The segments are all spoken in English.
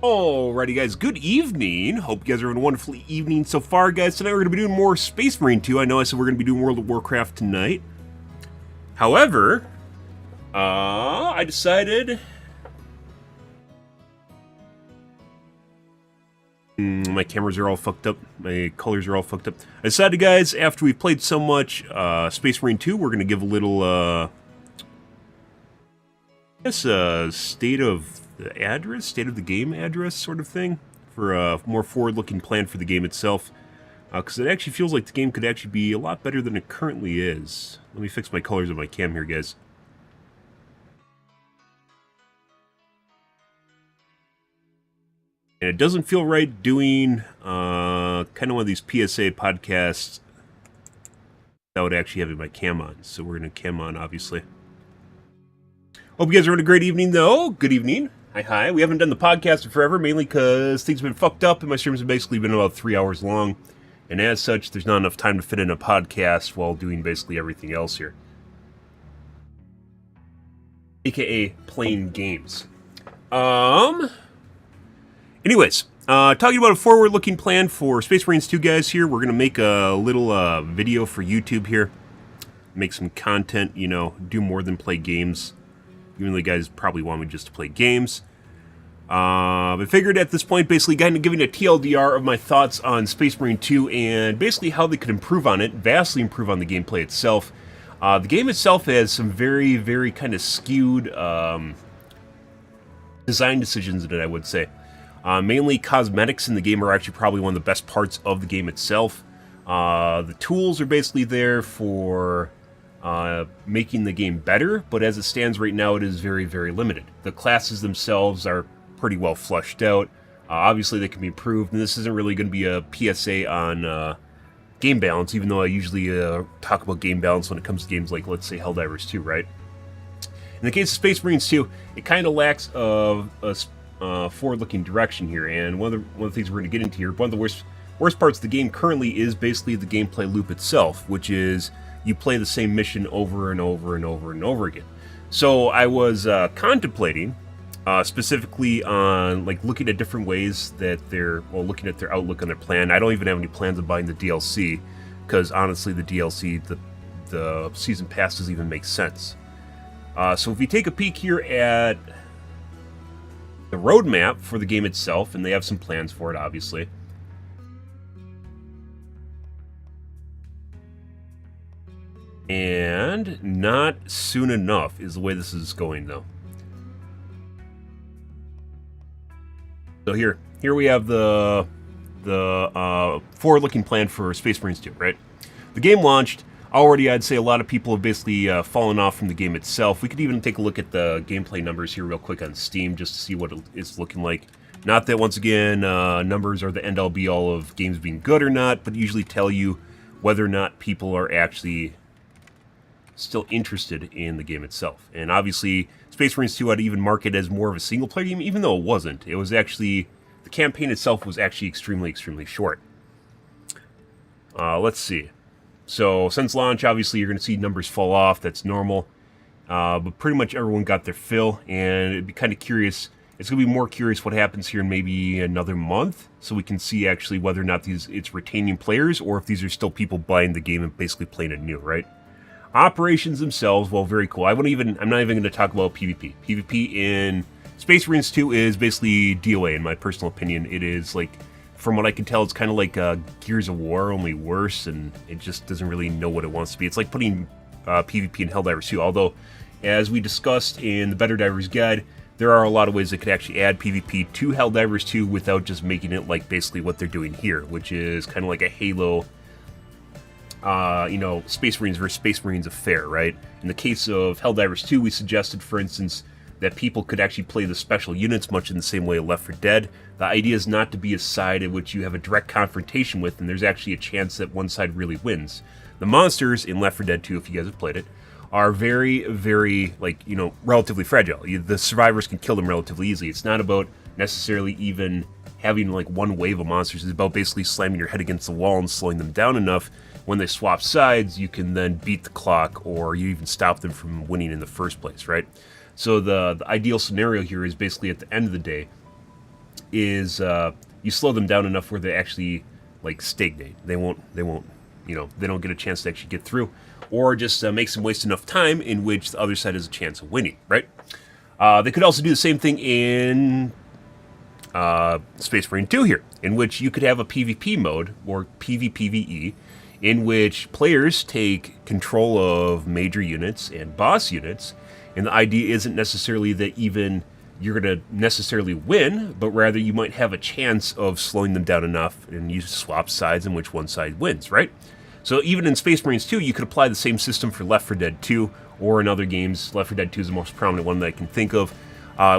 Alrighty guys, good evening. Hope you guys are having a wonderful evening so far, guys. Tonight we're going to be doing more Space Marine 2. I know I said we're going to be doing World of Warcraft tonight. However, I decided... my cameras are all fucked up. My colors are all fucked up. I decided, guys, after we've played so much Space Marine 2, we're going to give a little, I guess, state of the game address sort of thing, for a more forward-looking plan for the game itself, because it actually feels like the game could actually be a lot better than it currently is. Let me fix my colors on my cam here, guys. And it doesn't feel right doing kind of one of these PSA podcasts without actually having my cam on, so we're going to cam on, obviously. Hope you guys are having a great evening, though. Good evening. Hi. We haven't done the podcast in forever, mainly because things have been fucked up, and my streams have basically been about 3 hours long. And as such, there's not enough time to fit in a podcast while doing basically everything else here. AKA playing games. Anyways, talking about a forward-looking plan for Space Marines 2, guys, here. We're going to make a little video for YouTube here. Make some content, you know, do more than play games. Even though you guys probably want me just to play games. I figured at this point, basically kind of giving a TLDR of my thoughts on Space Marine 2 and basically how they could improve on it, vastly improve on the gameplay itself. The game itself has some very, very kind of skewed design decisions in it, I would say. Mainly cosmetics in the game are actually probably one of the best parts of the game itself. The tools are basically there for making the game better, but as it stands right now, it is very, very limited. The classes themselves are pretty well fleshed out. Obviously, they can be improved, and this isn't really going to be a PSA on game balance, even though I usually talk about game balance when it comes to games like, let's say, Helldivers 2, right? In the case of Space Marines 2, it kind of lacks a forward-looking direction here, and one of the things we're going to get into here, one of the worst parts of the game currently is basically the gameplay loop itself, which is you play the same mission over and over and over and over again. So I was contemplating, specifically on like looking at different ways that looking at their outlook on their plan. I don't even have any plans of buying the DLC, because honestly, the DLC, the season pass doesn't even make sense. So if we take a peek here at the roadmap for the game itself, and they have some plans for it, obviously. And not soon enough is the way this is going, though. So here we have the forward-looking plan for Space Marines 2, right? The game launched. Already, I'd say a lot of people have basically fallen off from the game itself. We could even take a look at the gameplay numbers here real quick on Steam just to see what it's looking like. Not that, once again, numbers are the end-all be-all of games being good or not, but usually tell you whether or not people are actually still interested in the game itself. And obviously, Space Marines 2 I'd even mark it as more of a single-player game, even though it wasn't. It was actually, the campaign itself was actually extremely, extremely short. Let's see. So, since launch, obviously, you're going to see numbers fall off. That's normal. But pretty much everyone got their fill, and it'd be kind of curious. It's going to be more curious what happens here in maybe another month, so we can see actually whether or not it's retaining players, or if these are still people buying the game and basically playing it new, right? Operations themselves, well, very cool. I'm not even going to talk about PvP. PvP in Space Marines 2 is basically DOA, in my personal opinion. It is, like, from what I can tell, it's kind of like Gears of War, only worse, and it just doesn't really know what it wants to be. It's like putting PvP in Helldivers 2, although, as we discussed in the Better Divers Guide, there are a lot of ways that could actually add PvP to Helldivers 2 without just making it like basically what they're doing here, which is kind of like a Halo, Space Marines versus Space Marines affair, right? In the case of Helldivers 2, we suggested, for instance, that people could actually play the special units much in the same way of Left 4 Dead. The idea is not to be a side in which you have a direct confrontation with, and there's actually a chance that one side really wins. The monsters in Left 4 Dead 2, if you guys have played it, are very, very, relatively fragile. The survivors can kill them relatively easily. It's not about necessarily even having, one wave of monsters. It's about basically slamming your head against the wall and slowing them down enough. When they swap sides, you can then beat the clock, or you even stop them from winning in the first place, right? So the ideal scenario here is basically at the end of the day, is you slow them down enough where they actually like stagnate. They won't, you know, they don't get a chance to actually get through, or just makes them waste enough time in which the other side has a chance of winning, right? They could also do the same thing in Space Marine 2 here, in which you could have a PvP mode, or PvPvE, in which players take control of major units and boss units, and the idea isn't necessarily that even you're going to necessarily win, but rather you might have a chance of slowing them down enough, and you swap sides in which one side wins, right? So even in Space Marines 2, you could apply the same system for Left 4 Dead 2, or in other games. Left 4 Dead 2 is the most prominent one that I can think of,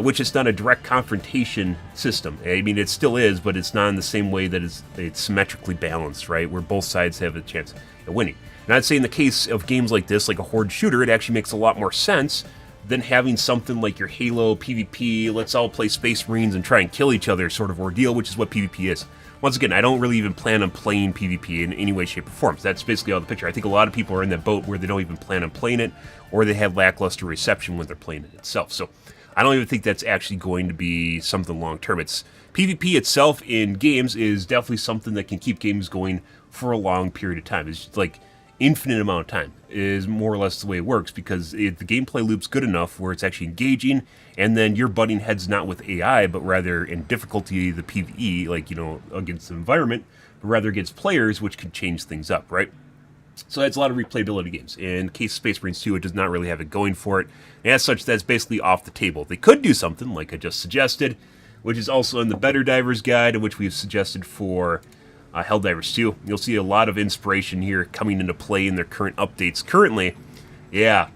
which is not a direct confrontation system. I mean, it still is, but it's not in the same way that it's symmetrically balanced, right? Where both sides have a chance of winning. And I'd say in the case of games like this, like a Horde shooter, it actually makes a lot more sense than having something like your Halo PvP, let's all play Space Marines and try and kill each other sort of ordeal, which is what PvP is. Once again, I don't really even plan on playing PvP in any way, shape, or form. That's basically all the picture. I think a lot of people are in that boat where they don't even plan on playing it, or they have lackluster reception when they're playing it itself. So I don't even think that's actually going to be something long-term. It's PvP itself in games is definitely something that can keep games going for a long period of time. It's just like infinite amount of time is more or less the way it works, because the gameplay loop's good enough where it's actually engaging, and then you're butting heads not with AI, but rather in difficulty, the PvE, like, you know, against the environment, but rather against players, which could change things up, right? So that's a lot of replayability games. In case of Space Marines 2, it does not really have it going for it. And as such, that's basically off the table. They could do something like I just suggested, which is also in the Better Divers guide, which we've suggested for Helldivers 2. You'll see a lot of inspiration here coming into play in their current updates currently. Yeah,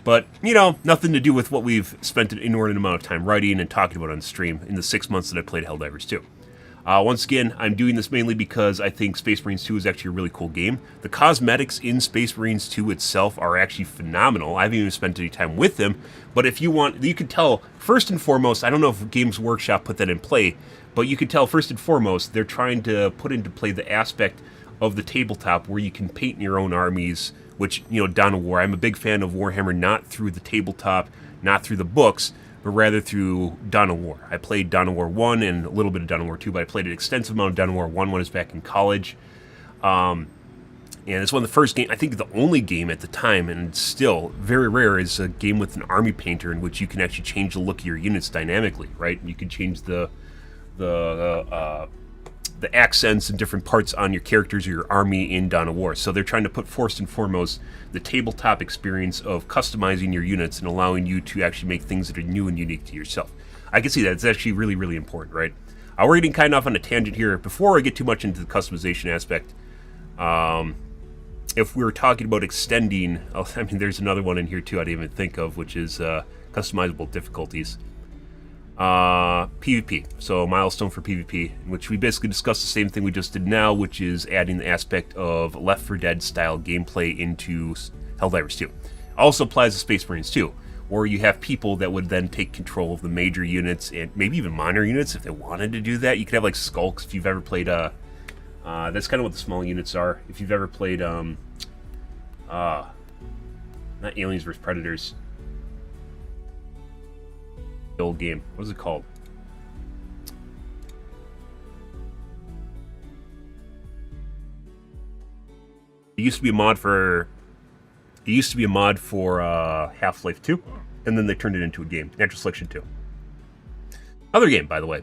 but, you know, nothing to do with what we've spent an inordinate amount of time writing and talking about on stream in the 6 months that I played Helldivers 2. Once again, I'm doing this mainly because I think Space Marines 2 is actually a really cool game. The cosmetics in Space Marines 2 itself are actually phenomenal. I haven't even spent any time with them, but if you want, you can tell, first and foremost, I don't know if Games Workshop put that in play, but you can tell first and foremost, they're trying to put into play the aspect of the tabletop where you can paint your own armies, which, you know, Dawn of War, I'm a big fan of Warhammer, not through the tabletop, not through the books, but rather through Dawn of War. I played Dawn of War 1 and a little bit of Dawn of War 2, but I played an extensive amount of Dawn of War 1 when I was back in college. And it's one of the first games, I think the only game at the time, and still very rare, is a game with an army painter in which you can actually change the look of your units dynamically, right? You can change the accents and different parts on your characters or your army in Dawn of War. So they're trying to put first and foremost the tabletop experience of customizing your units and allowing you to actually make things that are new and unique to yourself. I can see that. It's actually really, really important, right? We're getting kind of off on a tangent here. Before I get too much into the customization aspect, if we were talking about extending, I mean, there's another one in here too I didn't even think of, which is customizable difficulties. PvP, so a milestone for PvP, in which we basically discussed the same thing we just did now, which is adding the aspect of Left 4 Dead style gameplay into Helldivers 2. Also applies to Space Marines 2, where you have people that would then take control of the major units and maybe even minor units if they wanted to do that. You could have like Skulks if you've ever played, that's kind of what the small units are. If you've ever played, not Aliens vs. Predators, old game. What is it called? It used to be a mod for Half-Life 2, and then they turned it into a game. Natural Selection 2. Other game, by the way.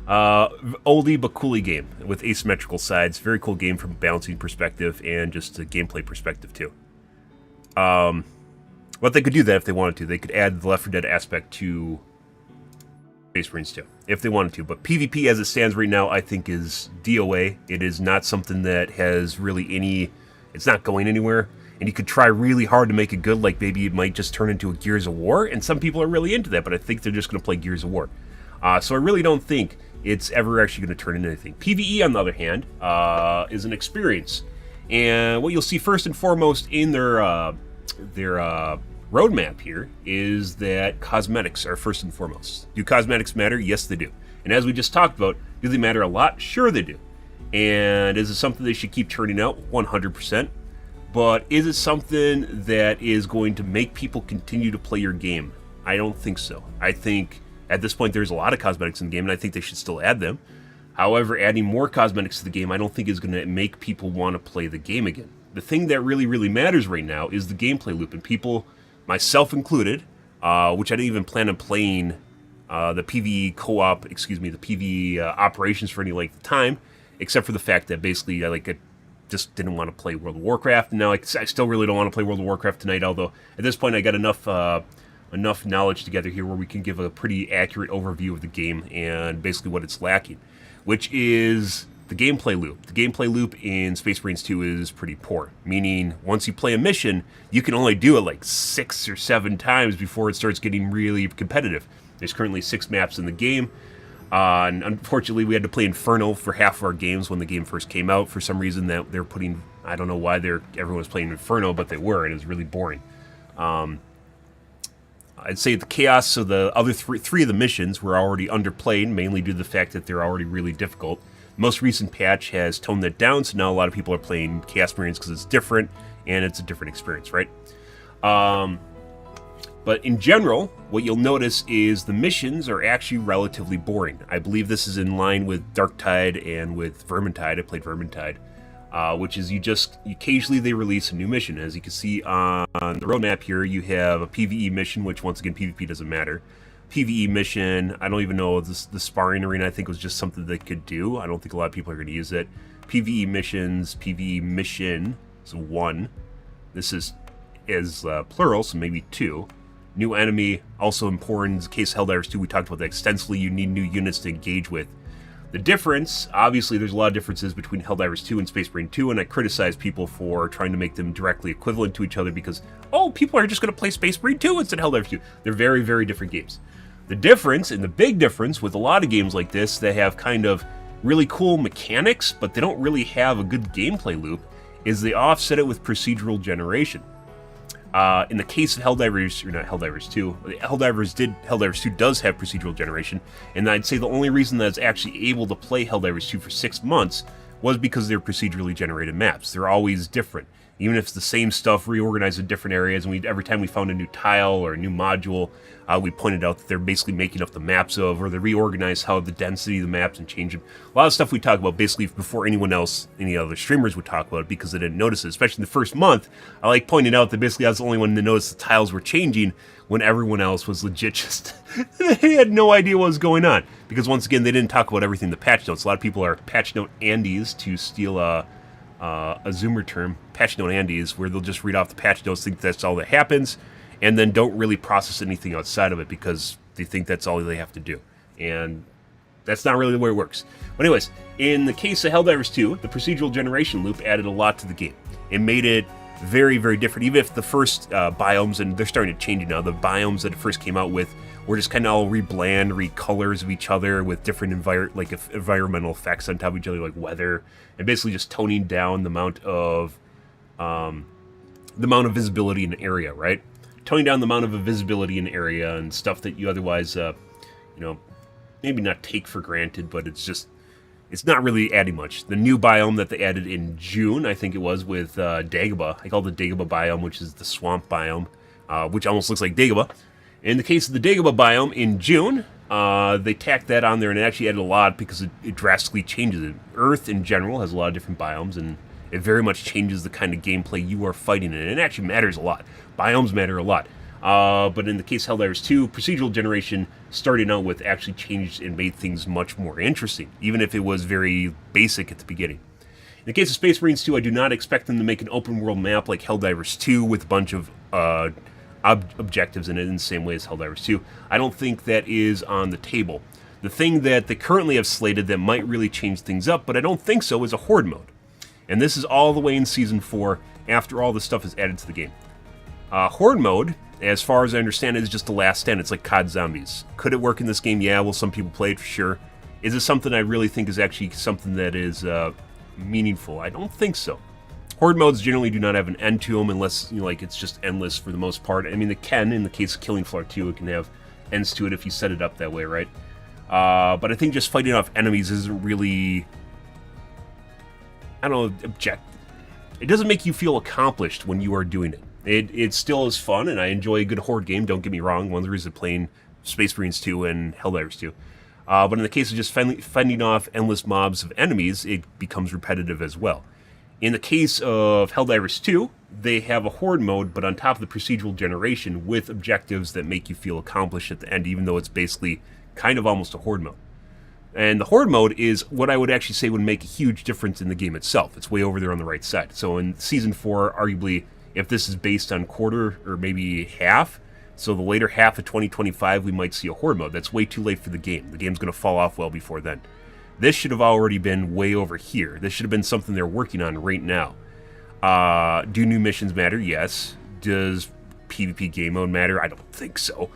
Oldie but coolie game with asymmetrical sides. Very cool game from a balancing perspective and just a gameplay perspective too. But they could do that if they wanted to. They could add the Left 4 Dead aspect to Space Marines 2, if they wanted to. But PvP as it stands right now, I think, is DOA. It is not something that has really any... It's not going anywhere. And you could try really hard to make it good, like maybe it might just turn into a Gears of War, and some people are really into that, but I think they're just going to play Gears of War. So I really don't think it's ever actually going to turn into anything. PvE, on the other hand, is an experience. And what you'll see first and foremost in their roadmap here is that cosmetics are first and foremost. Do cosmetics matter? Yes, they do. And as we just talked about, do they matter a lot? Sure they do. And is it something they should keep turning out? 100%. But is it something that is going to make people continue to play your game? I don't think so. I think At this point, there's a lot of cosmetics in the game, and I think they should still add them. However, adding more cosmetics to the game I don't think is going to make people want to play the game again. The thing that really, really matters right now is the gameplay loop, and people, myself included, which I didn't even plan on playing the PvE co-op, the PvE operations for any length of time, except for the fact that basically I just didn't want to play World of Warcraft. And now I still really don't want to play World of Warcraft tonight, although at this point I got enough knowledge together here where we can give a pretty accurate overview of the game and basically what it's lacking, which is the gameplay loop. The gameplay loop in Space Marines 2 is pretty poor, meaning once you play a mission, you can only do it like 6 or 7 times before it starts getting really competitive. There's currently 6 maps in the game, and unfortunately we had to play Inferno for half of our games when the game first came out. For some reason that they're putting, I don't know why everyone was playing Inferno, but they were, and it was really boring. I'd say the chaos, so the other three of the missions were already underplayed, mainly due to the fact that they're already really difficult. The most recent patch has toned that down, so now a lot of people are playing Chaos Marines because it's different, and it's a different experience, right? But in general, what you'll notice is the missions are actually relatively boring. I believe this is in line with Darktide and with Vermintide. I played Vermintide. Which is occasionally they release a new mission. As you can see on the roadmap here, you have a PvE mission, which once again, PvP doesn't matter. PvE mission, I don't even know, the sparring arena I think was just something they could do. I don't think a lot of people are going to use it. PvE missions, PvE mission, so 1. This is plural, so maybe 2. New enemy, also important in the case of Helldivers 2, we talked about that extensively. You need new units to engage with. The difference, obviously there's a lot of differences between Helldivers 2 and Space Marine 2, and I criticize people for trying to make them directly equivalent to each other because, oh, people are just going to play Space Marine 2 instead of Helldivers 2. They're very, very different games. The difference, and the big difference with a lot of games like this that have kind of really cool mechanics, but they don't really have a good gameplay loop, is they offset it with procedural generation. In the case of Helldivers, or not Helldivers 2, Helldivers 2 does have procedural generation, and I'd say the only reason that it's actually able to play Helldivers 2 for 6 months was because they're procedurally generated maps. They're always different. Even if it's the same stuff reorganized in different areas, and every time we found a new tile or a new module, we pointed out that they're basically making up the maps of, or they reorganize how the density of the maps and change them. A lot of stuff we talk about basically before anyone else, any other streamers would talk about it because they didn't notice it. Especially in the first month, I like pointing out that basically I was the only one to notice the tiles were changing when everyone else was legit just, they had no idea what was going on. Because once again, they didn't talk about everything in the patch notes. A lot of people are patch note Andes, to steal a Zoomer term, patch note Andes, where they'll just read off the patch notes, think that's all that happens, and then don't really process anything outside of it because they think that's all they have to do. And that's not really the way it works. But anyways, in the case of Helldivers 2, the procedural generation loop added a lot to the game. It made it very, very different. Even if the first biomes, and they're starting to change now, the biomes that it first came out with were just kind of all read colors of each other with different environmental effects on top of each other, like weather, and basically just toning down the amount of visibility in an area, right? Toning down the amount of visibility in an area and stuff that you otherwise, maybe not take for granted, but it's not really adding much. The new biome that they added in June, I think it was, with Dagobah, I call it the Dagobah biome, which is the swamp biome, which almost looks like Dagobah. In the case of the Dagobah biome in June, they tacked that on there, and it actually added a lot because it drastically changes it. Earth in general has a lot of different biomes, and it very much changes the kind of gameplay you are fighting in. And it actually matters a lot. Biomes matter a lot. But in the case of Helldivers 2, procedural generation starting out with actually changed and made things much more interesting, even if it was very basic at the beginning. In the case of Space Marines 2, I do not expect them to make an open world map like Helldivers 2 with a bunch of objectives in it in the same way as Helldivers 2. I don't think that is on the table. The thing that they currently have slated that might really change things up, but I don't think so, is a Horde mode. And this is all the way in Season 4 after all this stuff is added to the game. Horde mode, as far as I understand it, is just the last stand. It's like COD Zombies. Could it work in this game? Yeah, will some people play it for sure. Is it something I really think is actually something that is meaningful? I don't think so. Horde modes generally do not have an end to them unless, it's just endless for the most part. I mean, it can, in the case of Killing Floor 2, it can have ends to it if you set it up that way, right? But I think just fighting off enemies isn't really, it doesn't make you feel accomplished when you are doing it. It still is fun, and I enjoy a good Horde game, don't get me wrong. One of the reasons I'm playing Space Marines 2 and Helldivers 2. But in the case of just fending off endless mobs of enemies, it becomes repetitive as well. In the case of Helldivers 2, they have a horde mode, but on top of the procedural generation with objectives that make you feel accomplished at the end, even though it's basically kind of almost a horde mode. And the horde mode is what I would actually say would make a huge difference in the game itself. It's way over there on the right side. So in Season 4, arguably, if this is based on quarter or maybe half, so the later half of 2025, we might see a horde mode. That's way too late for the game. The game's going to fall off well before then. This should have already been way over here. This should have been something they're working on right now. Do new missions matter? Yes. Does PvP game mode matter? I don't think so.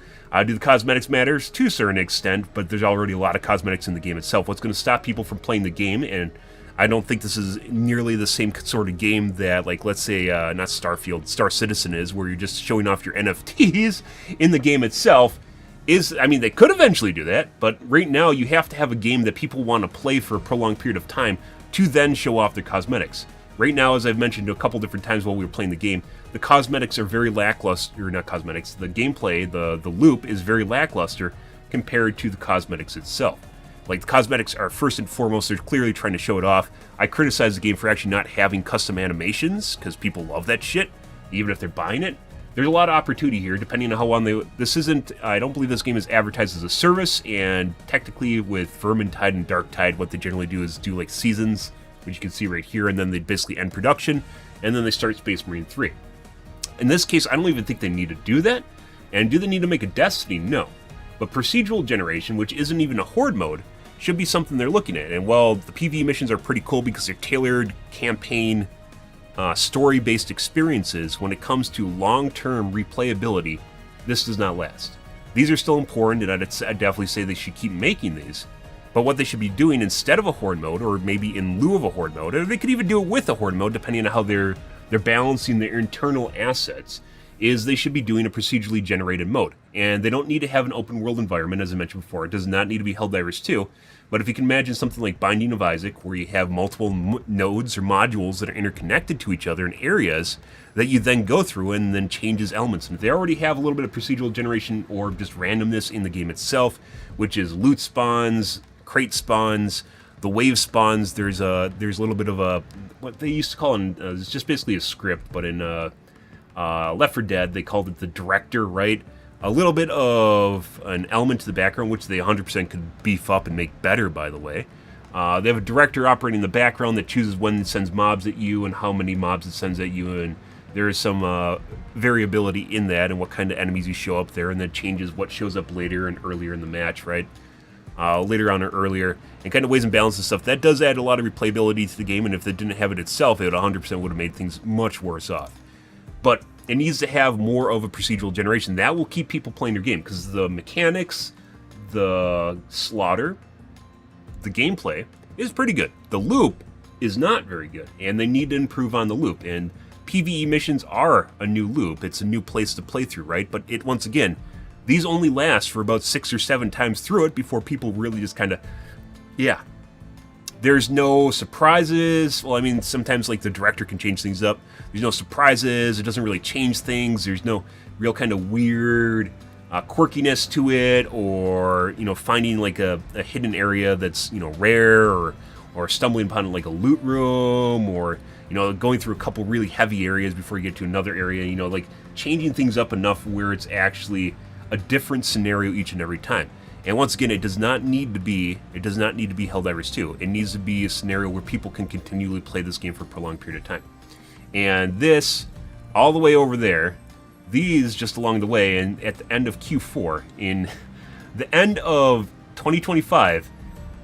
Do the cosmetics matter? To a certain extent, but there's already a lot of cosmetics in the game itself. What's going to stop people from playing the game, and I don't think this is nearly the same sort of game that, like, let's say, not Starfield, Star Citizen is, where you're just showing off your NFTs in the game itself. I mean, they could eventually do that, but right now you have to have a game that people want to play for a prolonged period of time to then show off their cosmetics. Right now, as I've mentioned a couple different times while we were playing the game, the cosmetics are very lackluster, or not cosmetics, the gameplay, the loop is very lackluster compared to the cosmetics itself. Like, the cosmetics are first and foremost, they're clearly trying to show it off. I criticize the game for actually not having custom animations, because people love that shit, even if they're buying it. There's a lot of opportunity here, depending on how long I don't believe this game is advertised as a service, and technically with Vermintide and Darktide, what they generally do is do like seasons, which you can see right here, and then they basically end production, and then they start Space Marine 3. In this case, I don't even think they need to do that, and do they need to make a Destiny? No. But procedural generation, which isn't even a horde mode, should be something they're looking at. And while the PvE missions are pretty cool because they're tailored campaign story-based experiences, when it comes to long-term replayability, this does not last. These are still important, and I'd definitely say they should keep making these. But what they should be doing instead of a horde mode, or maybe in lieu of a horde mode, or they could even do it with a horde mode, depending on how they're balancing their internal assets, is they should be doing a procedurally generated mode. And they don't need to have an open world environment, as I mentioned before. It does not need to be Helldivers 2. But if you can imagine something like Binding of Isaac, where you have multiple nodes or modules that are interconnected to each other in areas that you then go through and then changes elements. And if they already have a little bit of procedural generation or just randomness in the game itself, which is loot spawns, crate spawns, the wave spawns, there's a little bit of a, what they used to call it's just basically a script, but in Left 4 Dead, they called it the director, right? A little bit of an element to the background, which they 100% could beef up and make better, by the way. They have a director operating in the background that chooses when it sends mobs at you and how many mobs it sends at you, and there is some variability in that and what kind of enemies you show up there, and that changes what shows up later and earlier in the match, right? Later on or earlier, and kind of weighs and balances stuff. That does add a lot of replayability to the game, and if they didn't have it itself, it 100% would have made things much worse off. But it needs to have more of a procedural generation. That will keep people playing their game, because the mechanics, the slaughter, the gameplay is pretty good. The loop is not very good, and they need to improve on the loop. And PvE missions are a new loop. It's a new place to play through, right? But once again, these only last for about 6 or 7 times through it before people really just kind of, yeah. There's no surprises. Well, I mean, sometimes like the director can change things up. There's no surprises. It doesn't really change things. There's no real kind of weird quirkiness to it, or, you know, finding like a hidden area that's, you know, rare, or stumbling upon like a loot room, or, you know, going through a couple really heavy areas before you get to another area, you know, like changing things up enough where it's actually a different scenario each and every time. And once again, it does not need to be Helldivers 2. It needs to be a scenario where people can continually play this game for a prolonged period of time. And this, all the way over there, these just along the way, and at the end of Q4, in the end of 2025,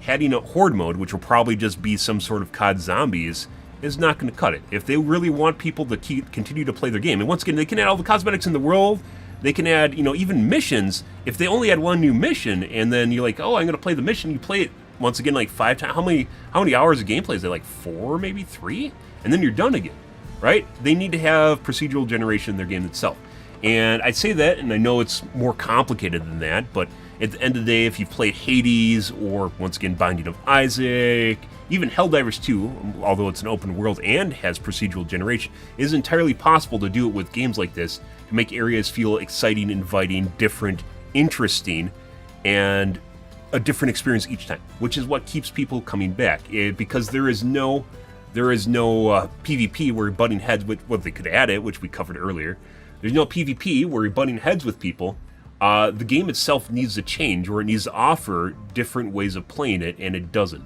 having a horde mode, which will probably just be some sort of COD zombies, is not going to cut it. If they really want people to continue to play their game, and once again, they can add all the cosmetics in the world. They can add, you know, even missions. If they only add one new mission, and then you're like, oh, I'm going to play the mission, you play it once again like 5 times. How many hours of gameplay is it? Like 4, maybe 3? And then you're done again, right? They need to have procedural generation in their game itself. And I say that, and I know it's more complicated than that, but at the end of the day, if you've played Hades, or once again Binding of Isaac, even Helldivers 2, although it's an open world and has procedural generation, it is entirely possible to do it with games like this, to make areas feel exciting, inviting, different, interesting and a different experience each time, which is what keeps people coming back. Because there is no PvP where you're butting heads with, well, they could add it, which we covered earlier. There's no PvP where you're butting heads with people. The game itself needs to change, or it needs to offer different ways of playing it, and it doesn't.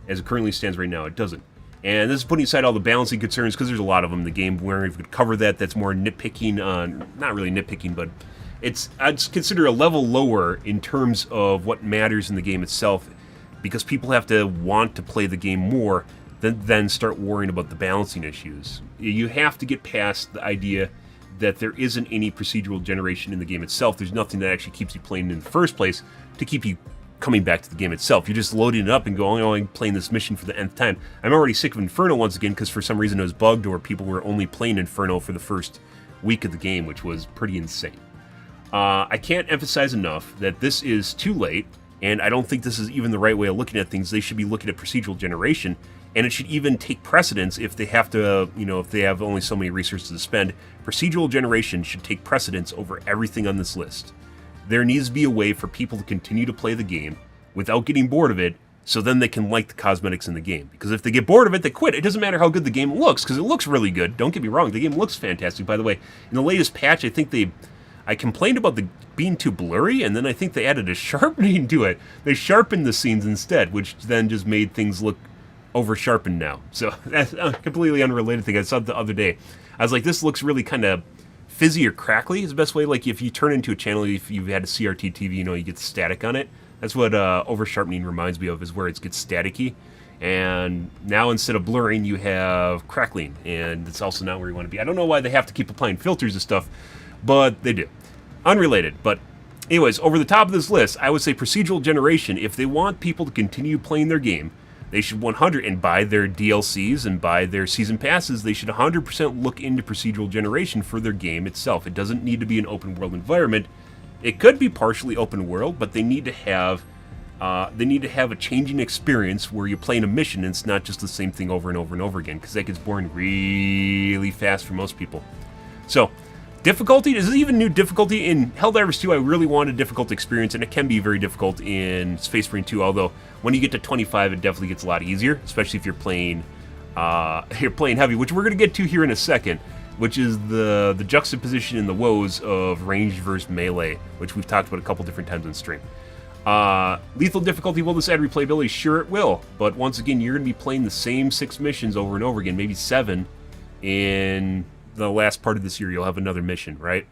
As it currently stands right now, it doesn't. And this is putting aside all the balancing concerns, because there's a lot of them in the game. Where we could cover that, that's more nitpicking, not really nitpicking, but I'd consider a level lower in terms of what matters in the game itself, because people have to want to play the game more than start worrying about the balancing issues. You have to get past the idea that there isn't any procedural generation in the game itself. There's nothing that actually keeps you playing in the first place to keep you coming back to the game itself. You're just loading it up and going, oh, I'm playing this mission for the nth time. I'm already sick of Inferno once again, because for some reason it was bugged, or people were only playing Inferno for the first week of the game, which was pretty insane. I can't emphasize enough that this is too late, and I don't think this is even the right way of looking at things. They should be looking at procedural generation, and it should even take precedence if they have to, if they have only so many resources to spend. Procedural generation should take precedence over everything on this list. There needs to be a way for people to continue to play the game without getting bored of it, so then they can like the cosmetics in the game. Because if they get bored of it, they quit. It doesn't matter how good the game looks, because it looks really good. Don't get me wrong, the game looks fantastic. By the way, in the latest patch, I complained about the being too blurry, and then I think they added a sharpening to it. They sharpened the scenes instead, which then just made things look over-sharpened now. So that's a completely unrelated thing. I saw it the other day. I was like, this looks really kind of fizzy or crackly is the best way. Like if you turn into a channel, if you've had a CRT TV, you get static on it. That's what over-sharpening reminds me of, is where it gets staticky. And now instead of blurring, you have crackling, and it's also not where you want to be. I don't know why they have to keep applying filters and stuff, but they do. Unrelated, but anyways, over the top of this list, I would say procedural generation. If they want people to continue playing their game, they should 100, and buy their DLCs and buy their season passes, they should 100% look into procedural generation for their game itself. It doesn't need to be an open world environment. It could be partially open world, but they need to have a changing experience where you're playing a mission and it's not just the same thing over and over and over again, because that gets boring really fast for most people. So, difficulty? This is even new difficulty. In Helldivers 2, I really wanted a difficult experience, and it can be very difficult in Space Marine 2, although when you get to 25, it definitely gets a lot easier, especially if you're playing heavy, which we're going to get to here in a second, which is the juxtaposition and the woes of ranged versus melee, which we've talked about a couple different times on stream. Lethal difficulty, will this add replayability? Sure it will, but once again, you're going to be playing the same 6 missions over and over again, maybe 7 in the last part of this year. You'll have another mission, right?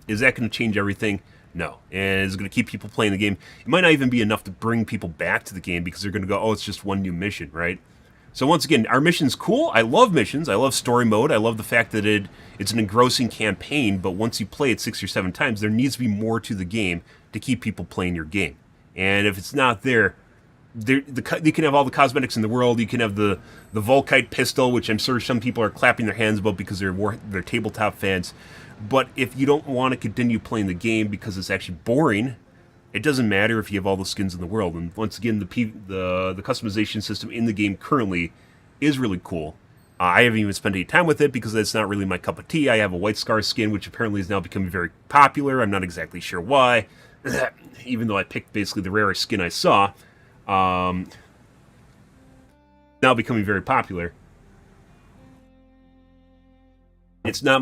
Is that going to change everything? No. And is it going to keep people playing the game? It might not even be enough to bring people back to the game, because they're going to go, oh, it's just one new mission, right? So once again, our mission's cool. I love missions. I love story mode. I love the fact that it's an engrossing campaign, but once you play it 6 or 7 times, there needs to be more to the game to keep people playing your game. And if it's not there, you can have all the cosmetics in the world. You can have the Volkite pistol, which I'm sure some people are clapping their hands about because they're tabletop fans. But if you don't want to continue playing the game because it's actually boring, it doesn't matter if you have all the skins in the world. And once again, the customization system in the game currently is really cool. I haven't even spent any time with it because that's not really my cup of tea. I have a White Scar skin, which apparently is now becoming very popular. I'm not exactly sure why, even though I picked basically the rarest skin I saw. Now becoming very popular. It's not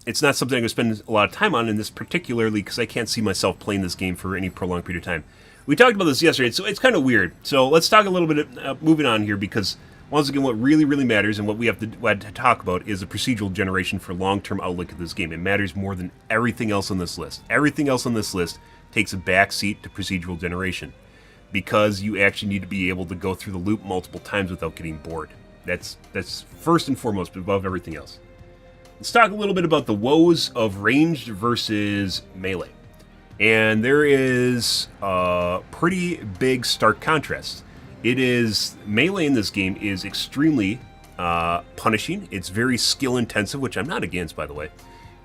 it's not something I'm going to spend a lot of time on in this, particularly because I can't see myself playing this game for any prolonged period of time. We talked about this yesterday, so it's kind of weird. So let's talk a little bit, moving on here, because once again, what really matters and what we have to talk about is the procedural generation for long-term outlook of this game. It matters more than everything else on this list. Everything else on this list takes a backseat to procedural generation, because you actually need to be able to go through the loop multiple times without getting bored. That's first and foremost above everything else. Let's talk a little bit about the woes of ranged versus melee. And there is a pretty big stark contrast. Melee in this game is extremely punishing. It's very skill intensive, which I'm not against, by the way.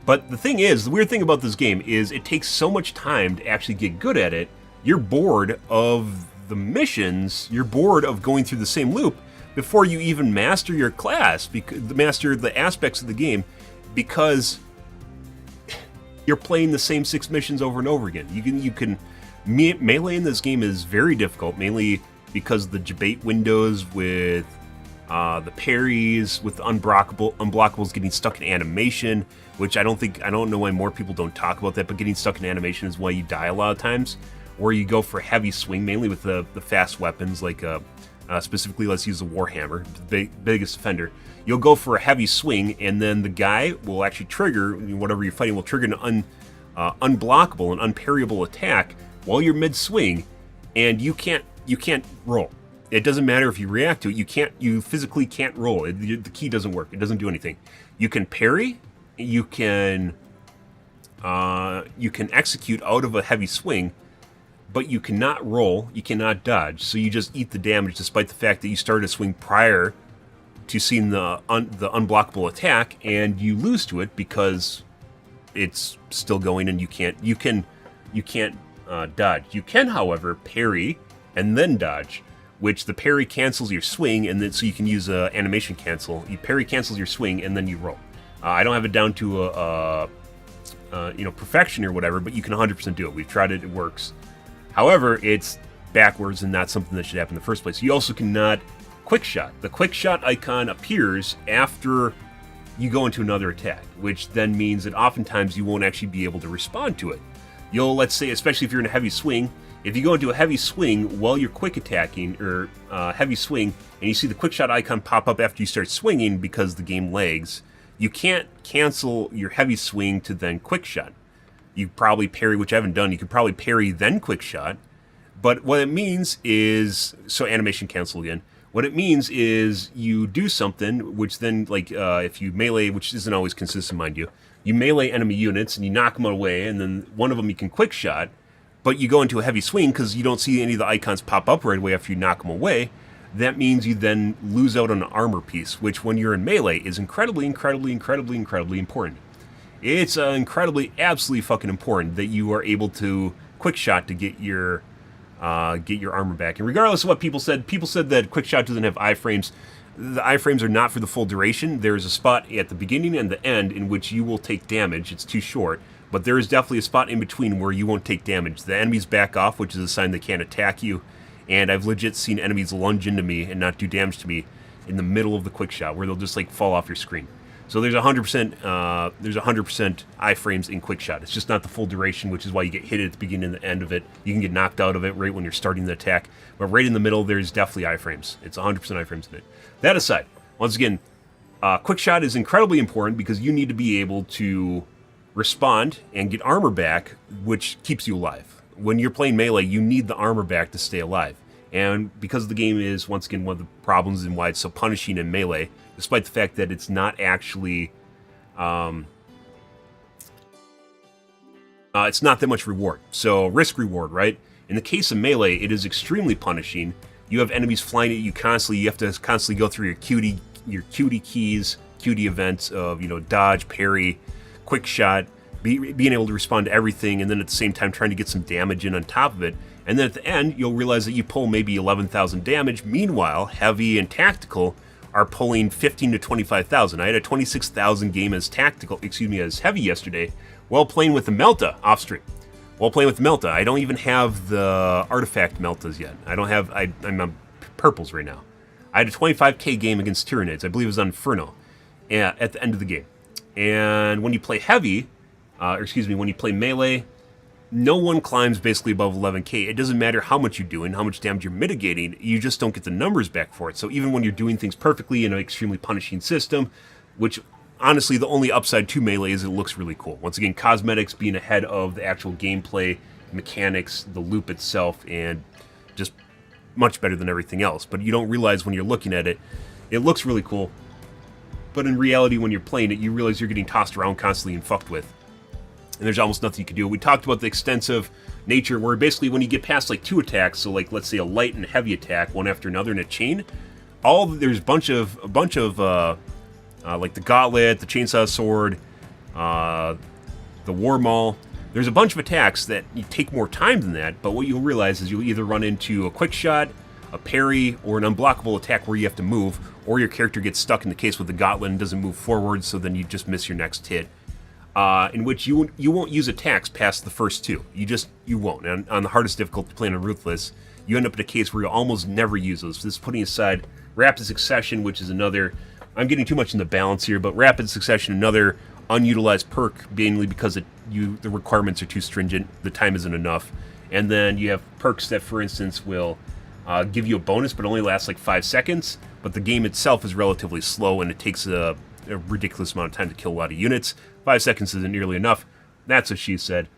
But the weird thing about this game is it takes so much time to actually get good at it. You're bored of the missions, you're bored of going through the same loop before you even master your class, master the aspects of the game, because you're playing the same 6 missions over and over again. Melee in this game is very difficult, mainly because of the debate windows with the parries, with the unblockables getting stuck in animation, which I don't know why more people don't talk about that, but getting stuck in animation is why you die a lot of times. Or you go for a heavy swing, mainly with the fast weapons, like specifically let's use the Warhammer, the biggest offender. You'll go for a heavy swing, and then the guy will actually trigger, whatever you're fighting will trigger an unblockable, an unparryable attack while you're mid-swing, and you can't roll. It doesn't matter if you react to it. You physically can't roll. The key doesn't work. It doesn't do anything. You can parry. You can execute out of a heavy swing, but you cannot roll. You cannot dodge. So you just eat the damage, despite the fact that you started a swing prior to seeing the unblockable attack, and you lose to it because it's still going, and you can't dodge. You can, however, parry and then dodge, which the parry cancels your swing, and then so you can use animation cancel. You parry cancels your swing, and then you roll. I don't have it down to perfection or whatever, but you can 100% do it. We've tried it; it works. However, it's backwards and not something that should happen in the first place. You also cannot quick shot. The quick shot icon appears after you go into another attack, which then means that oftentimes you won't actually be able to respond to it. Let's say, especially if you're in a heavy swing, if you go into a heavy swing while you're quick attacking, or heavy swing, and you see the quick shot icon pop up after you start swinging because the game lags, you can't cancel your heavy swing to then quick shot. You probably parry, which I haven't done. You could probably parry then quick shot, but what it means is, so animation cancel again. What it means is you do something, which then, like, if you melee, which isn't always consistent, mind you, you melee enemy units and you knock them away, and then one of them you can quick shot, but you go into a heavy swing because you don't see any of the icons pop up right away after you knock them away. That means you then lose out on an armor piece, which when you're in melee is incredibly important. It's absolutely fucking important that you are able to quick shot to get your armor back. And regardless of what people said that quick shot doesn't have iframes. The iframes are not for the full duration. There's a spot at the beginning and the end in which you will take damage. It's too short, but there is definitely a spot in between where you won't take damage. The enemies back off, which is a sign they can't attack you, and I've legit seen enemies lunge into me and not do damage to me in the middle of the quick shot, where they'll just like fall off your screen. So there's 100% iframes in quick shot. It's just not the full duration, which is why you get hit at the beginning and the end of it. You can get knocked out of it right when you're starting the attack, but right in the middle, there's definitely iframes. It's 100% iframes in it. That aside, once again, quick shot is incredibly important because you need to be able to respond and get armor back, which keeps you alive. When you're playing melee, you need the armor back to stay alive. And because the game is, once again, one of the problems and why it's so punishing in melee, despite the fact that it's not actually, it's not that much reward. So risk-reward, right? In the case of melee, it is extremely punishing. You have enemies flying at you constantly. You have to constantly go through your QD keys, QD events of, dodge, parry, quick shot, being able to respond to everything, and then at the same time trying to get some damage in on top of it. And then at the end, you'll realize that you pull maybe 11,000 damage. Meanwhile, heavy and tactical are pulling 15 to 25,000. I had a 26,000 game as heavy yesterday while playing with the Melta off stream. While playing with the Melta, I don't even have the artifact Meltas yet. I'm on purples right now. I had a 25k game against Tyranids. I believe it was on Inferno at the end of the game. And when you play heavy, when you play melee, no one climbs basically above 11k. It doesn't matter how much you're doing, how much damage you're mitigating, you just don't get the numbers back for it. So even when you're doing things perfectly in an extremely punishing system, which honestly the only upside to melee is it looks really cool. Once again, cosmetics being ahead of the actual gameplay, mechanics, the loop itself, and just much better than everything else. But you don't realize when you're looking at it, it looks really cool. But in reality, when you're playing it, you realize you're getting tossed around constantly and fucked with. And there's almost nothing you can do. We talked about the extensive nature where basically when you get past like 2 attacks, so like let's say a light and heavy attack, one after another in a chain, there's a bunch of like the gauntlet, the chainsaw sword, the war maul. There's a bunch of attacks that you take more time than that, but what you'll realize is you'll either run into a quick shot, a parry, or an unblockable attack where you have to move, or your character gets stuck in the case with the gauntlet and doesn't move forward, so then you just miss your next hit. in which you won't use attacks past the first two. You won't. And on the hardest difficulty, playing on Ruthless, you end up in a case where you almost never use those. This is putting aside Rapid Succession, which is another... I'm getting too much in the balance here, but Rapid Succession, another unutilized perk, mainly because the requirements are too stringent, the time isn't enough. And then you have perks that, for instance, will give you a bonus, but only lasts like 5 seconds. But the game itself is relatively slow, and it takes a ridiculous amount of time to kill a lot of units. 5 seconds isn't nearly enough. That's what she said.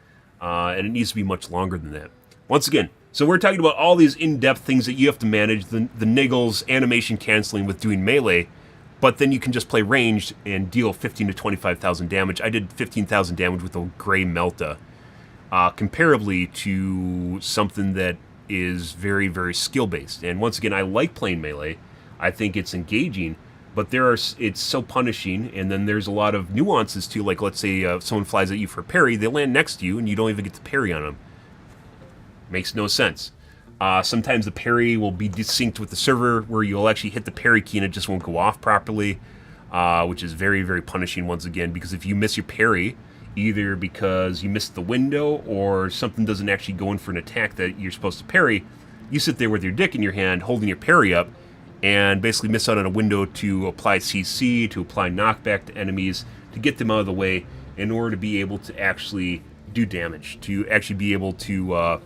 And it needs to be much longer than that. Once again, so we're talking about all these in-depth things that you have to manage, the niggles, animation canceling with doing melee, but then you can just play ranged and deal 15 to 25,000 damage. I did 15,000 damage with a Grey Melta, comparably to something that is very, very skill-based. And once again, I like playing melee. I think it's engaging, but it's so punishing, and then there's a lot of nuances too. Like, let's say someone flies at you for a parry, they land next to you, and you don't even get to parry on them. Makes no sense. Sometimes the parry will be desynced with the server, where you'll actually hit the parry key and it just won't go off properly, which is very, very punishing once again, because if you miss your parry, either because you missed the window or something doesn't actually go in for an attack that you're supposed to parry, you sit there with your dick in your hand holding your parry up and basically miss out on a window to apply CC, to apply knockback to enemies, to get them out of the way in order to be able to actually do damage, to actually be able to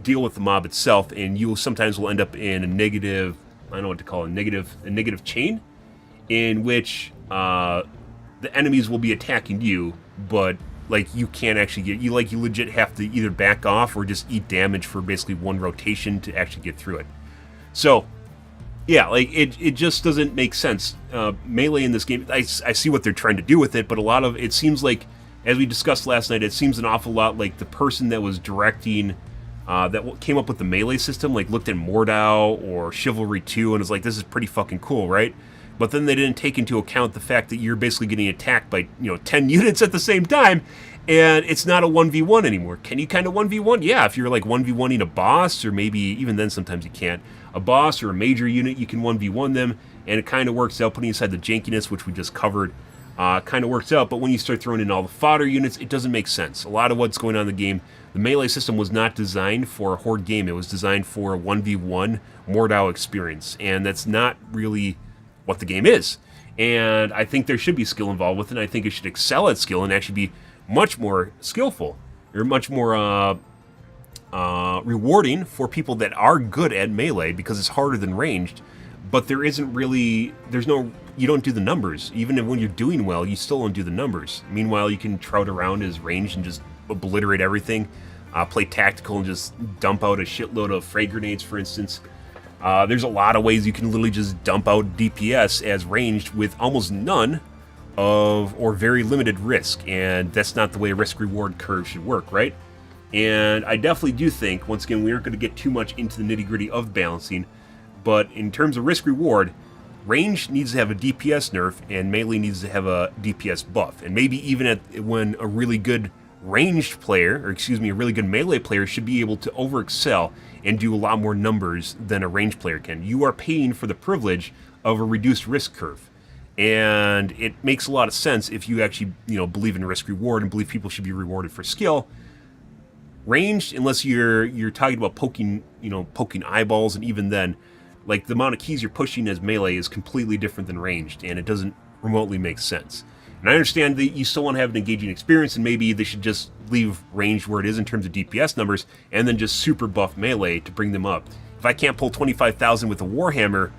deal with the mob itself. And you sometimes will end up in a negative, I don't know what to call it, a negative chain, in which the enemies will be attacking you, but like you can't actually you legit have to either back off or just eat damage for basically one rotation to actually get through it. So yeah, like it just doesn't make sense. Melee in this game, I see what they're trying to do with it, but a lot of it seems like, as we discussed last night, it seems an awful lot like the person that was directing, that came up with the melee system, like looked at Mordau or Chivalry 2 and was like, this is pretty fucking cool, right? But then they didn't take into account the fact that you're basically getting attacked by 10 units at the same time, and it's not a 1v1 anymore. Can you kind of 1v1? Yeah, if you're like 1v1ing a boss, or maybe even then sometimes you can't. A boss or a major unit, you can 1v1 them, and it kind of works out, putting aside the jankiness, which we just covered. Kind of works out, but when you start throwing in all the fodder units, it doesn't make sense. A lot of what's going on in the game, the melee system was not designed for a horde game. It was designed for a 1v1 Mordau experience, and that's not really what the game is. And I think there should be skill involved with it, and I think it should excel at skill and actually be much more skillful, or much more rewarding for people that are good at melee, because it's harder than ranged. But there isn't really, you don't do the numbers. Even when you're doing well, you still don't do the numbers. Meanwhile, you can trout around as ranged and just obliterate everything. Play tactical and just dump out a shitload of frag grenades, for instance. There's a lot of ways you can literally just dump out DPS as ranged with almost none of, or very limited risk. And that's not the way a risk-reward curve should work, right? And I definitely do think, once again, we aren't going to get too much into the nitty-gritty of balancing, but in terms of risk-reward, range needs to have a DPS nerf, and melee needs to have a DPS buff. And maybe even when a really good ranged player, or excuse me, a really good melee player should be able to over-excel and do a lot more numbers than a ranged player can. You are paying for the privilege of a reduced risk curve. And it makes a lot of sense if you actually, believe in risk-reward and believe people should be rewarded for skill. Ranged, unless you're talking about poking eyeballs, and even then, like, the amount of keys you're pushing as melee is completely different than ranged, and it doesn't remotely make sense. And I understand that you still want to have an engaging experience, and maybe they should just leave ranged where it is in terms of DPS numbers, and then just super buff melee to bring them up. If I can't pull 25,000 with a Warhammer...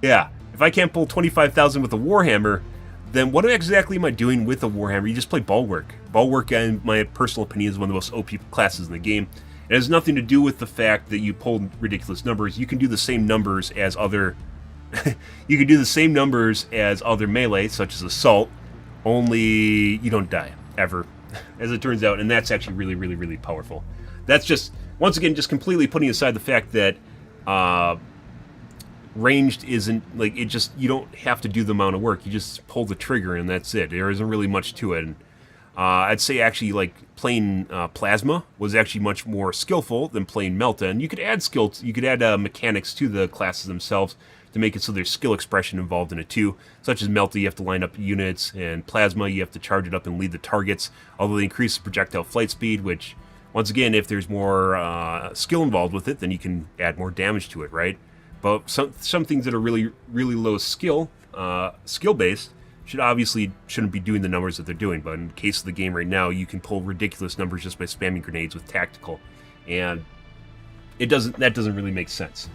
yeah, if I can't pull 25,000 with a Warhammer, then what exactly am I doing with a Warhammer? You just play Bulwark. Bulwark, in my personal opinion, is one of the most OP classes in the game. It has nothing to do with the fact that you pulled ridiculous numbers. You can do the same numbers as other... you can do the same numbers as other melee, such as Assault, only you don't die, ever, as it turns out, and that's actually really, really, really powerful. That's just, once again, just completely putting aside the fact that ranged isn't, like, it just, you don't have to do the amount of work. You just pull the trigger, and that's it. There isn't really much to it. And I'd say, actually, like, playing Plasma was actually much more skillful than playing Melta, and you could add mechanics to the classes themselves to make it so there's skill expression involved in it too, such as Melta, you have to line up units, and Plasma, you have to charge it up and lead the targets, although they increase projectile flight speed, which, once again, if there's more skill involved with it, then you can add more damage to it, right? But some things that are really, really low skill-based, shouldn't be doing the numbers that they're doing. But in the case of the game right now, you can pull ridiculous numbers just by spamming grenades with tactical, and that doesn't really make sense.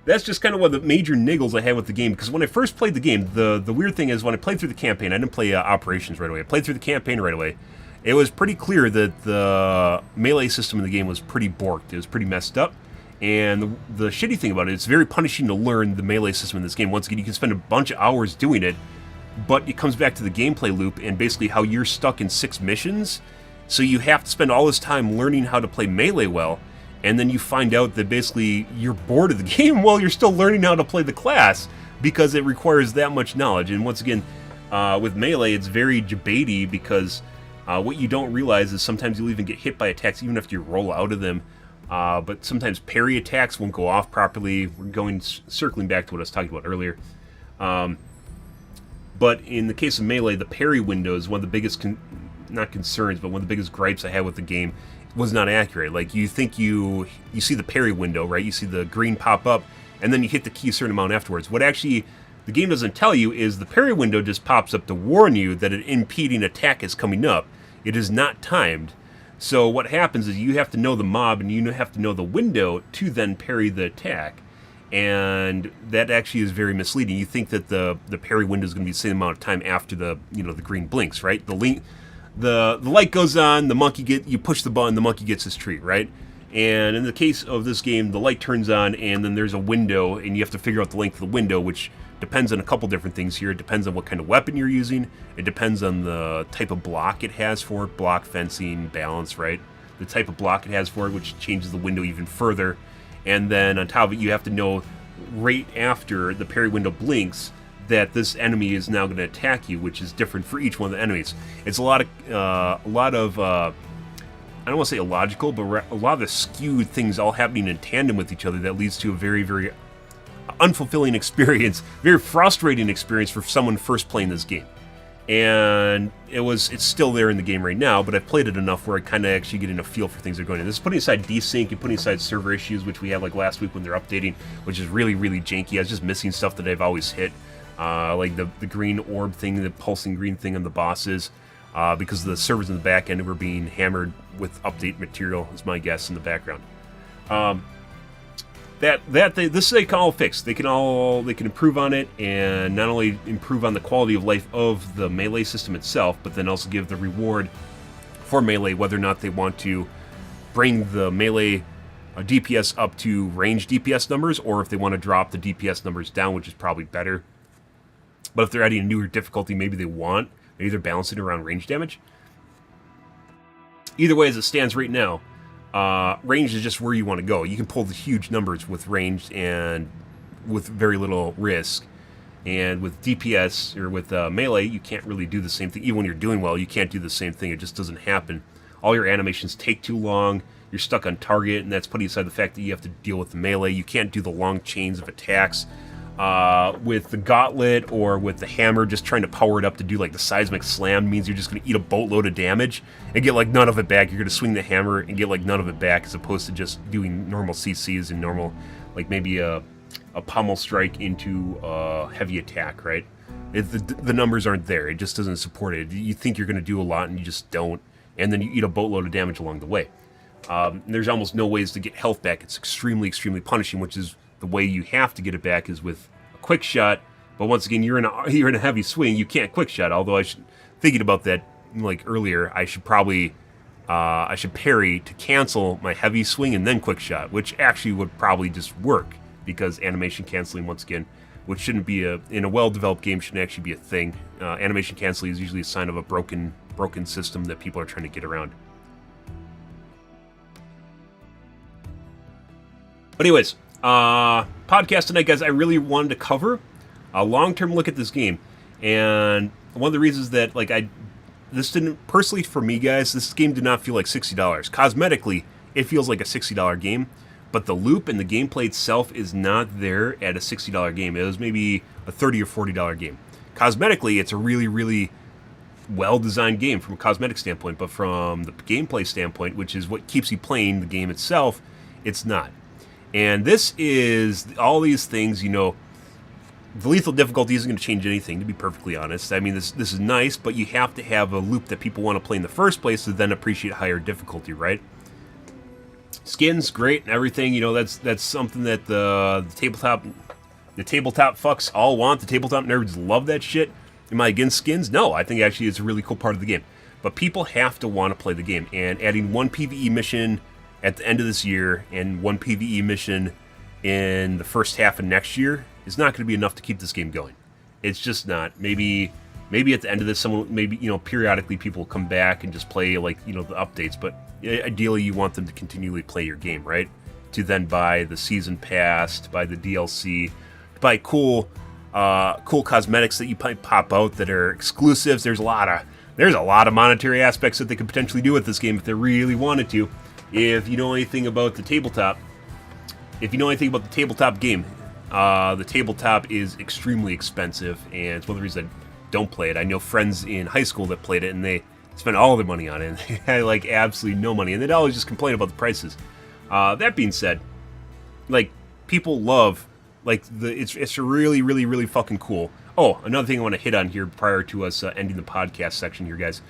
That's just kind of one of the major niggles I had with the game, because when I first played the game, the weird thing is when I played through the campaign, I didn't play operations right away. I played through the campaign right away. It was pretty clear that the melee system in the game was pretty borked. It was pretty messed up. And the shitty thing about it, it's very punishing to learn the melee system in this game. Once again, you can spend a bunch of hours doing it, but it comes back to the gameplay loop and basically how you're stuck in 6 missions. So you have to spend all this time learning how to play melee well, and then you find out that basically you're bored of the game while you're still learning how to play the class because it requires that much knowledge. And once again, with melee, it's very debatey because what you don't realize is sometimes you'll even get hit by attacks even after you roll out of them. But sometimes parry attacks won't go off properly. We're circling back to what I was talking about earlier. But in the case of melee, the parry window is one of the biggest, not concerns, but one of the biggest gripes I had with the game. Was not accurate. Like, you think you see the parry window, right? You see the green pop up, and then you hit the key a certain amount afterwards. What actually the game doesn't tell you is the parry window just pops up to warn you that an impeding attack is coming up. It is not timed. So what happens is you have to know the mob and you have to know the window to then parry the attack. And that actually is very misleading. You think that the parry window is going to be the same amount of time after the green blinks, right? The light goes on, you push the button, the monkey gets his treat, right? And in the case of this game, the light turns on, and then there's a window, and you have to figure out the length of the window, which depends on a couple different things here. It depends on what kind of weapon you're using. It depends on the type of block it has for it, block, fencing, balance, right? The type of block it has for it, which changes the window even further. And then on top of it, you have to know right after the parry window blinks that this enemy is now going to attack you, which is different for each one of the enemies. It's a lot of I don't want to say illogical, but a lot of the skewed things all happening in tandem with each other that leads to a very, very unfulfilling experience, very frustrating experience for someone first playing this game. And it's still there in the game right now, but I've played it enough where I kind of actually get a feel for things that are going on. This is putting aside desync and putting aside server issues, which we had like last week when they're updating, which is really, really janky. I was just missing stuff that I've always hit. Like the green orb thing, the pulsing green thing on the bosses, because the servers in the back end were being hammered with update material, is my guess, in the background. This they can all fix. They can improve on it, and not only improve on the quality of life of the melee system itself, but then also give the reward for melee, whether or not they want to bring the melee DPS up to range DPS numbers, or if they want to drop the DPS numbers down, which is probably better. But if they're adding a newer difficulty, maybe they're balancing around range damage. Either way, as it stands right now, range is just where you want to go. You can pull the huge numbers with range and with very little risk. And with DPS, or with melee, you can't really do the same thing. Even when you're doing well, you can't do the same thing. It just doesn't happen. All your animations take too long. You're stuck on target, and that's putting aside the fact that you have to deal with the melee. You can't do the long chains of attacks. With the gauntlet or with the hammer, just trying to power it up to do like the seismic slam means you're just going to eat a boatload of damage and get like none of it back. You're going to swing the hammer and get like none of it back, as opposed to just doing normal CCs and normal, like maybe a pommel strike into a heavy attack, right? The numbers aren't there. It just doesn't support it. You think you're going to do a lot and you just don't, and then you eat a boatload of damage along the way. There's almost no ways to get health back. It's extremely, extremely punishing, which is the way you have to get it back is with a quick shot. But once again, you're in a heavy swing. You can't quick shot. Although thinking about that like earlier, I should parry to cancel my heavy swing and then quick shot, which actually would probably just work, because animation canceling, once again, which shouldn't be in a well-developed game, shouldn't actually be a thing. Animation canceling is usually a sign of a broken system that people are trying to get around. But anyways, podcast tonight, guys. I really wanted to cover a long-term look at this game, and one of the reasons that this didn't, personally for me, guys, this game did not feel like $60. Cosmetically, it feels like a $60 game, but the loop and the gameplay itself is not there at a $60 game. It was maybe a $30 or $40 game. Cosmetically, it's a really, really well-designed game from a cosmetic standpoint, but from the gameplay standpoint, which is what keeps you playing the game itself, it's not. And this is all these things, you know, the lethal difficulty isn't going to change anything, to be perfectly honest. I mean, this is nice, but you have to have a loop that people want to play in the first place to then appreciate higher difficulty, right? Skins, great and everything. You know, that's something that the tabletop fucks all want. The tabletop nerds love that shit. Am I against skins? No, I think actually it's a really cool part of the game. But people have to want to play the game, and adding one PvE mission at the end of this year and one PvE mission in the first half of next year is not going to be enough to keep this game going. It's just not. Maybe at the end of this, maybe, you know, periodically people will come back and just play, like, you know, the updates. But ideally, you want them to continually play your game, right? To then buy the season pass, to buy the DLC, to buy cool cosmetics that you pop out that are exclusives. There's a lot of monetary aspects that they could potentially do with this game if they really wanted to. If you know anything about the tabletop, game, the tabletop is extremely expensive, and it's one of the reasons I don't play it. I know friends in high school that played it, and they spent all their money on it, and they had, like, absolutely no money, and they'd always just complain about the prices. That being said, like, people love, like, it's really, really, really fucking cool. Oh, another thing I want to hit on here prior to us ending the podcast section here, guys.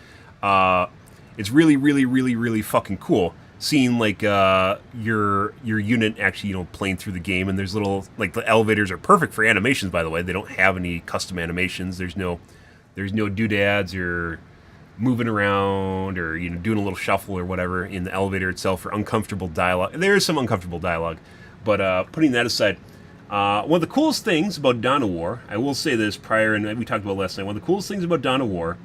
It's really, really, really, really fucking cool seeing, like, your unit actually, you know, playing through the game, and there's little, like, the elevators are perfect for animations, by the way. They don't have any custom animations. There's no doodads or moving around or, you know, doing a little shuffle or whatever in the elevator itself, or uncomfortable dialogue. There is some uncomfortable dialogue, but putting that aside, one of the coolest things about Dawn of War, I will say this prior, and we talked about last night, one of the coolest things about Dawn of War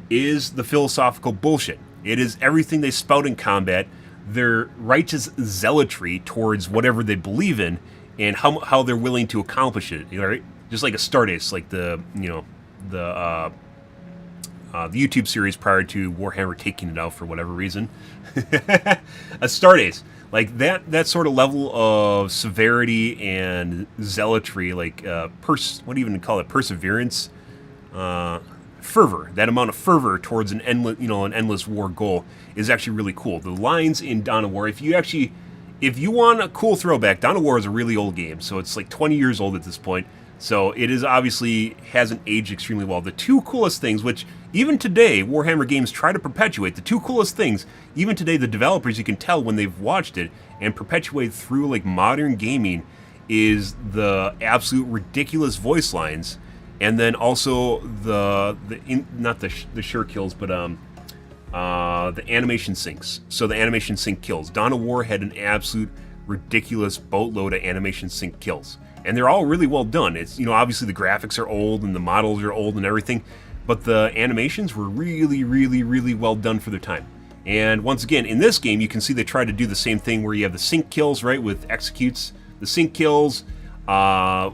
is the philosophical bullshit. It is everything they spout in combat, their righteous zealotry towards whatever they believe in, and how they're willing to accomplish it. You know, right? Just like a Stardust, like the YouTube series prior to Warhammer taking it out for whatever reason. A Stardust, like that sort of level of severity and zealotry, like what do you even call it? Perseverance, fervor. That amount of fervor towards an endless war goal is actually really cool. The lines in Dawn of War, if you want a cool throwback, Dawn of War is a really old game, so it's like 20 years old at this point. So it is obviously hasn't aged extremely well. The two coolest things, which even today Warhammer games try to perpetuate, the two coolest things, even today the developers, you can tell when they've watched it and perpetuate through, like, modern gaming, is the absolute ridiculous voice lines, and then also not the sure kills, but the animation syncs. So the animation sync kills. Dawn of War had an absolute ridiculous boatload of animation sync kills. And they're all really well done. It's, you know, obviously the graphics are old and the models are old and everything, but the animations were really, really, really well done for their time. And once again, in this game, you can see they try to do the same thing where you have the sync kills, right, with executes. The sync kills,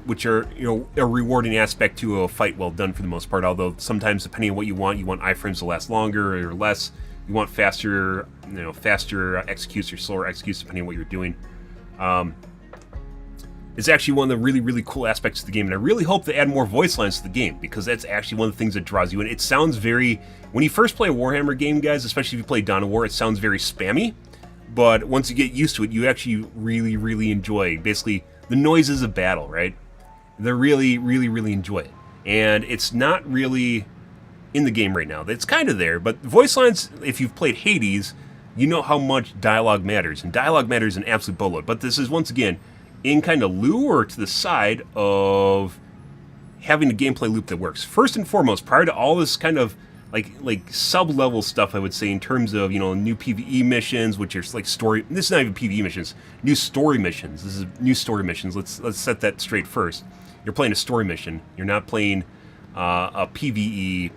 which are, you know, a rewarding aspect to a fight well done for the most part, although sometimes depending on what you want iframes to last longer or less. You want faster executes or slower executes depending on what you're doing. It's actually one of the really, really cool aspects of the game, and I really hope they add more voice lines to the game, because that's actually one of the things that draws you in. It sounds very... When you first play a Warhammer game, guys, especially if you play Dawn of War, it sounds very spammy, but once you get used to it, you actually really, really enjoy, basically, the noises of battle, right? They really, really, really enjoy it. And it's not really in the game right now. It's kind of there, but voice lines, if you've played Hades, you know how much dialogue matters, and dialogue matters an absolute boatload. But this is, once again, in kind of lieu or to the side of having a gameplay loop that works. First and foremost, prior to all this kind of like sub-level stuff, I would say, in terms of, you know, new PvE missions, which are like story... This is not even PvE missions. New story missions. This is new story missions. Let's set that straight first. You're playing a story mission. You're not playing a PvE,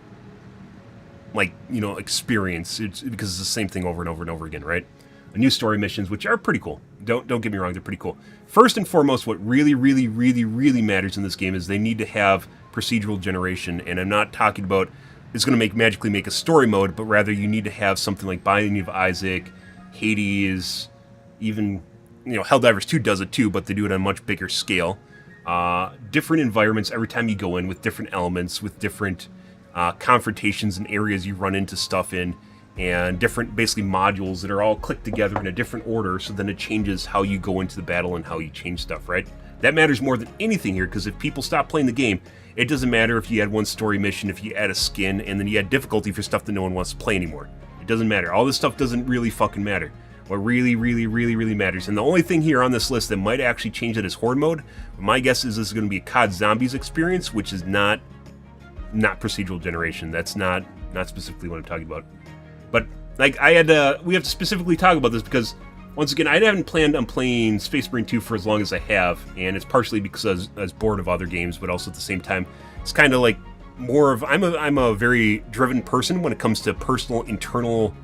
like, you know, experience. It's because it's the same thing over and over and over again, right? New story missions, which are pretty cool. Don't get me wrong, they're pretty cool. First and foremost, what really, really, really, really matters in this game is they need to have procedural generation, and I'm not talking about it's going to magically make a story mode, but rather you need to have something like Binding of Isaac, Hades, even Helldivers 2 does it too, but they do it on a much bigger scale. Different environments every time you go in, with different elements, with different confrontations and areas you run into stuff in, and different basically modules that are all clicked together in a different order, so then it changes how you go into the battle and how you change stuff, right? That matters more than anything here, because if people stop playing the game, it doesn't matter if you add one story mission, if you add a skin, and then you add difficulty for stuff that no one wants to play anymore. It doesn't matter. All this stuff doesn't really fucking matter. What really, really, really, really matters, and the only thing here on this list that might actually change it is Horde mode. My guess is this is going to be a COD Zombies experience, which is not procedural generation. That's not specifically what I'm talking about. But like we have to specifically talk about this because once again, I haven't planned on playing Space Marine 2 for as long as I have, and it's partially because I was bored of other games, but also at the same time, it's kind of like more of I'm a very driven person when it comes to personal internal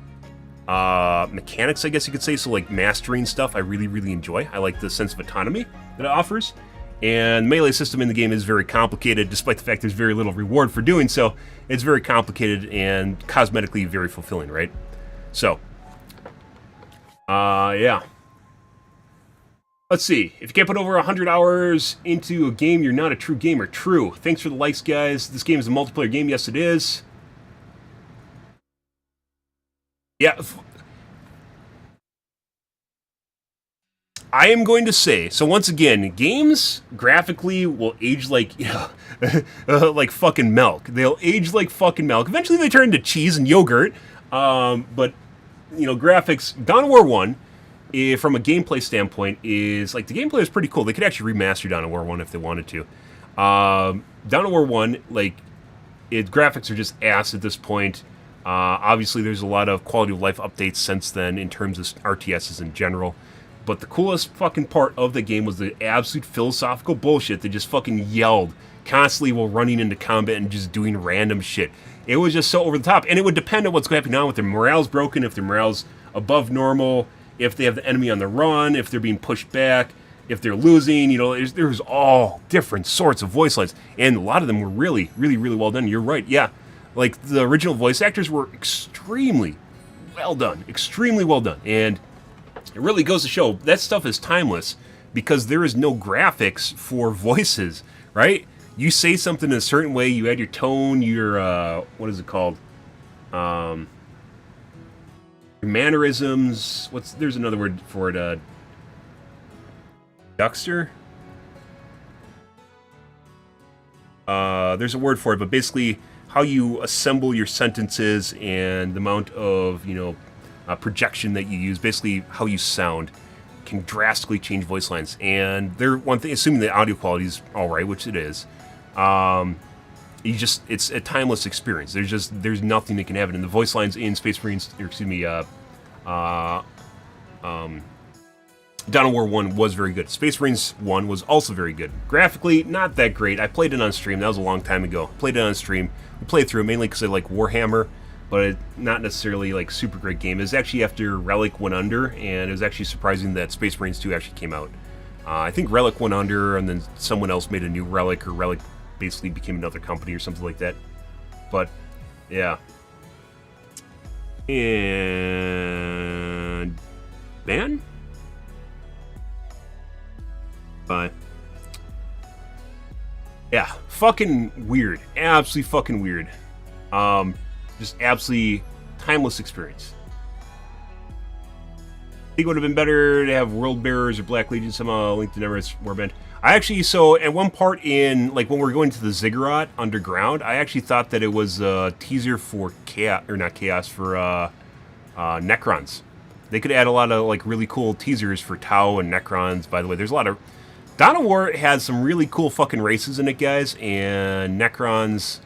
mechanics, I guess you could say. So like mastering stuff, I really, really enjoy. I like the sense of autonomy that it offers. And the melee system in the game is very complicated, despite the fact there's very little reward for doing so. It's very complicated and cosmetically very fulfilling, right? So, yeah. Let's see. If you can't put over 100 hours into a game, you're not a true gamer. True. Thanks for the likes, guys. This game is a multiplayer game. Yes, it is. Yeah. I am going to say, so once again, games graphically will age like, like fucking milk. They'll age like fucking milk. Eventually they turn into cheese and yogurt. But, graphics, Dawn of War 1, from a gameplay standpoint, is, like, the gameplay is pretty cool. They could actually remaster Dawn of War 1 if they wanted to. Dawn of War 1, like, graphics are just ass at this point. Obviously, there's a lot of quality of life updates since then in terms of RTSs in general. But the coolest fucking part of the game was the absolute philosophical bullshit they just fucking yelled constantly while running into combat and just doing random shit. It was just so over the top. And it would depend on what's happening on, if their morale's broken, if their morale's above normal, if they have the enemy on the run, if they're being pushed back, if they're losing. There's all different sorts of voice lines. And a lot of them were really, really, really well done. You're right, yeah. Like, the original voice actors were extremely well done. Extremely well done. And it really goes to show that stuff is timeless because there is no graphics for voices, right? You say something in a certain way, you add your tone, your, what is it called? Your mannerisms. There's another word for it, Duxter? There's a word for it, but basically how you assemble your sentences and the amount of, projection that you use, basically how you sound, can drastically change voice lines. And one thing, assuming the audio quality is all right, which it is, it's a timeless experience. There's nothing that can have it. And the voice lines in Space Marines, Dawn of War 1 was very good. Space Marines 1 was also very good. Graphically, not that great. I played it on stream. That was a long time ago. Played it on stream. We played through it mainly because I like Warhammer, but not necessarily like super great game. It was actually after Relic went under, and it was actually surprising that Space Marines 2 actually came out. I think Relic went under, and then someone else made a new Relic, or Relic basically became another company or something like that. But, yeah. And... ban? Bye. Yeah, fucking weird. Absolutely fucking weird. Just absolutely timeless experience. I think it would have been better to have World Bearers or Black Legion somehow linked to Neverest Warband. I actually, so at one part in, like when we were going to the Ziggurat underground, I actually thought that it was a teaser for Chaos, or not Chaos, for Necrons. They could add a lot of like really cool teasers for Tau and Necrons. By the way, there's a lot of... Dawn of War has some really cool fucking races in it, guys, and Necrons,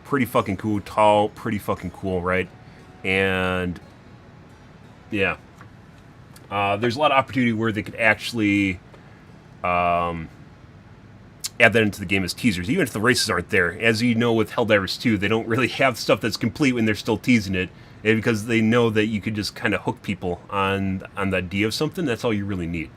pretty fucking cool. Tau, pretty fucking cool, right? And, yeah. There's a lot of opportunity where they could actually add that into the game as teasers, even if the races aren't there. As you know with Helldivers 2, they don't really have stuff that's complete when they're still teasing it, because they know that you could just kind of hook people on the idea of something. That's all you really need.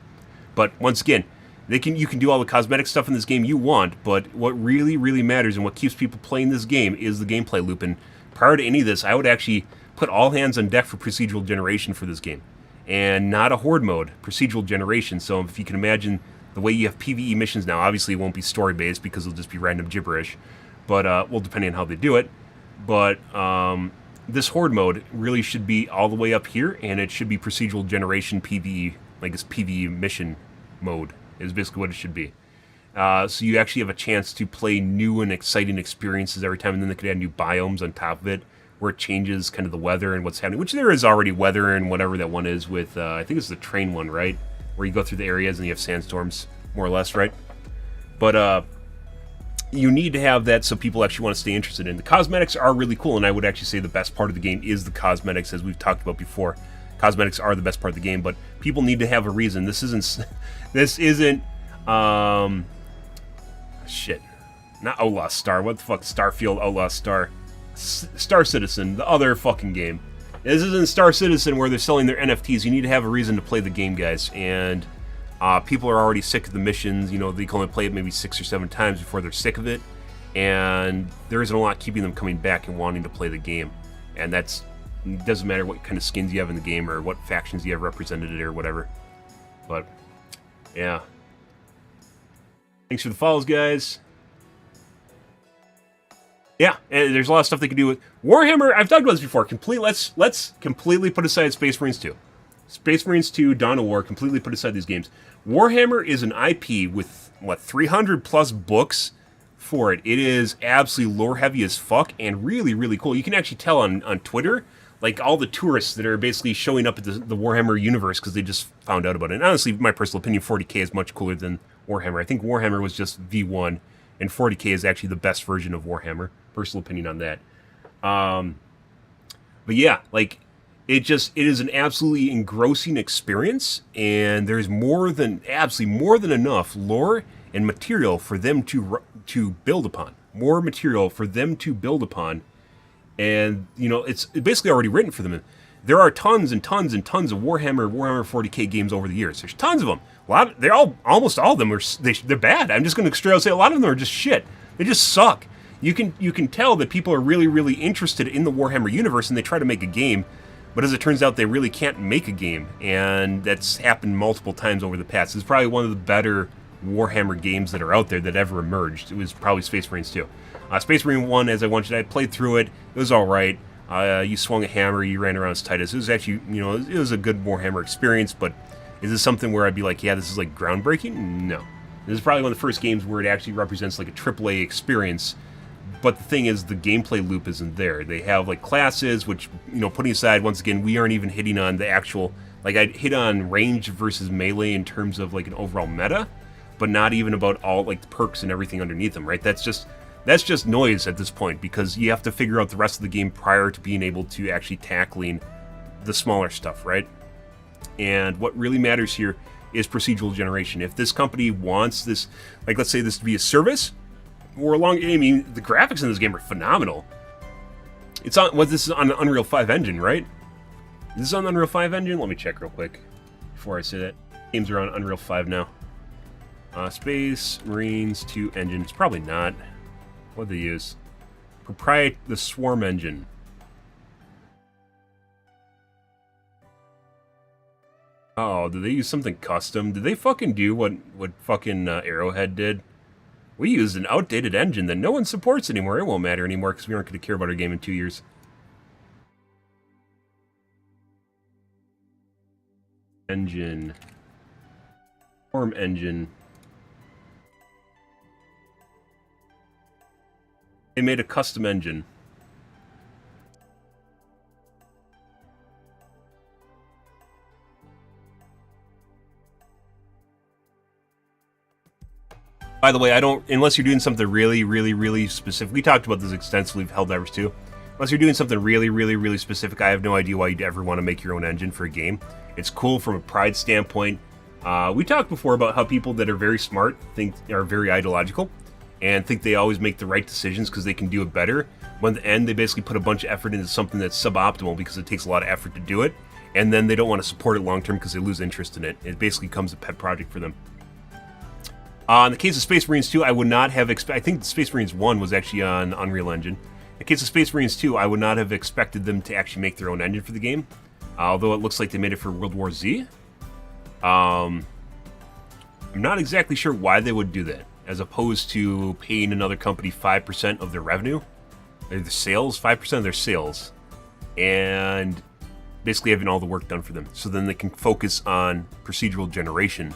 But once again, you can do all the cosmetic stuff in this game you want, but what really, really matters and what keeps people playing this game is the gameplay loop. And prior to any of this, I would actually put all hands on deck for procedural generation for this game. and not a horde mode, procedural generation. So if you can imagine the way you have PvE missions now, obviously it won't be story-based because it'll just be random gibberish, but, well, depending on how they do it. But this horde mode really should be all the way up here, and it should be procedural generation PvE, like it's PvE mission mode, is basically what it should be. So you actually have a chance to play new and exciting experiences every time, and then they could add new biomes on top of it, where it changes kind of the weather and what's happening, which there is already weather and whatever that one is with, I think it's the train one, right? Where you go through the areas and you have sandstorms, more or less, right? But you need to have that so people actually want to stay interested in. The cosmetics are really cool, and I would actually say the best part of the game is the cosmetics, as we've talked about before. Cosmetics are the best part of the game, but people need to have a reason. This isn't, shit. Not Outlaw Star, what the fuck, Starfield, Outlaw Star. Star Citizen, the other fucking game. This isn't Star Citizen where they're selling their NFTs. You need to have a reason to play the game, guys. And people are already sick of the missions. You know, they can only play it maybe 6 or 7 times before they're sick of it. And there isn't a lot keeping them coming back and wanting to play the game. And it doesn't matter what kind of skins you have in the game or what factions you have represented it or whatever. But, yeah. Thanks for the follows, guys. Yeah, and there's a lot of stuff they can do with Warhammer. I've talked about this before. Let's completely put aside Space Marines 2. Space Marines 2, Dawn of War, completely put aside these games. Warhammer is an IP with, what, 300 plus books for it. It is absolutely lore heavy as fuck and really, really cool. You can actually tell on Twitter, like all the tourists that are basically showing up at the Warhammer universe because they just found out about it. And honestly, my personal opinion, 40k is much cooler than Warhammer. I think Warhammer was just V1, and 40k is actually the best version of Warhammer. Personal opinion on that. But yeah, like, it is an absolutely engrossing experience, and there's absolutely more than enough lore and material for them to build upon. More material for them to build upon, and, you know, it's basically already written for them. There are tons and tons and tons of Warhammer 40k games over the years. There's tons of them. Almost all of them they're bad. I'm just going to straight out say a lot of them are just shit. They just suck. You can tell that people are really, really interested in the Warhammer universe, and they try to make a game, but as it turns out, they really can't make a game, and that's happened multiple times over the past. It's probably one of the better Warhammer games that are out there that ever emerged. It was probably Space Marines 2. Space Marine 1, as I played through it. It was alright. You swung a hammer, you ran around as Titus. It was actually, you know, it was a good Warhammer experience, but is this something where I'd be like, yeah, this is like groundbreaking? No. This is probably one of the first games where it actually represents like a AAA experience. But the thing is, the gameplay loop isn't there. They have, like, classes, which, you know, putting aside, once again, we aren't even hitting on the actual... Like, I'd hit on range versus melee in terms of, like, an overall meta, but not even about all, like, the perks and everything underneath them, right? That's just noise at this point, because you have to figure out the rest of the game prior to being able to actually tackling the smaller stuff, right? And what really matters here is procedural generation. If this company wants this, like, let's say this to be a service... I mean, the graphics in this game are phenomenal. This is on the Unreal 5 engine, right? Is this on the Unreal 5 engine? Let me check real quick before I say that. Games are on Unreal 5 now. Space Marines 2 engine. It's probably not. What do they use? The Swarm engine. Oh, did they use something custom? Did they fucking do what fucking Arrowhead did? We used an outdated engine that no one supports anymore. It won't matter anymore because we aren't going to care about our game in 2 years. Engine. Form engine. They made a custom engine. By the way, unless you're doing something really, really, really specific. We talked about this extensively with Helldivers 2. Unless you're doing something really, really, really specific, I have no idea why you'd ever want to make your own engine for a game. It's cool from a pride standpoint. We talked before about how people that are very smart are very ideological and think they always make the right decisions because they can do it better. When in the end, they basically put a bunch of effort into something that's suboptimal because it takes a lot of effort to do it, and then they don't want to support it long term because they lose interest in it. It basically becomes a pet project for them. In the case of Space Marines 2, I would not have I think Space Marines 1 was actually on Unreal Engine. In the case of Space Marines 2, I would not have expected them to actually make their own engine for the game. although it looks like they made it for World War Z. I'm not exactly sure why they would do that, as opposed to paying another company 5% of their revenue, or the sales, 5% of their sales, and basically having all the work done for them. So then they can focus on procedural generation.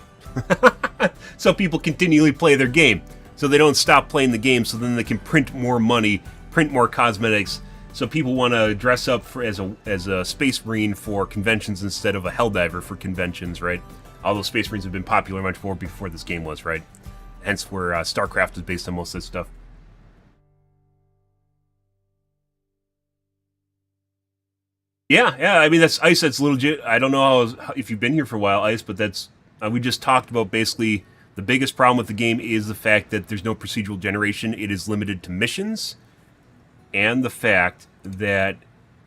So people continually play their game. So they don't stop playing the game, so then they can print more money, print more cosmetics. So people want to dress up as a Space Marine for conventions instead of a Helldiver for conventions, right? Although Space Marines have been popular much more before this game was, right? Hence where StarCraft is based on most of this stuff. Yeah, I mean, that's Ice. That's legit. I don't know if you've been here for a while, Ice, but that's we just talked about basically the biggest problem with the game is the fact that there's no procedural generation. It is limited to missions, and the fact that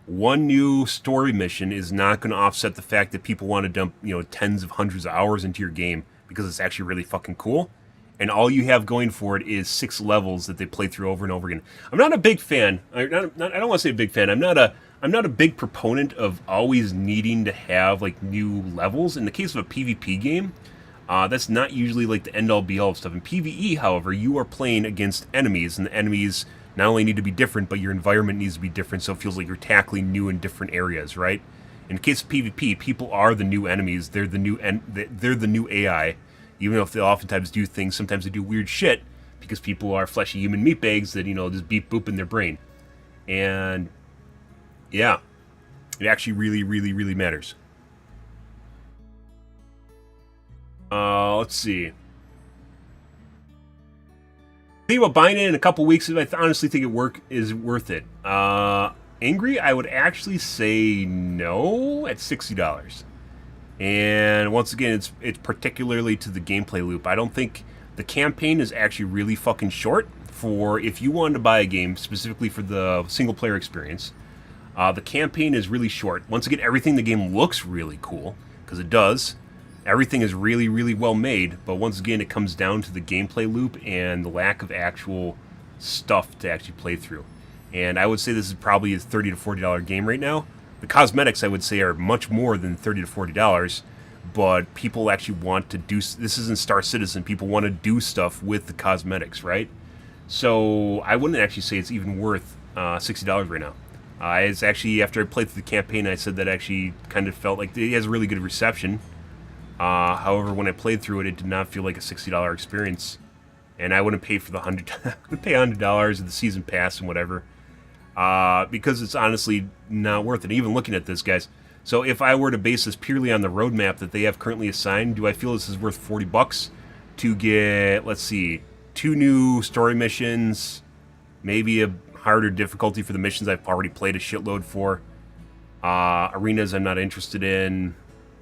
one new story mission is not going to offset the fact that people want to dump, tens of hundreds of hours into your game because it's actually really fucking cool. And all you have going for it is 6 levels that they play through over and over again. I'm not a big fan. I don't want to say a big fan. I'm not a big proponent of always needing to have like new levels. In the case of a PvP game, that's not usually like the end-all be-all of stuff. In PvE, however, you are playing against enemies, and the enemies not only need to be different, but your environment needs to be different, so it feels like you're tackling new and different areas, right? In the case of PvP, people are the new enemies. They're the new AI. Even if they oftentimes do things, sometimes they do weird shit because people are fleshy human meatbags that just beep boop in their brain, and yeah, it actually really, really, really matters. Let's see. Think about buying it in a couple weeks. I honestly think it is worth it. Angry, I would actually say no at $60. And once again, it's particularly to the gameplay loop. I don't think the campaign is actually really fucking short for if you wanted to buy a game specifically for the single player experience. The campaign is really short. Once again, everything in the game looks really cool because it does. Everything is really, really well made, but once again, it comes down to the gameplay loop and the lack of actual stuff to actually play through. And I would say this is probably a $30 to $40 game right now. The cosmetics, I would say, are much more than $30 to $40, but people actually want to do... This isn't Star Citizen. People want to do stuff with the cosmetics, right? So I wouldn't actually say it's even worth $60 right now. It's actually, after I played through the campaign, I said that actually kind of felt like it has a really good reception. However, when I played through it, it did not feel like a $60 experience, and I wouldn't pay for the I would pay $100 of the season pass and whatever, because it's honestly not worth it. Even looking at this, guys. So if I were to base this purely on the roadmap that they have currently assigned, do I feel this is worth $40 to get? Let's see, 2 new story missions, maybe a harder difficulty for the missions I've already played a shitload for. Arenas I'm not interested in.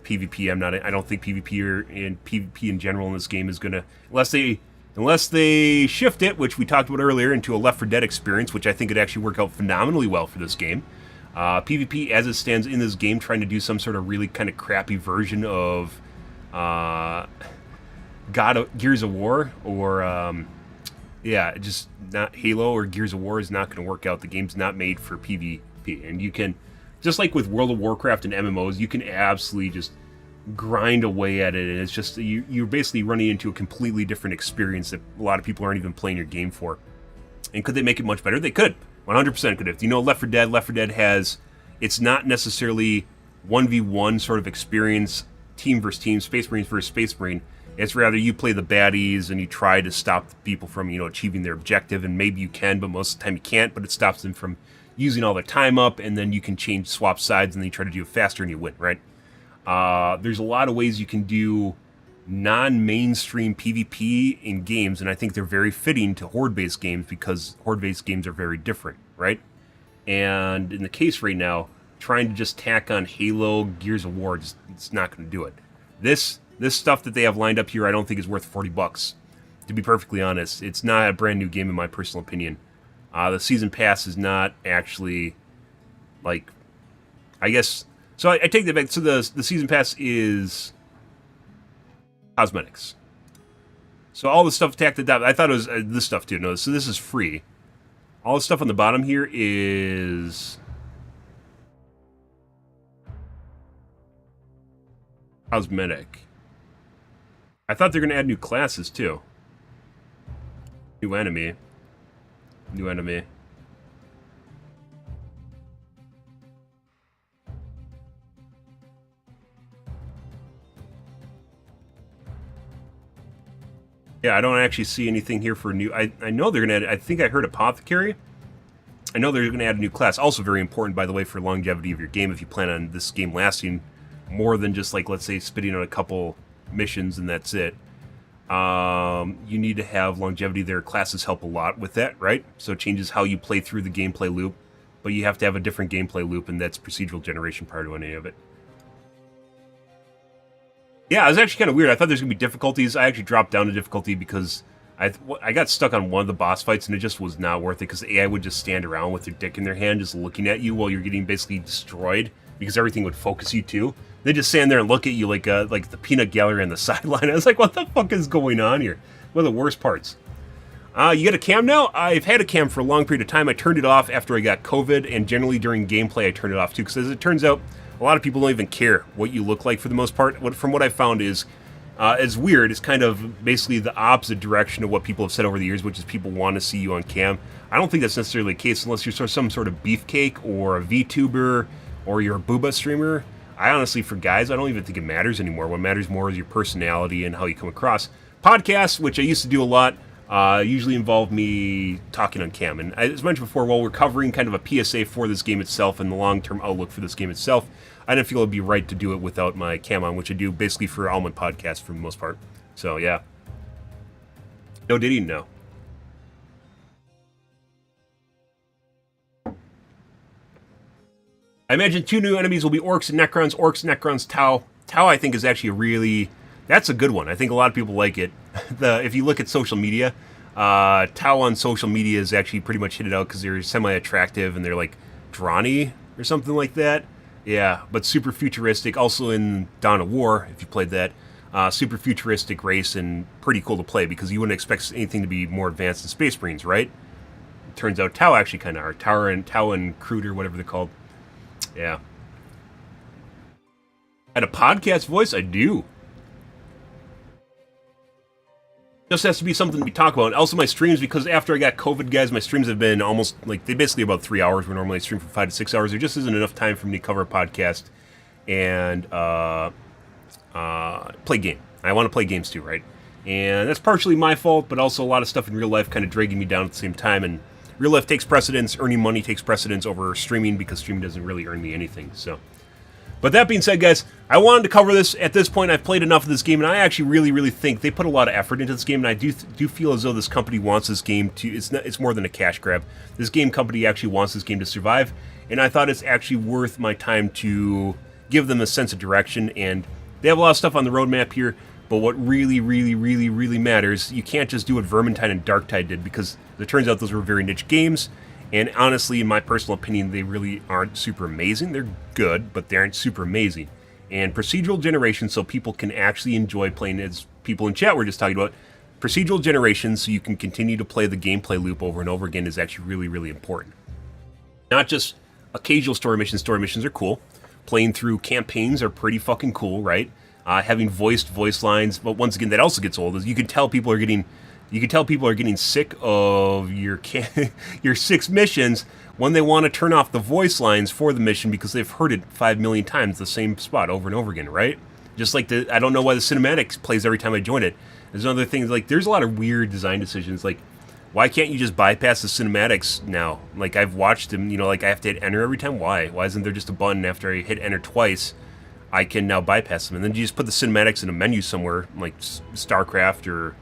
PvP I don't think PvP in general in this game is gonna, unless they shift it, which we talked about earlier, into a Left 4 Dead experience, which I think would actually work out phenomenally well for this game. PvP as it stands in this game, trying to do some sort of really kind of crappy version of Gears of War, or just not Halo or Gears of War is not going to work out. The game's not made for PvP, and you can, just like with World of Warcraft and MMOs, you can absolutely just grind away at it, and it's just you're basically running into a completely different experience that a lot of people aren't even playing your game for. And could they make it much better? They could. 100% could. If you know Left 4 Dead has, it's not necessarily 1v1 sort of experience, team versus team, Space Marines versus Space Marine. It's rather you play the baddies and you try to stop the people from, achieving their objective, and maybe you can, but most of the time you can't, but it stops them from using all their time up, and then you can swap sides, and then you try to do it faster and you win, right? There's a lot of ways you can do non-mainstream PvP in games, and I think they're very fitting to horde-based games because horde-based games are very different, right? And in the case right now, trying to just tack on Halo, Gears of War, it's not going to do it. This stuff that they have lined up here, I don't think is worth $40. To be perfectly honest, it's not a brand new game in my personal opinion. The season pass is not actually, like, I guess. So I take that back. So the season pass is cosmetics. So all the stuff tacked at that, I thought it was this stuff too. No, so this is free. All the stuff on the bottom here is Cosmetic. I thought they're going to add new classes, too. New enemy. New enemy. Yeah, I don't actually see anything here for new... I know they're going to add... I think I heard Apothecary. I know they're going to add a new class. Also very important, by the way, for longevity of your game if you plan on this game lasting more than just, like, let's say, spitting on a couple missions and that's it. You need to have longevity there. Classes help a lot with that, right? So it changes how you play through the gameplay loop, but you have to have a different gameplay loop, and that's procedural generation prior to any of it. Yeah, it was actually kind of weird. I thought there's going to be difficulties. I actually dropped down to difficulty because I got stuck on one of the boss fights, and it just was not worth it because the AI would just stand around with their dick in their hand just looking at you while you're getting basically destroyed because everything would focus you too. They just stand there and look at you like the peanut gallery on the sideline. I was like, what the fuck is going on here? One of the worst parts. You got a cam now? I've had a cam for a long period of time. I turned it off after I got COVID, and generally during gameplay I turned it off too because as it turns out, a lot of people don't even care what you look like for the most part. From what I found is, it's weird. It's kind of basically the opposite direction of what people have said over the years, which is people want to see you on cam. I don't think that's necessarily the case unless you're some sort of beefcake or a VTuber or you're a booba streamer. I honestly, for guys, I don't even think it matters anymore. What matters more is your personality and how you come across. Podcasts, which I used to do a lot, usually involve me talking on cam. And as mentioned before, while we're covering kind of a PSA for this game itself and the long-term outlook for this game itself, I didn't feel it'd be right to do it without my cam on, which I do basically for all my podcasts for the most part. So, yeah. No diddy? No. I imagine 2 new enemies will be Orcs and Necrons. Orcs, Necrons, Tau. Tau, I think, is actually a really... That's a good one. I think a lot of people like it. If you look at social media, Tau on social media is actually pretty much hit it out because they're semi-attractive and they're like Drawny or something like that. Yeah, but super futuristic. Also in Dawn of War, if you played that, super futuristic race and pretty cool to play because you wouldn't expect anything to be more advanced than Space Marines, right? It turns out Tau actually kind of are. Tau and Cruder, whatever they're called. Yeah. At a podcast voice, I do. Just has to be something to be talked about. And also my streams, because after I got COVID, guys, my streams have been almost, like, they basically about 3 hours. We normally stream for 5 to 6 hours. There just isn't enough time for me to cover a podcast and play game. I want to play games too, right? And that's partially my fault, but also a lot of stuff in real life kind of dragging me down at the same time. And real life takes precedence. Earning money takes precedence over streaming because streaming doesn't really earn me anything, so... But that being said, guys, I wanted to cover this. At this point, I've played enough of this game, and I actually really, really think they put a lot of effort into this game, and I do feel as though this company wants this game to... It's more than a cash grab. This game company actually wants this game to survive, and I thought it's actually worth my time to give them a sense of direction, and they have a lot of stuff on the roadmap here, but what really, really, really, really matters, you can't just do what Vermintide and Darktide did, because it turns out those were very niche games. And honestly, in my personal opinion, they really aren't super amazing. They're good, but they aren't super amazing. And procedural generation, so people can actually enjoy playing, as people in chat were just talking about, procedural generation so you can continue to play the gameplay loop over and over again is actually really, really important. Not just occasional story missions. Story missions are cool. Playing through campaigns are pretty fucking cool, right? Having voiced voice lines, but once again, that also gets old. You can tell people are getting... sick of your 6 missions when they want to turn off the voice lines for the mission because they've heard it 5 million times the same spot over and over again, right? Just like I don't know why the cinematics plays every time I join it. There's other things, like, there's a lot of weird design decisions, like, why can't you just bypass the cinematics now? Like, I've watched them, like, I have to hit enter every time. Why? Why isn't there just a button after I hit enter twice, I can now bypass them? And then you just put the cinematics in a menu somewhere, like StarCraft or...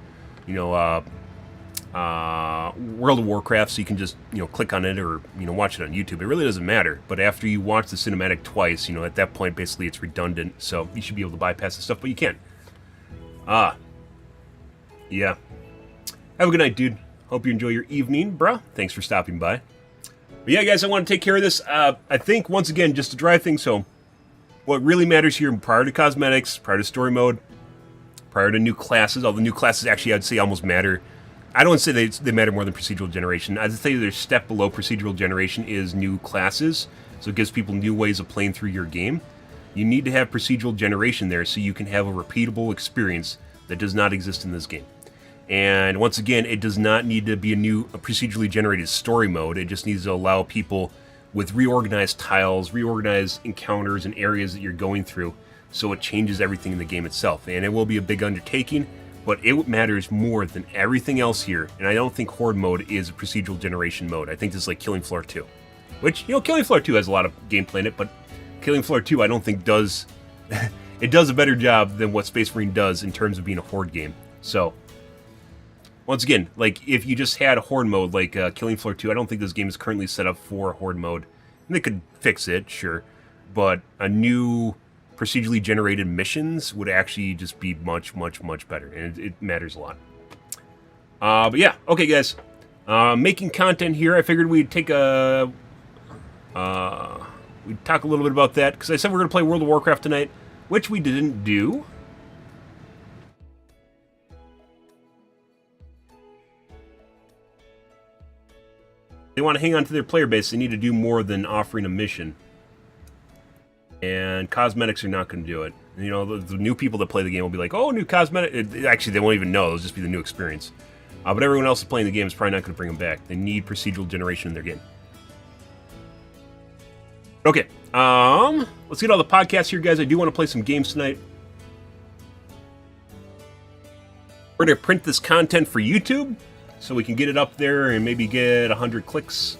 World of Warcraft, so you can just, click on it or, watch it on YouTube. It really doesn't matter. But after you watch the cinematic twice, at that point, basically, it's redundant. So you should be able to bypass the stuff, but you can't. Yeah. Have a good night, dude. Hope you enjoy your evening, bruh. Thanks for stopping by. But yeah, guys, I want to take care of this. I think, once again, just to drive things home, what really matters here, prior to cosmetics, prior to story mode, prior to new classes, all the new classes actually, I'd say, almost matter. I don't say they matter more than procedural generation. I'd say their step below procedural generation is new classes, so it gives people new ways of playing through your game. You need to have procedural generation there so you can have a repeatable experience that does not exist in this game. And once again, it does not need to be a procedurally generated story mode. It just needs to allow people with reorganized tiles, reorganized encounters and areas that you're going through, so it changes everything in the game itself. And it will be a big undertaking, but it matters more than everything else here. And I don't think Horde mode is a procedural generation mode. I think this is like Killing Floor 2. Which, you know, Killing Floor 2 has a lot of gameplay in it, but Killing Floor 2 I don't think does... it does a better job than what Space Marine does in terms of being a Horde game. So, once again, like, if you just had a Horde mode like Killing Floor 2, I don't think this game is currently set up for Horde mode. And they could fix it, sure. But a new procedurally generated missions would actually just be much, much, much better. And it matters a lot. But yeah, okay guys. Making content here, I figured we'd take a... we'd talk a little bit about that, because I said we're going to play World of Warcraft tonight, which we didn't do. They want to hang on to their player base, they need to do more than offering a mission. And cosmetics are not going to do it. You know, the new people that play the game will be like, oh, new cosmetic. Actually, they won't even know. It'll just be the new experience. But everyone else playing the game is probably not going to bring them back. They need procedural generation in their game. Okay, let's get all the podcasts here, guys. I do want to play some games tonight. We're going to print this content for YouTube, so we can get it up there and maybe get 100 clicks.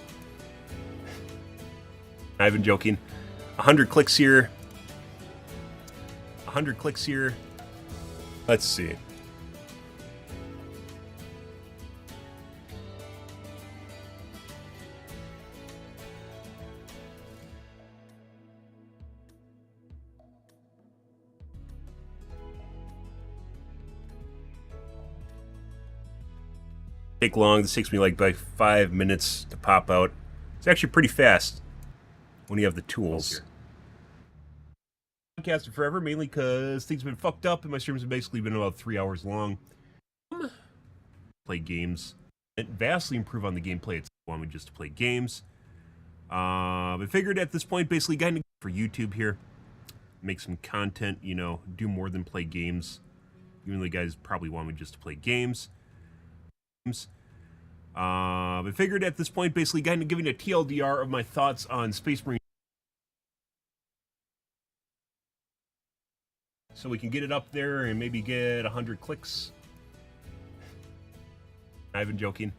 I've been joking. 100 clicks here. 100 clicks here. Let's see. Take long. This takes me like by 5 minutes to pop out. It's actually pretty fast when you have the tools. Podcasted forever, mainly because things have been fucked up and my streams have basically been about 3 hours long. Play games. It vastly improve on the gameplay. It's want me just to play games. I figured at this point, basically, going for YouTube here, make some content. You know, do more than play games. Even though you guys probably want me just to play games. I figured at this point, basically, kind of giving a TLDR of my thoughts on Space Marine. So we can get it up there and maybe get 100 clicks. I've been joking.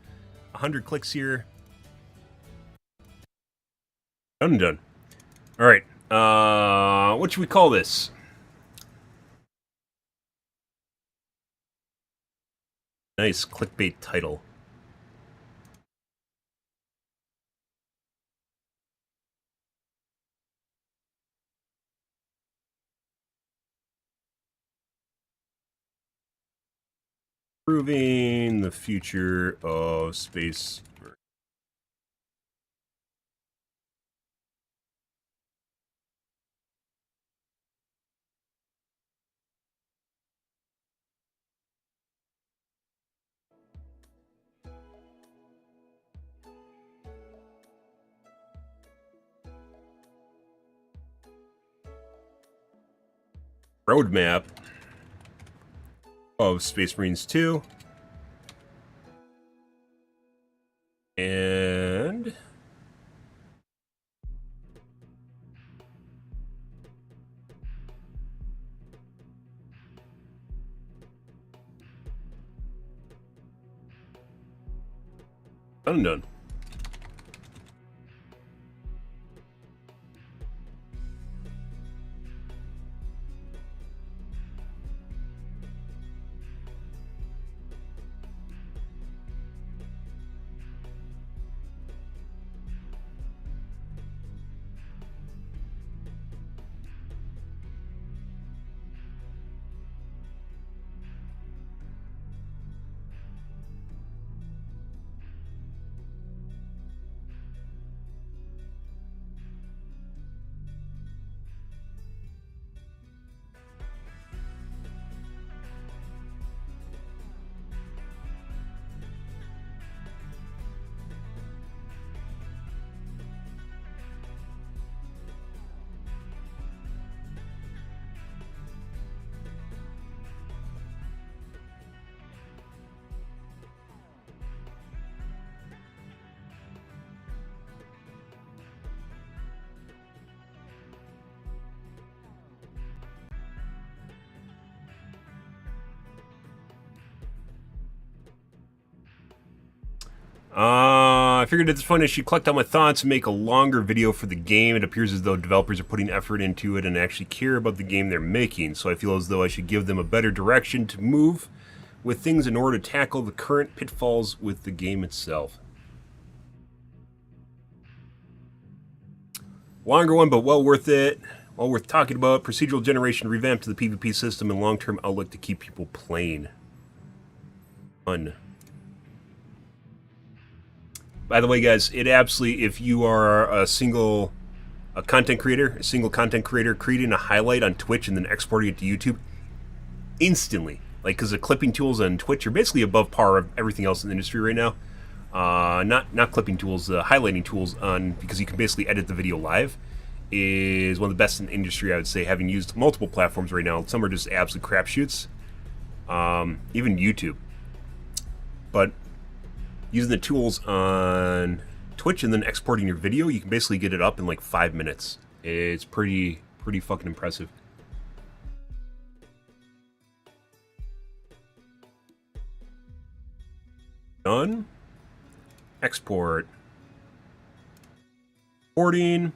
100 clicks here. Done. All right. What should we call this? Nice clickbait title. Proving the future of space. Roadmap of Space Marines 2. And done. I figured at this point I should collect all my thoughts and make a longer video for the game. It appears as though developers are putting effort into it and actually care about the game they're making, so I feel as though I should give them a better direction to move with things in order to tackle the current pitfalls with the game itself. Longer one, but well worth it. Well worth talking about. Procedural generation revamp to the PvP system and long-term outlook to keep people playing. Fun. By the way, guys, it absolutely, if you are a single content creator creating a highlight on Twitch and then exporting it to YouTube, instantly, like, because the clipping tools on Twitch are basically above par of everything else in the industry right now. Not clipping tools, highlighting tools because you can basically edit the video live, is one of the best in the industry, I would say, having used multiple platforms right now. Some are just absolute crapshoots, even YouTube. But using the tools on Twitch and then exporting your video, you can basically get it up in like 5 minutes. It's pretty fucking impressive. Done. Export. Porting.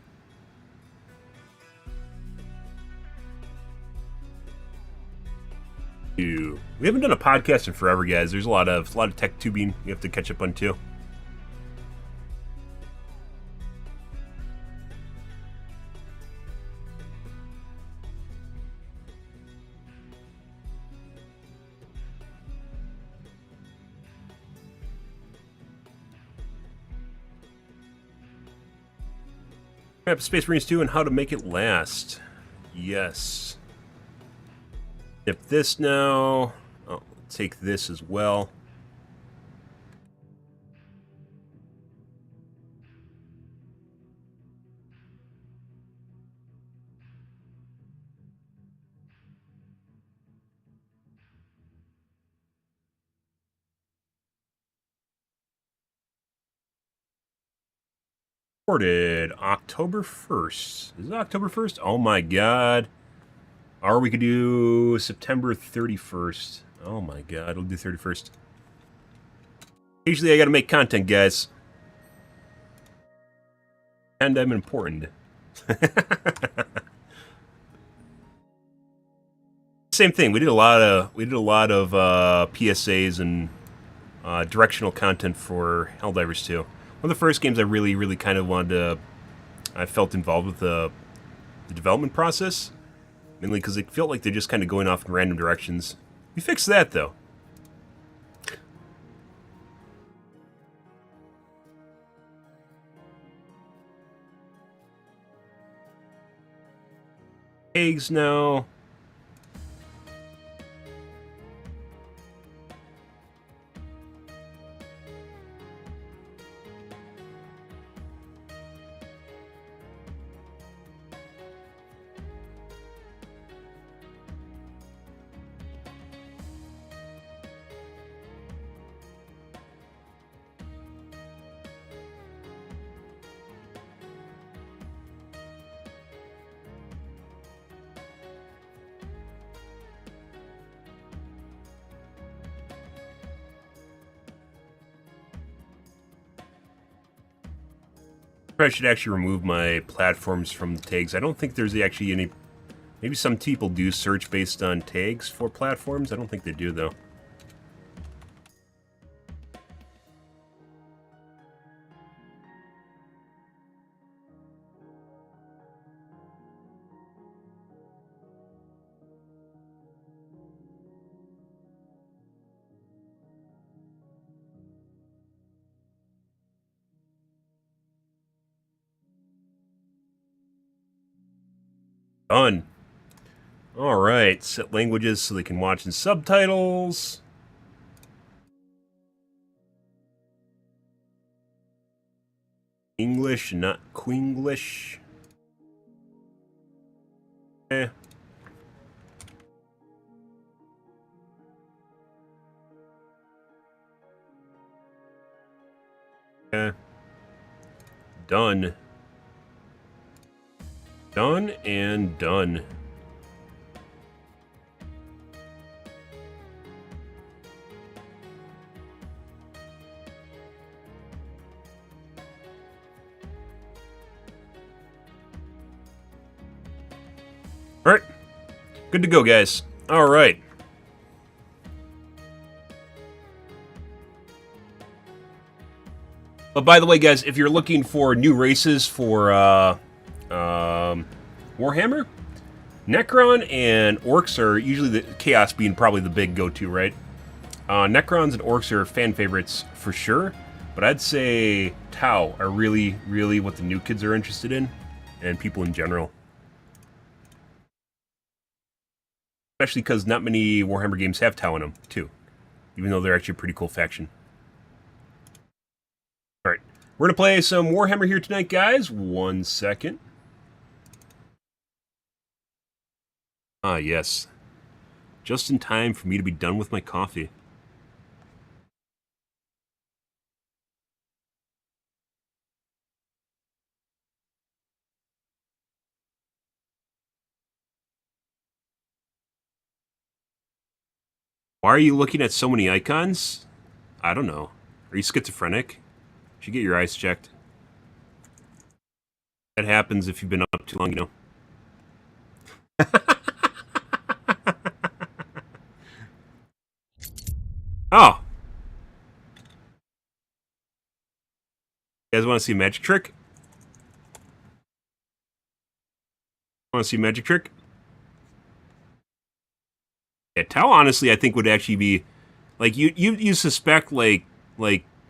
We haven't done a podcast in forever, guys. There's a lot of tech tubing you have to catch up on too. Space Marines 2 and how to make it last. Yes. Snip this now. I'll take this as well. Recorded October 1st. Is it October 1st? Oh my god. Or we could do September 31st. Oh my god, we'll do 31st. Usually I gotta make content, guys. And I'm important. Same thing. We did a lot of PSAs and directional content for Helldivers 2. One of the first games I really kind of wanted to... I felt involved with the development process. Mainly because it felt like they're just kind of going off in random directions. We fixed that, though. Eggs now. I should actually remove my platforms from the tags. I don't think there's actually any... Maybe some people do search based on tags for platforms. I don't think they do, though. Done. Alright, set languages so they can watch in subtitles. English, not Queenglish. Eh. Eh. Done. Done and done. Alright. Good to go, guys. Alright. But by the way, guys, if you're looking for new races for Warhammer, Necron and Orcs are usually the Chaos being probably the big go-to, right? Necrons and Orcs are fan favorites for sure, but I'd say Tau are really, really what the new kids are interested in, and people in general. Especially because not many Warhammer games have Tau in them, too, even though they're actually a pretty cool faction. Alright, we're going to play some Warhammer here tonight, guys. 1 second. Ah, yes. Just in time for me to be done with my coffee. Why are you looking at so many icons? I don't know. Are you schizophrenic? You should get your eyes checked. That happens if you've been up too long, you know. Oh! You guys want to see a magic trick? Want to see a magic trick? Yeah, Tau honestly I think would actually be like you suspect like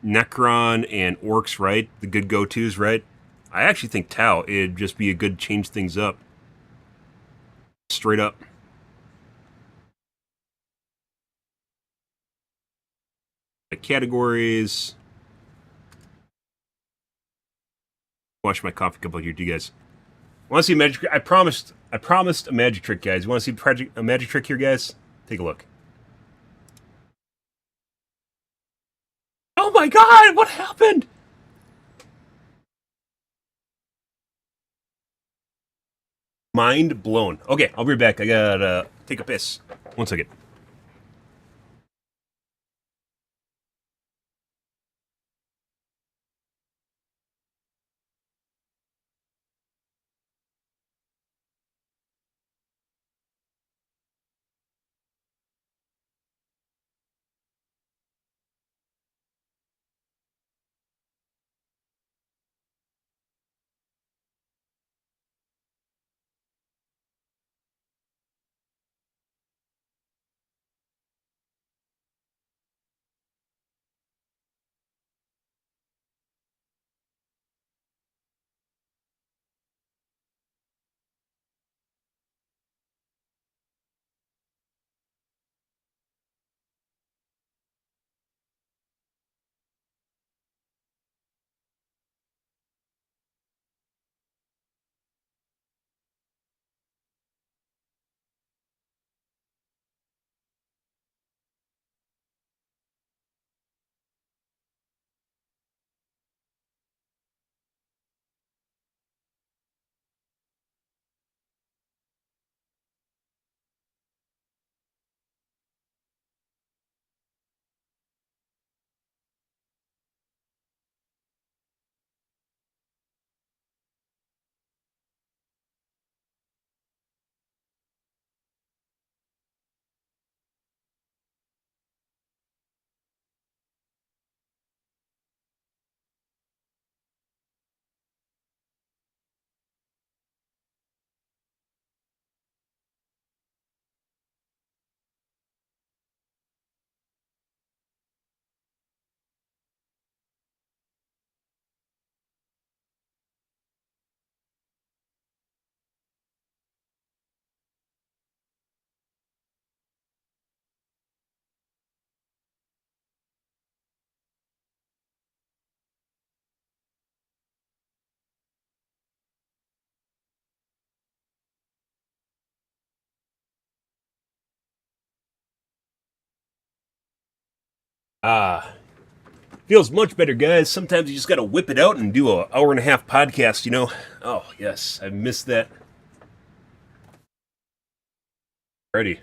Necron and Orcs, right? The good go-tos, right? I actually think Tau it'd just be a good change things up. Straight up. The categories. Wash my coffee cup out here, do you guys? Want to see a magic trick? I promised a magic trick, guys. You want to see a magic trick here, guys? Take a look. Oh my god, what happened? Mind blown. Okay, I'll be right back. I gotta take a piss. 1 second. Ah, feels much better, guys. Sometimes you just gotta whip it out and do an hour and a half podcast, you know? Oh, yes, I missed that. Ready.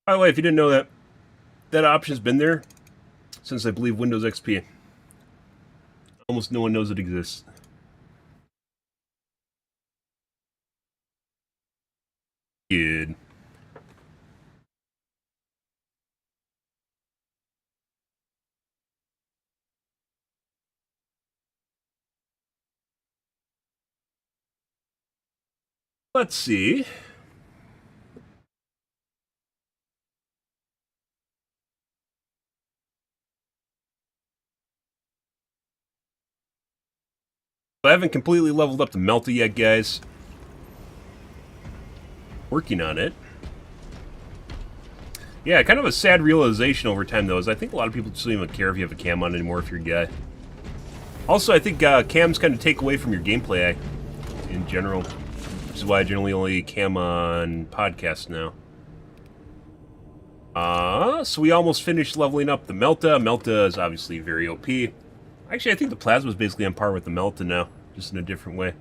By the way, if you didn't know that, that option's been there since I believe Windows XP. Almost no one knows it exists. Good. Let's see. I haven't completely leveled up the Melta yet, guys. Working on it. Yeah, kind of a sad realization over time, though, is I think a lot of people just don't even care if you have a cam on anymore if you're a guy. Also, I think cams kind of take away from your gameplay in general, which is why I generally only cam on podcasts now. So we almost finished leveling up the Melta. Melta is obviously very OP. Actually, I think the Plasma is basically on par with the Melta now, just in a different way.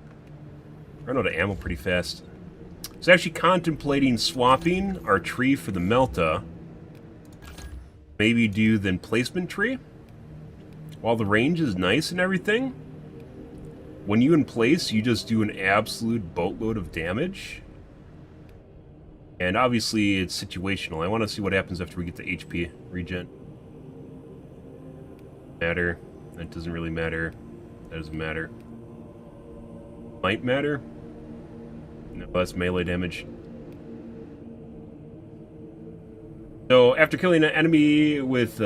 Run out of ammo pretty fast. I was actually contemplating swapping our tree for the Melta. Maybe do the emplacement tree. While the range is nice and everything, when you emplace, you just do an absolute boatload of damage. And obviously, it's situational. I want to see what happens after we get the HP regen. Matter. That doesn't really matter. That doesn't matter. Might matter. No, that's melee damage. So, after killing an enemy with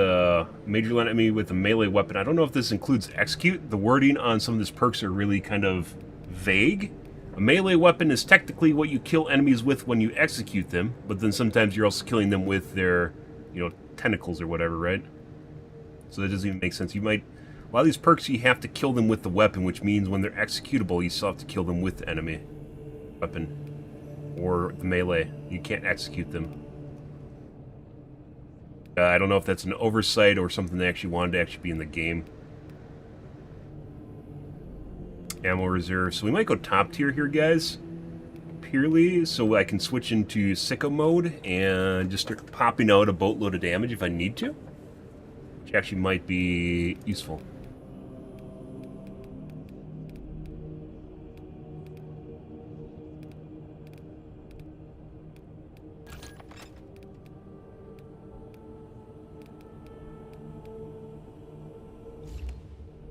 major enemy with a melee weapon, I don't know if this includes execute. The wording on some of these perks are really kind of vague. A melee weapon is technically what you kill enemies with when you execute them, but then sometimes you're also killing them with their, you know, tentacles or whatever, right? So that doesn't even make sense. You might... A lot of these perks, you have to kill them with the weapon, which means when they're executable, you still have to kill them with the enemy weapon. Or the melee. You can't execute them. I don't know if that's an oversight or something they actually wanted to actually be in the game. Ammo reserve. So we might go top tier here, guys. Purely so I can switch into sicko mode and just start popping out a boatload of damage if I need to. Which actually might be useful.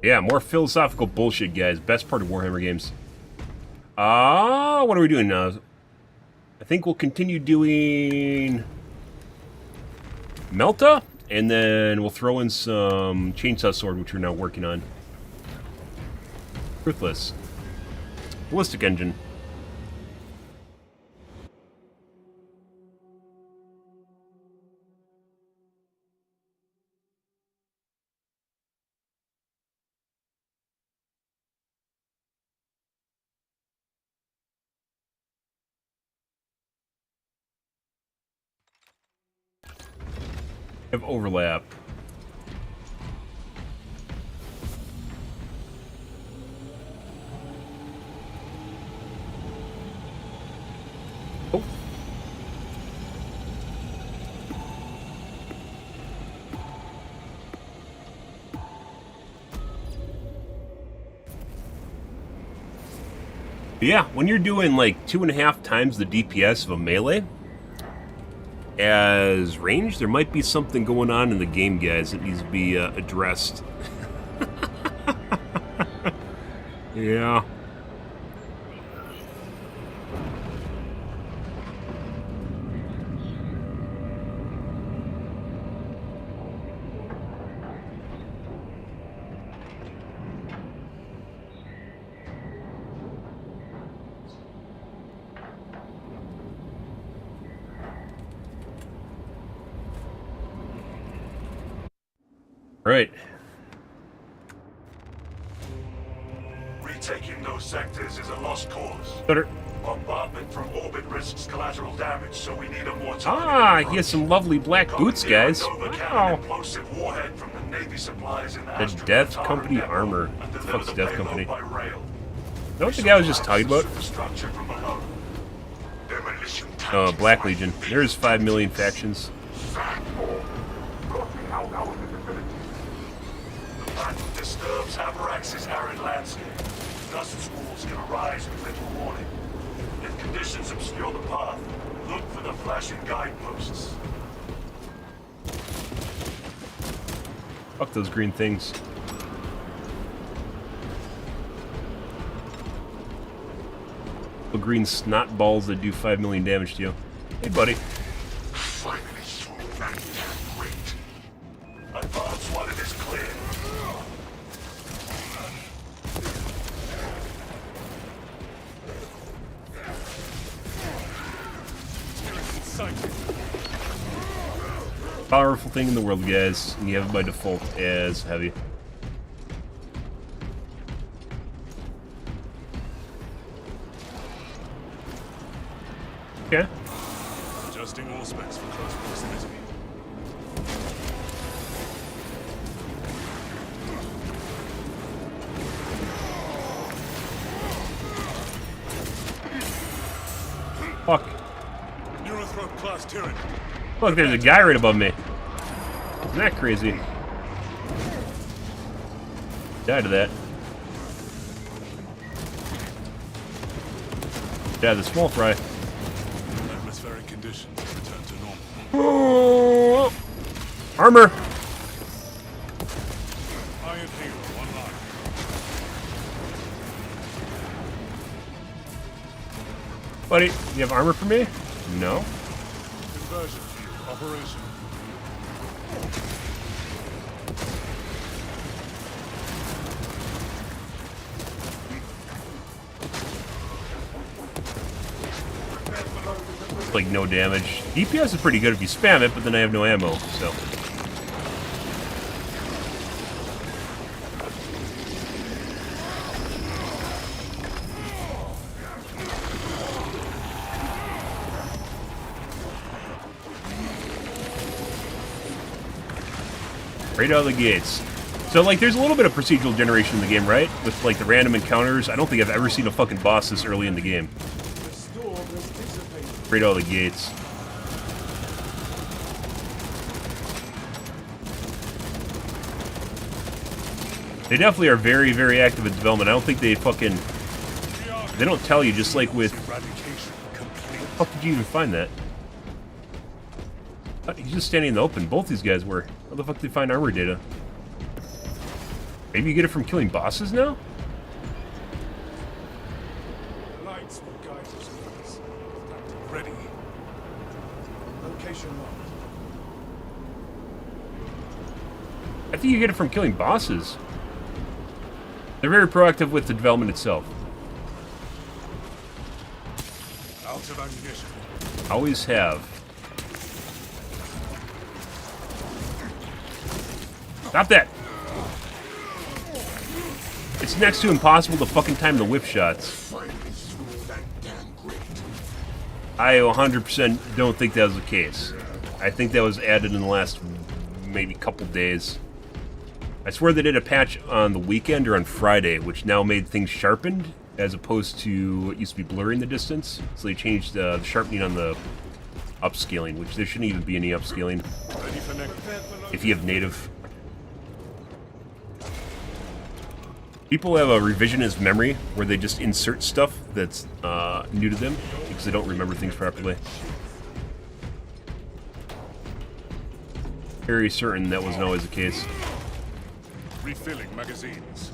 Yeah, more philosophical bullshit, guys. Best part of Warhammer games. What are we doing now? I think we'll continue doing Melta, and then we'll throw in some Chainsaw Sword, which we're now working on. Ruthless. Ballistic Engine. Have overlap. Oh. Yeah, when you're doing like 2.5 times the DPS of a melee as range, there might be something going on in the game, guys, that needs to be addressed. Yeah. Right. Retaking those sectors is a lost cause. Better. Bombardment from orbit risks collateral damage, so we need a more targeted he has some lovely black boots, guys. Wow. Warhead from the Navy supplies in The Death Company armor. What the fuck's Death Company? Know what the guy was just talking about? Black Legion. There's 5 million factions. disturbs Avarax's arid landscape. Dust squalls can arise with little warning. If conditions obscure the path, look for the flashing guideposts. Fuck those green things. Little green snot balls that do 5 million damage to you. Hey, buddy. Finally through that damn grate. Advance while it is clear. Powerful thing in the world, guys, and you have it by default as heavy. Okay. Adjusting all specs for close proximity. Fuck. Neurothroat class Tyranid. Look, there's a guy right above me. Isn't that crazy? Die to that. Yeah, the small fry. Atmospheric conditions return to normal. Oh, armor! Iron Halo online. Buddy, you have armor for me? No. Conversion field operation. Like, no damage. DPS is pretty good if you spam it, but then I have no ammo, so. Right out of the gates. So, like, there's a little bit of procedural generation in the game, right? With, like, the random encounters. I don't think I've ever seen a fucking boss this early in the game. Right out of the gates. They definitely are very, very active in development. I don't think they fucking... They don't tell you, just like with... How did you even find that? He's just standing in the open. Both these guys were. How the fuck did they find armor data? Maybe you get it from killing bosses now? Lights will guide us, please. Ready. Location locked. I think you get it from killing bosses. They're very proactive with the development itself. Out of ammunition. Always have. Stop that! It's next to impossible to fucking time the whip shots. I 100% don't think that was the case. I think that was added in the last maybe couple days. I swear they did a patch on the weekend or on Friday, which now made things sharpened, as opposed to what used to be blurring the distance. So they changed the sharpening on the upscaling, which there shouldn't even be any upscaling Ready for next. if you have native. People have a revisionist memory where they just insert stuff that's new to them because they don't remember things properly. Very certain that wasn't always the case. Refilling magazines.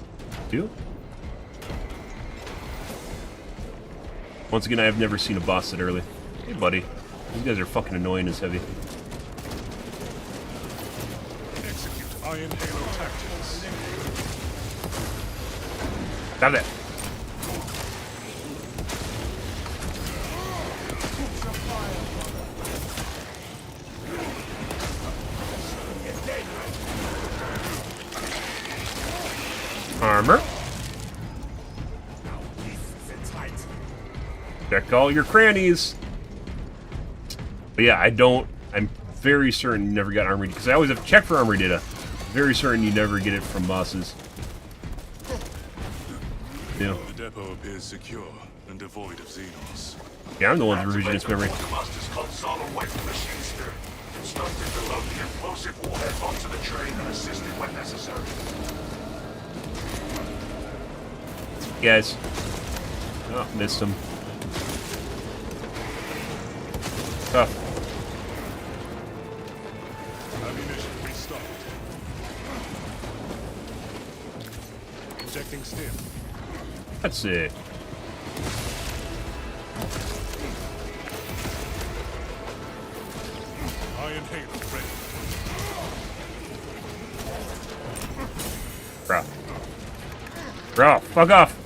Do? Once again, I have never seen a boss that early. Hey, buddy. These guys are fucking annoying as heavy. Execute Iron Halo tactics. Stop that. Armor. Check all your crannies. But yeah, I'm very certain you never got armor because I always have to check for armor data. Very certain you never get it from bosses. Yeah. The depot appears secure and devoid of Xenos. Yeah, I'm the one with revisionist memory. Master's console away from machine spirit. Instructed to load the explosive warheads onto the train and assist it when necessary. Guys. Oh, missed him. Tough. Ammunition restocked. Injecting stim. That's it. Iron Halo ready. Bro. Bro, fuck off.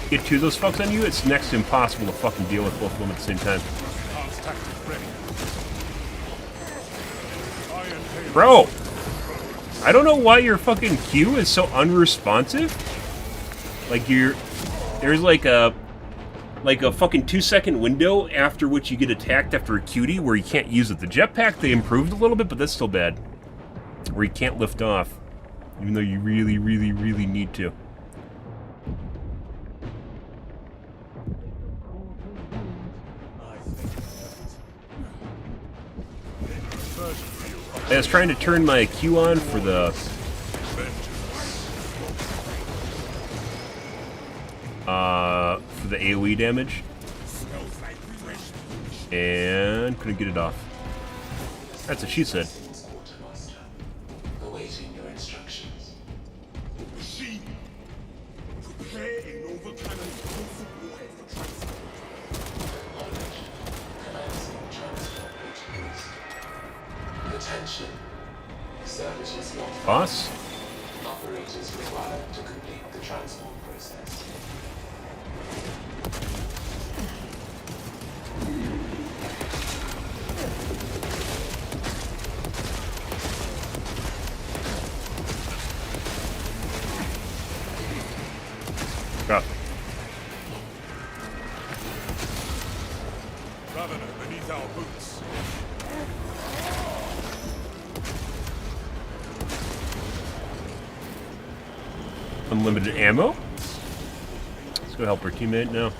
Get two of those fucks on you, it's next to impossible to fucking deal with both of them at the same time. Enhanced tactic ready. Iron Halo. Bro! I don't know why your fucking Q is so unresponsive. Like there's like a fucking 2-second window after which you get attacked after a cutie where you can't use it. The jetpack, they improved a little bit, but that's still bad. Where you can't lift off. Even though you really, really, really need to. I was trying to turn my Q on for the AoE damage, and couldn't get it off. That's what she said. Awaiting your instructions. Machine. Prepare a Nova Cannon explosive warhead for transport. Acknowledged. Commencing transport routines. Attention. Services not Boss? operators required to complete the transport process. Drop. Ravener beneath our boots. Unlimited ammo? Let's go help our teammate now.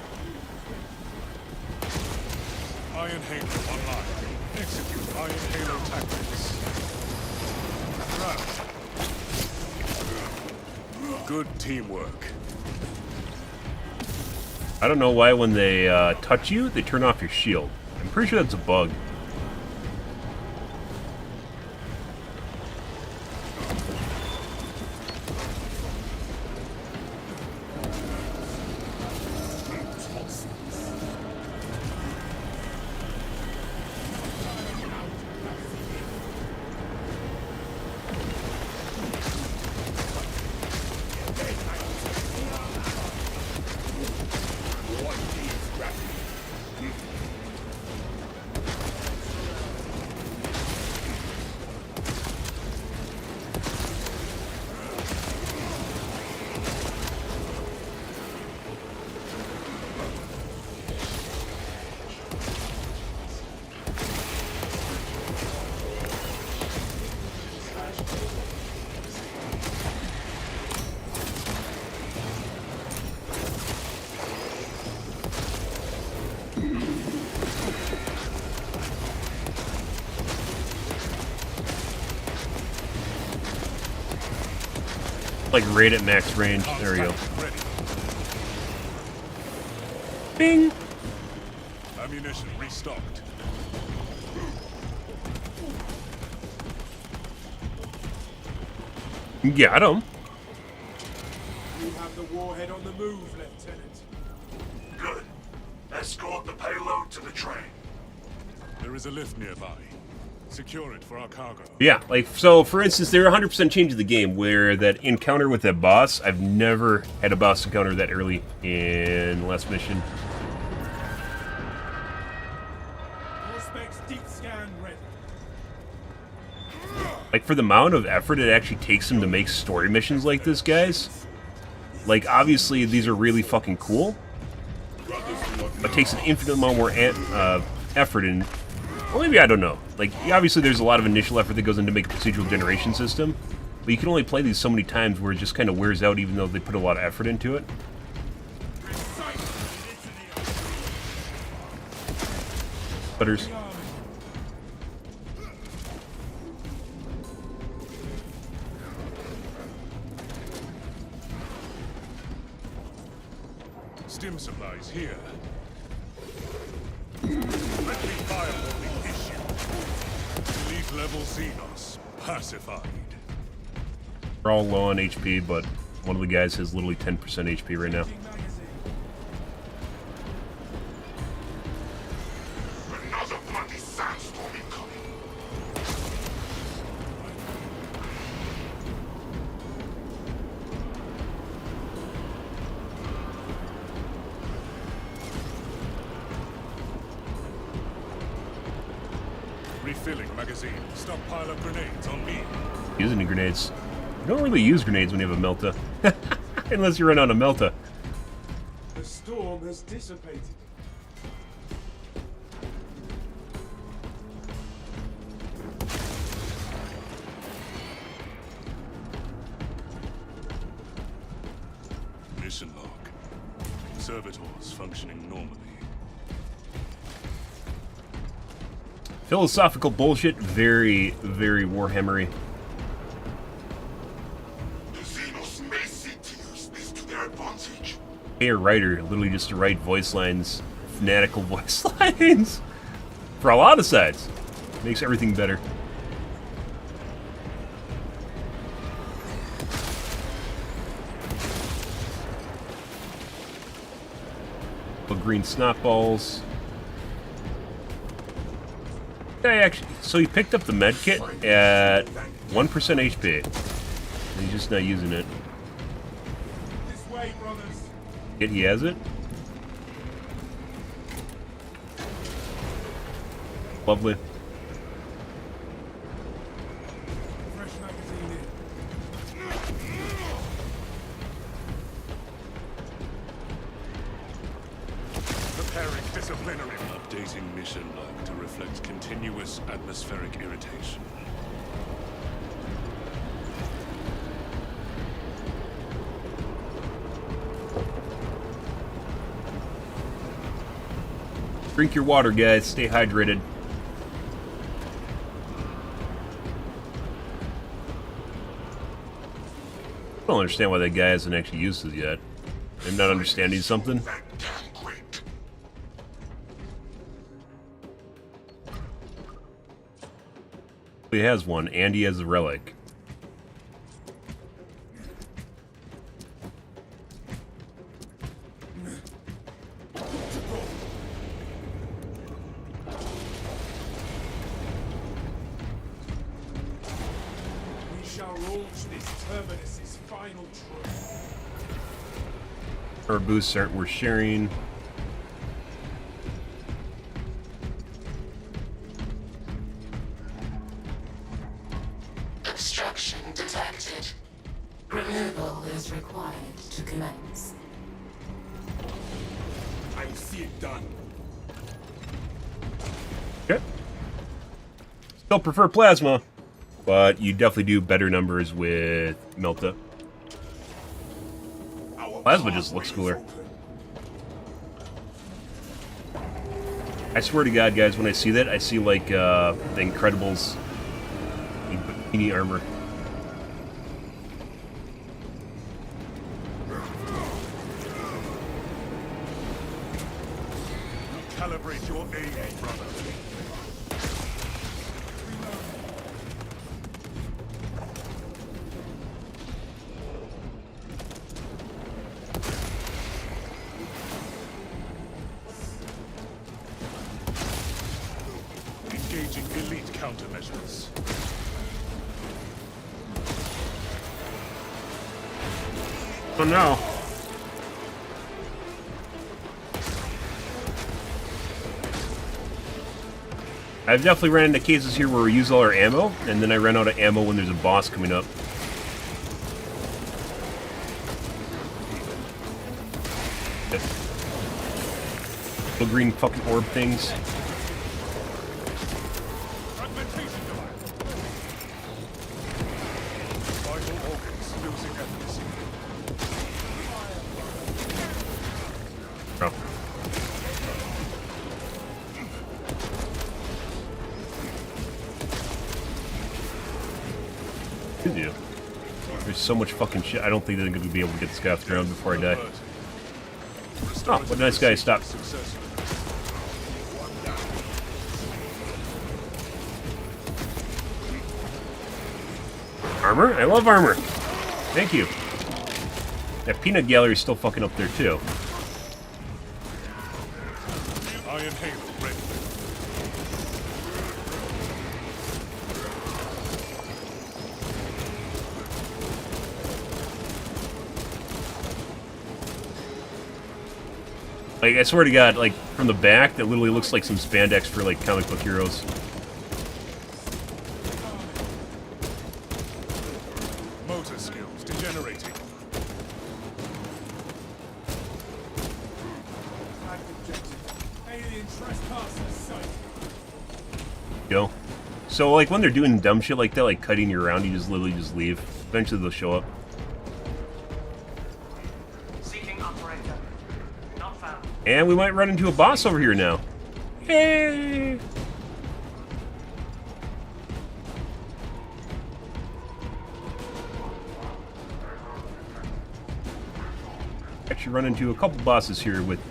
Iron Halo online. Execute Iron Halo tactics. Right. Good teamwork. I don't know why when they touch you, they turn off your shield. I'm pretty sure that's a bug. Like right at max range. There we go. Ready. Bing! Ammunition restocked. Got him. You have the warhead on the move, Lieutenant. Good. Escort the payload to the train. There is a lift nearby. Secure it for our cargo. Yeah, like, so, for instance, they're 100% changing the game, where that encounter with that boss, I've never had a boss encounter that early in the last mission. Prospects deep scan ready. Like, for the amount of effort it actually takes them to make story missions like this, guys, like, obviously, these are really fucking cool, but it takes an infinite amount more effort in. Well, maybe, I don't know. Like, obviously there's a lot of initial effort that goes into making a procedural generation system, but you can only play these so many times where it just kind of wears out even though they put a lot of effort into it. Butters. is here. Friendly fireballing issue. Elite level Xenos pacified. We're all low on HP, but one of the guys has literally 10% HP right now. Another bloody sandstorm incoming. Refilling magazine. Stockpile of grenades on me. Using the grenades. You don't really use grenades when you have a Melta. Unless you run out of Melta. The storm has dissipated. Mission log. Servitors functioning normally. Philosophical bullshit. Very, very Warhammery. The Xenos may seek to use this to their advantage. Pay a writer literally just to write voice lines. Fanatical voice lines. For a lot of sides. Makes everything better. Green snot balls. Okay, actually, so he picked up the med kit at 1% HP. And he's just not using it. This way, brothers. Yet he has it. Lovely. Fresh magazine in. Preparing disciplinary. Updating mission log to reflect continuous atmospheric irritation. Drink your water, guys. Stay hydrated. I don't understand why that guy hasn't actually used this yet. I'm not understanding something. He has one, and he has a relic. We shall launch this terminus's final truth. Our boosts aren't worth sharing. Obstruction detected. Removal is required to commence. I will see it done. Okay. Still prefer plasma, but you definitely do better numbers with Melta. Plasma just looks cooler. I swear to God, guys, when I see that, I see like the Incredibles in bikini armor. Calibrate your aim, brother. Engaging elite countermeasures. Oh no. I've definitely ran into cases here where we use all our ammo, and then I run out of ammo when there's a boss coming up. Little green fucking orb things. Fragmentation device. Vital organs losing efficacy. Oh. Could you? There's so much fucking shit. I don't think they're going to be able to get this guy off the ground before I die. Oh, what a nice guy. Stop. Armor? I love armor. Thank you. That peanut gallery is still fucking up there, too. Iron Halo ready. Like, I swear to God, like, from the back, that literally looks like some spandex for, like, comic book heroes. Motor skills degenerating. Go. So, like, when they're doing dumb shit like that, like cutting you around, you just literally just leave. Eventually they'll show up. Seeking operator. Not found. And we might run into a boss over here now. Hey! Actually run into a couple bosses here with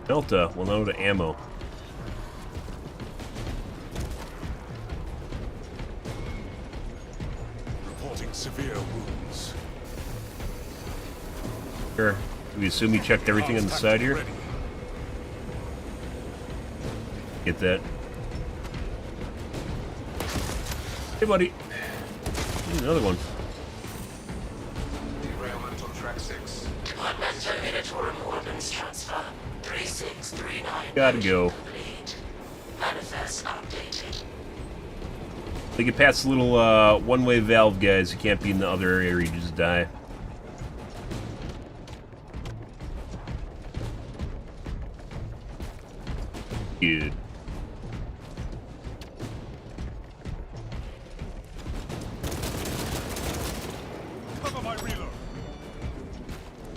Delta. Well, no to ammo. Reporting severe wounds. Sure. Do we assume you checked everything on the side here? Ready. Get that. Hey, buddy. Here's another one. Derailment on track 6. Departmental Unitorum Ordnance Transfer 3639. Gotta go. Complete. Manifest updated. They get past the little one-way valve, guys. You can't be in the other area or you just die. Good. Cover my reload.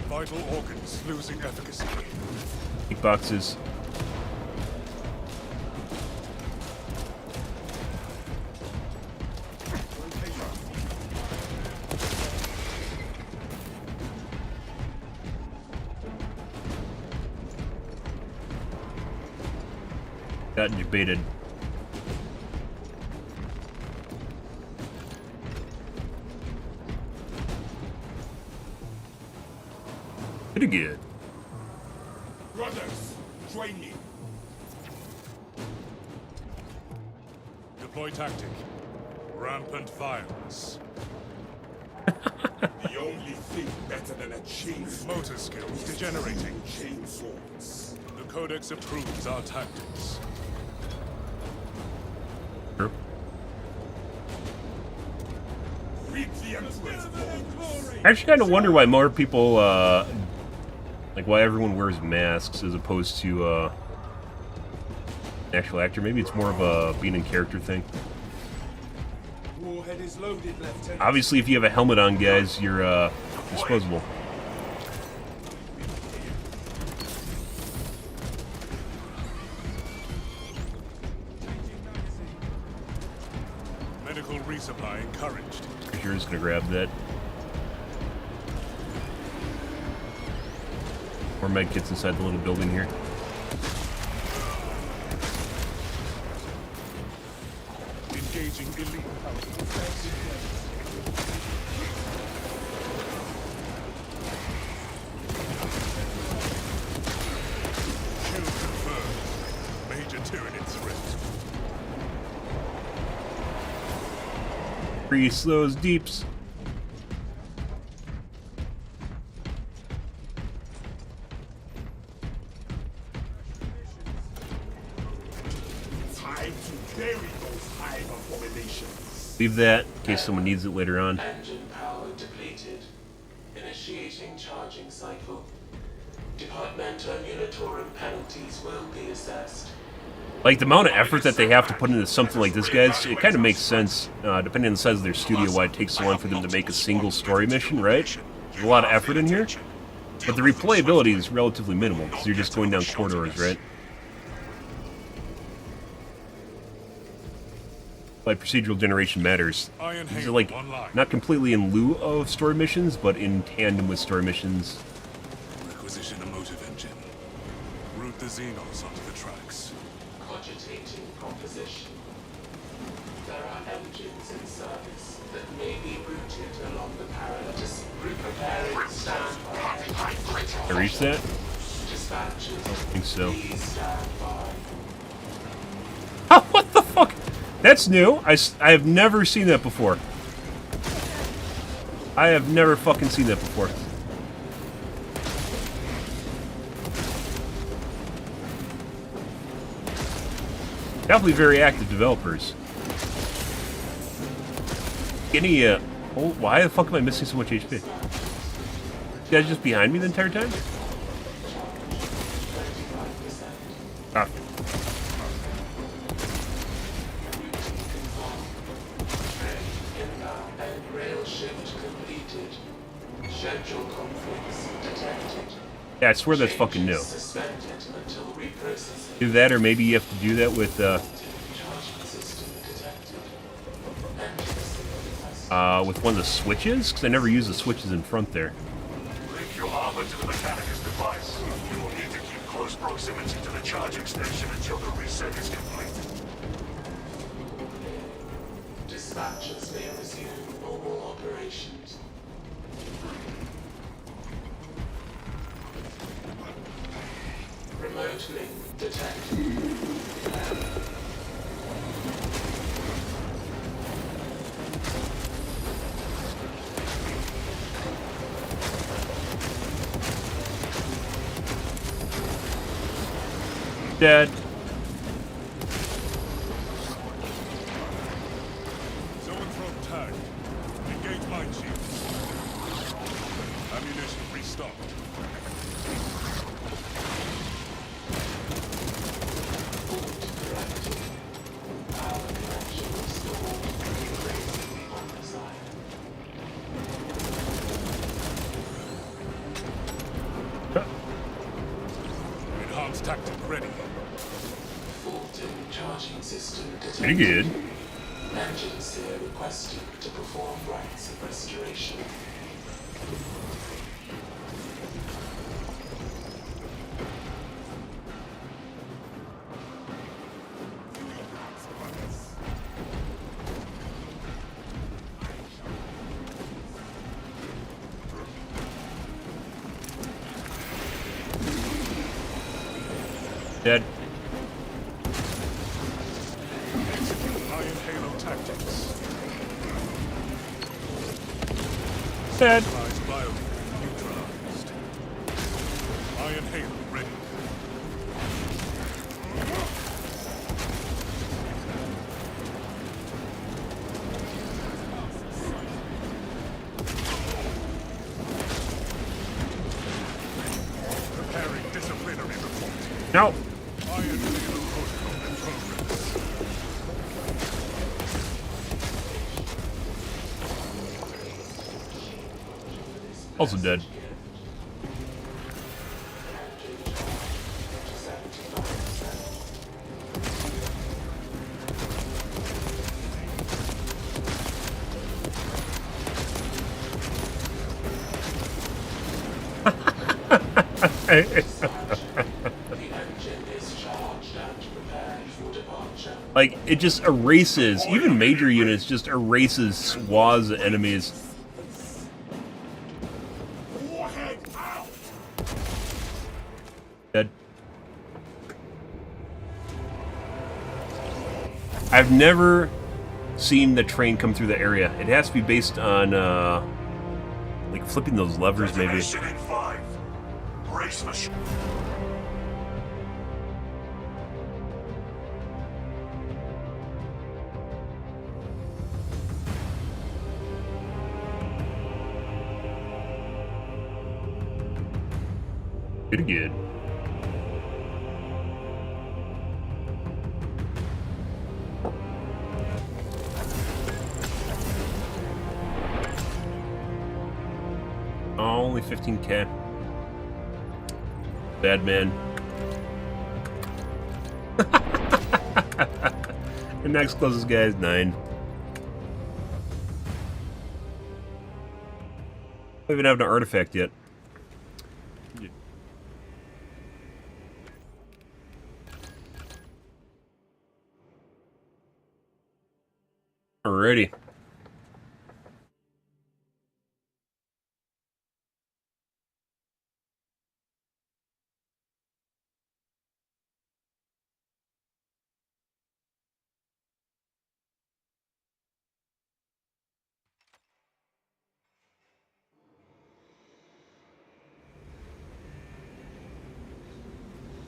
Vital organs losing efficacy. Big boxes. Got debated. Pretty good. Brothers, join me. Deploy tactic. Rampant violence. The only thing better than a chainsaw. Motor skills degenerating. Chainsaws. The Codex approves our tactics. True. Reap the Emperor's bones. I actually kind of wonder why more people, like why everyone wears masks as opposed to an actual actor. Maybe it's more of a being in character thing. Warhead is loaded, Lieutenant. Obviously, if you have a helmet on, guys, you're disposable. Medical resupply encouraged. Sure is gonna grab that. More med kits inside the little building here. Engaging elite. Kill confirmed. Major Tyranid threat. Grease those deeps. Time to bury those hive abominations. Leave that in case someone needs it later on. Engine power depleted. Initiating charging cycle. Departmental Unitorum penalties will be assessed. Like, the amount of effort that they have to put into something like this, guys, it kind of makes sense, depending on the size of their studio, why it takes so long for them to make a single story mission, right? There's a lot of effort in here, but the replayability is relatively minimal, because you're just going down corridors, right? Like, procedural generation matters. These are, like, not completely in lieu of story missions, but in tandem with story missions. Requisition Xenos onto the tracks. Cogitating proposition. There are engines in service that may be routed along the parallel. Preparing standby. I reached that? Dispatches. I don't think so. Please stand by. Oh, what the fuck? That's new. I have never seen that before. I have never fucking seen that before. Definitely very active developers. Any, oh, why the fuck am I missing so much HP? You guys just behind me the entire time? Ah. Rail shift completed. Schedule conflicts detected. Yeah, I swear that's fucking new. Suspended until reprocessing. Do that, or maybe you have to do that with, Charging system detected. with one of the switches? Because I never use the switches in front there. Link your armor to the Mechanicus device. You will need to keep close proximity to the charging station until the reset is complete. Dispatchers may resume normal operations. Remote link detected. Dead. Zone thrown tagged. Engage mine shields. Ammunition restocked. Power connection restored. Raising on desire. Enhanced tactic ready. Fulton charging system detected. Pretty good. Engines here requesting to perform rites of restoration. Dead. Iron Halo tactics. Dead. Neutralized bioweapon neutralized. Iron Halo ready. Preparing disciplinary report. No. Iron Halo protocol in progress. Also dead. The engine is charged and prepared for departure. Like, it just erases, even major units just erases swaths of enemies. Warhead out! Dead. I've never seen the train come through the area. It has to be based on, like, flipping those levers, maybe. Detonation in 5. Brace for Pretty good. Oh, only 15k. Bad man. The next closest guy is 9. I don't even have an artifact yet. Alrighty.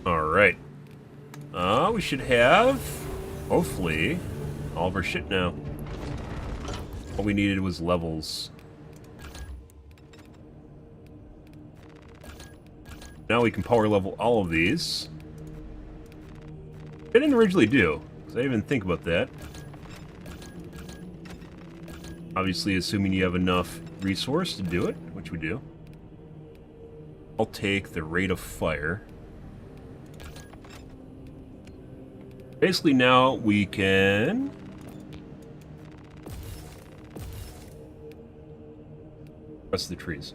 Alright. We should have, hopefully, all of our shit now. All we needed was levels. Now we can power level all of these. I didn't originally do, because I didn't even think about that. Obviously, assuming you have enough resource to do it, which we do. I'll take the rate of fire. Basically, now we can press the trees.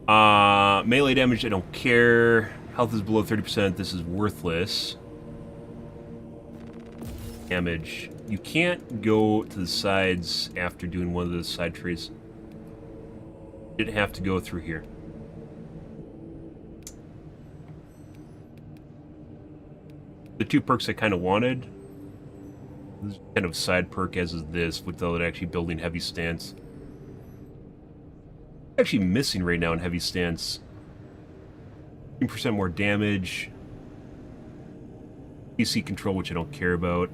Melee damage, I don't care. Health is below 30%. This is worthless. Damage. You can't go to the sides after doing one of those side trees. You didn't have to go through here. The two perks I kind of wanted. This is kind of side perk, as is this, without actually building heavy stance. Actually missing right now in heavy stance. 15% more damage. PC control, which I don't care about.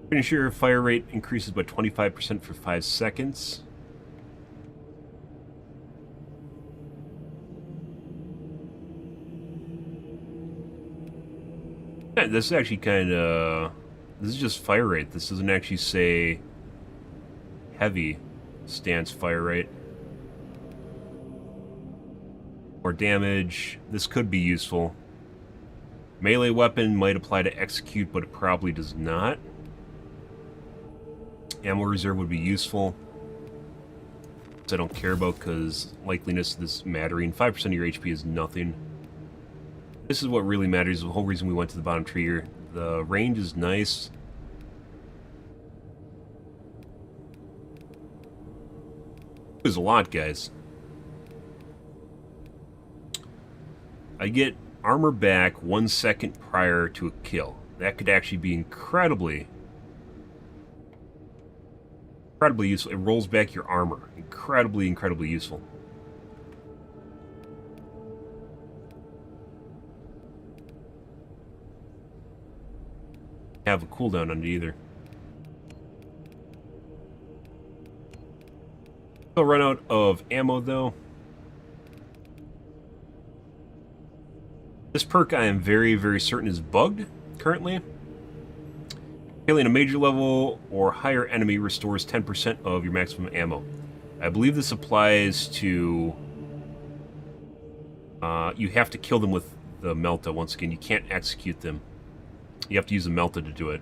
Finisher fire rate increases by 25% for 5 seconds. Yeah, this is actually kind of... This is just fire rate. This doesn't actually say heavy stance fire rate. More damage. This could be useful. Melee weapon might apply to execute, but it probably does not. Ammo reserve would be useful. Which I don't care about because likeliness of this mattering. 5% of your HP is nothing. This is what really matters. The whole reason we went to the bottom tree here. The range is nice. There's a lot, guys. I get armor back 1 second prior to a kill. That could actually be incredibly useful. It rolls back your armor. Incredibly useful. Have a cooldown on it either. I'll run out of ammo though. This perk I am very certain is bugged currently. Killing a major level or higher enemy restores 10% of your maximum ammo. I believe this applies to... you have to kill them with the Melta once again. You can't execute them. You have to use the Melta to do it.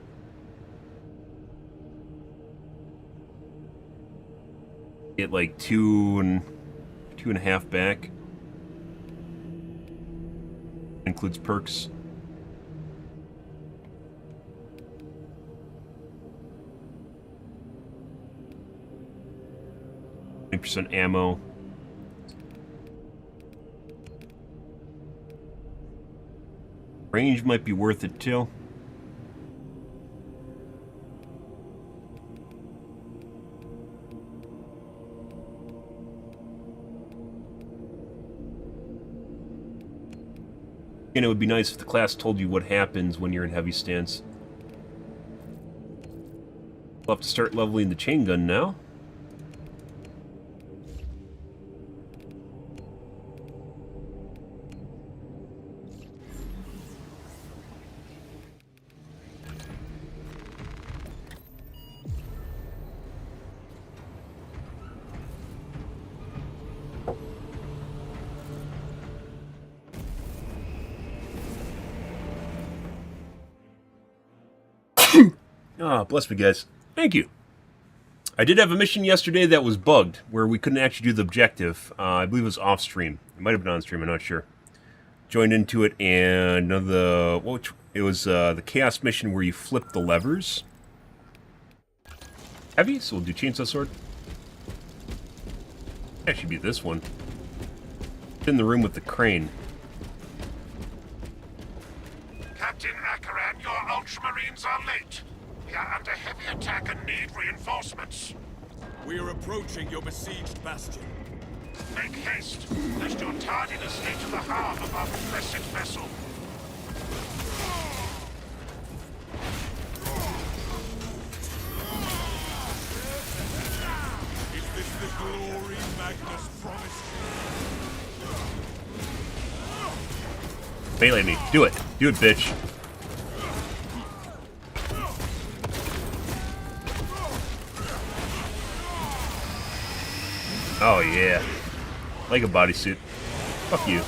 Get like 2.5 back. Includes perks. % ammo. Range might be worth it too. And it would be nice if the class told you what happens when you're in heavy stance. We'll have to start leveling the chain gun now. Ah, bless me, guys. Thank you. I did have a mission yesterday that was bugged, where we couldn't actually do the objective. I believe it was off-stream. It might have been on-stream, I'm not sure. joined into it, and it was the chaos mission where you flip the levers. Heavy, so we'll do chainsaw sword. That should be this one. In the room with the crane. Captain Akaran, your Ultramarines are late. We are under heavy attack and need reinforcements. We are approaching your besieged bastion. Make haste, lest your tardiness lead to the harm of our blessed vessel. Is this the glory Magnus promised you? Melee me. Do it. Do it, bitch. Oh, yeah. Like a bodysuit. Fuck you.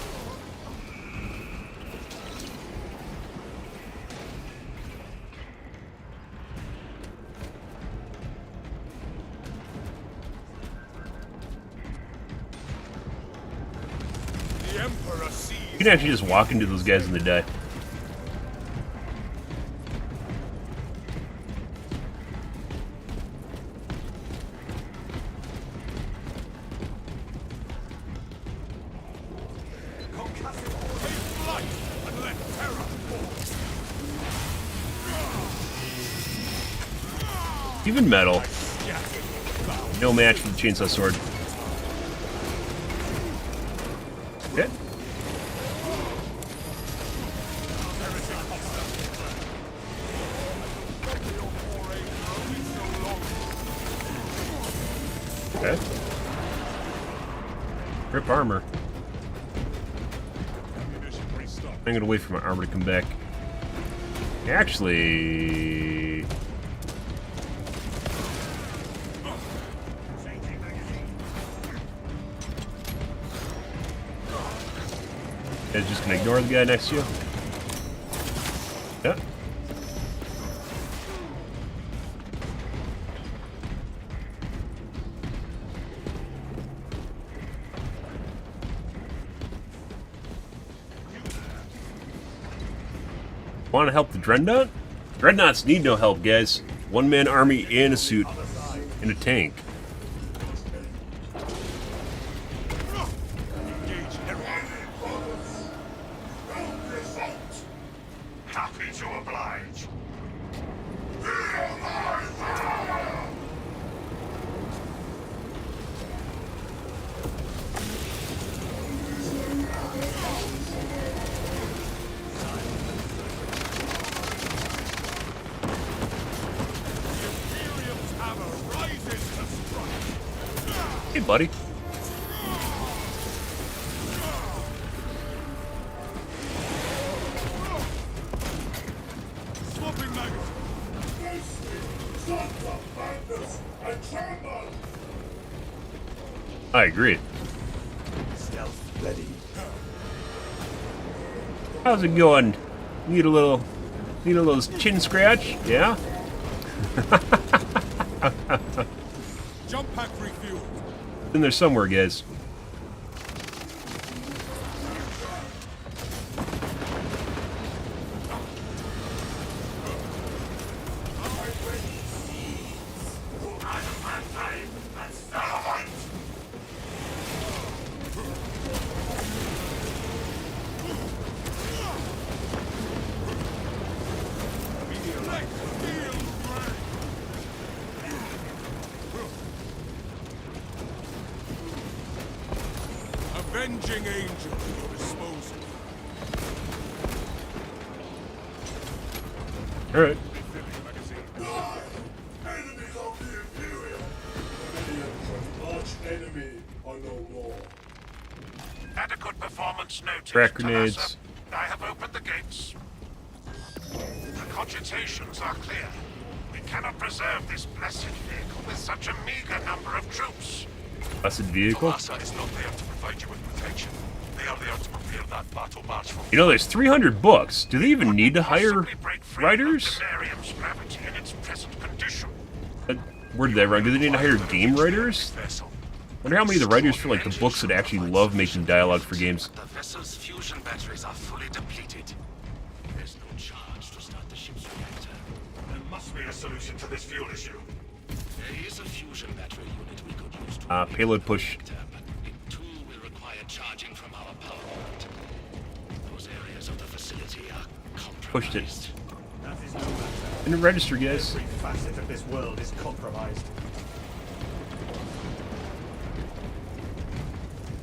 The Emperor sees. You can actually just walk into those guys and they die. Even metal. No match for the chainsaw sword. Okay. Okay. Rip armor. I'm gonna wait for my armor to come back. Actually... You guys just gonna ignore the guy next to you? Yeah. Want to help the Dreadnought? Dreadnoughts need no help, guys. One-man army in a suit. In a tank. Happy to oblige. Hey, buddy. I agree. Stealth ready. How's it going? Need a little chin scratch? Yeah? Jump pack refueled. In there somewhere, guys. Avenging angel at your disposal. Alright. Enemies of the Imperial. Arch enemy are no more. Adequate performance noted. Crack grenades. I have opened the gates. The cogitations are clear. We cannot preserve this blessed vehicle with such a meager number of troops. Blessed vehicle? Tomasa is not there to provide you with protection. They are there to prepare that battle march for You know, there's 300 books. Do they even need to hire possibly break free writers? from Delirium's gravity in its present condition. Where did that run? Do they need to hire game writers? Vessel. Wonder how many of the writers for like the books that actually love making dialogue for games. The vessel's fusion batteries are fully depleted. There's no charge to start the ship's reactor. There must be a solution to this fuel issue. There is a fusion battery unit we could use to Payload push. but it too will require charging from our power plant. Those areas of the facility are Pushed it. compromised. That is no matter. In the register, guys. Every facet of this world is compromised.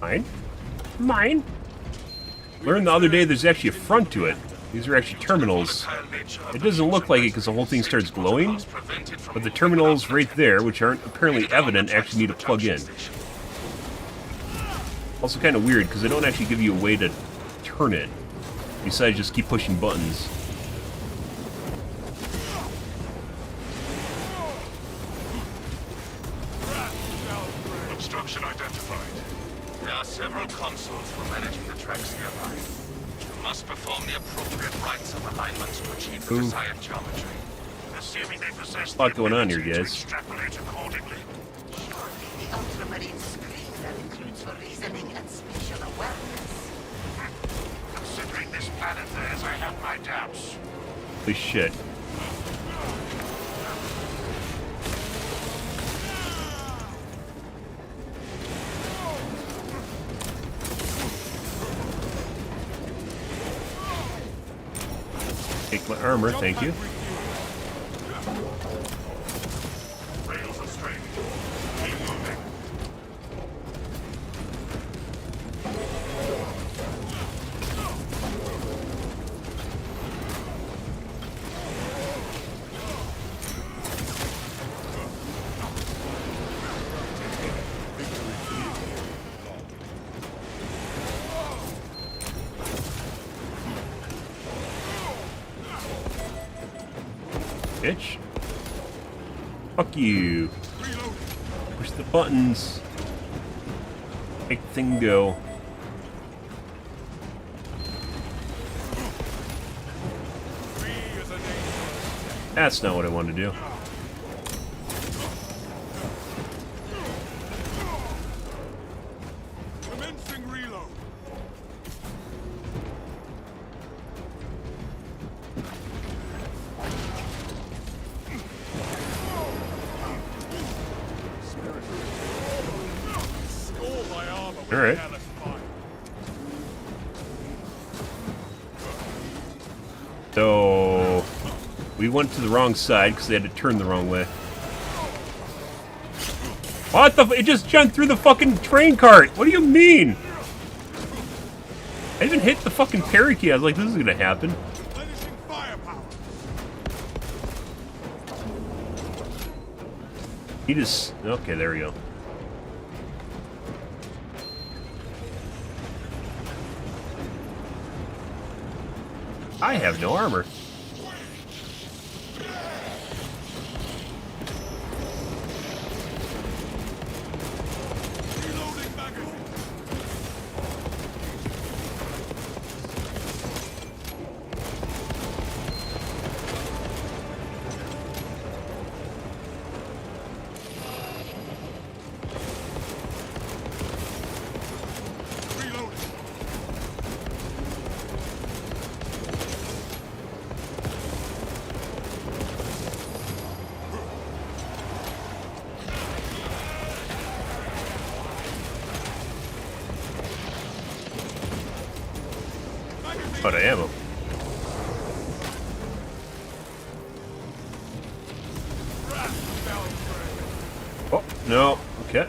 Mine? Mine? Learned the other day there's actually a front to it. These are actually terminals. It doesn't look like it because the whole thing starts glowing, but the terminals right there, which aren't apparently evident, actually need to plug in. Also kind of weird because they don't actually give you a way to turn it, besides just keep pushing buttons. Obstruction identified. There are several consoles for managing the tracks nearby. You must perform the appropriate rites of alignment to achieve the desired geometry. Assuming they possess A lot going on here, guys. extrapolate accordingly. Surely the ultramarine screen that includes for reasoning and spatial awareness. Considering this planet theirs, I have my doubts. Holy shit. Take my armor, thank you. Rails are straight. Keep moving. Bitch. Fuck you. Push the buttons. Make the thing go. That's not what I wanted to do. Commencing reload. Score my armor with All right. careless fire. So we went to the wrong side because they had to turn the wrong way. What the? It just jumped through the fucking train cart. What do you mean? I even hit the fucking parry key. I was like, this is gonna happen. Replenishing firepower. He just. Okay, there we go. I have no armor. Reloading magazine. Reloading. Out of ammo. Oh, no. Okay.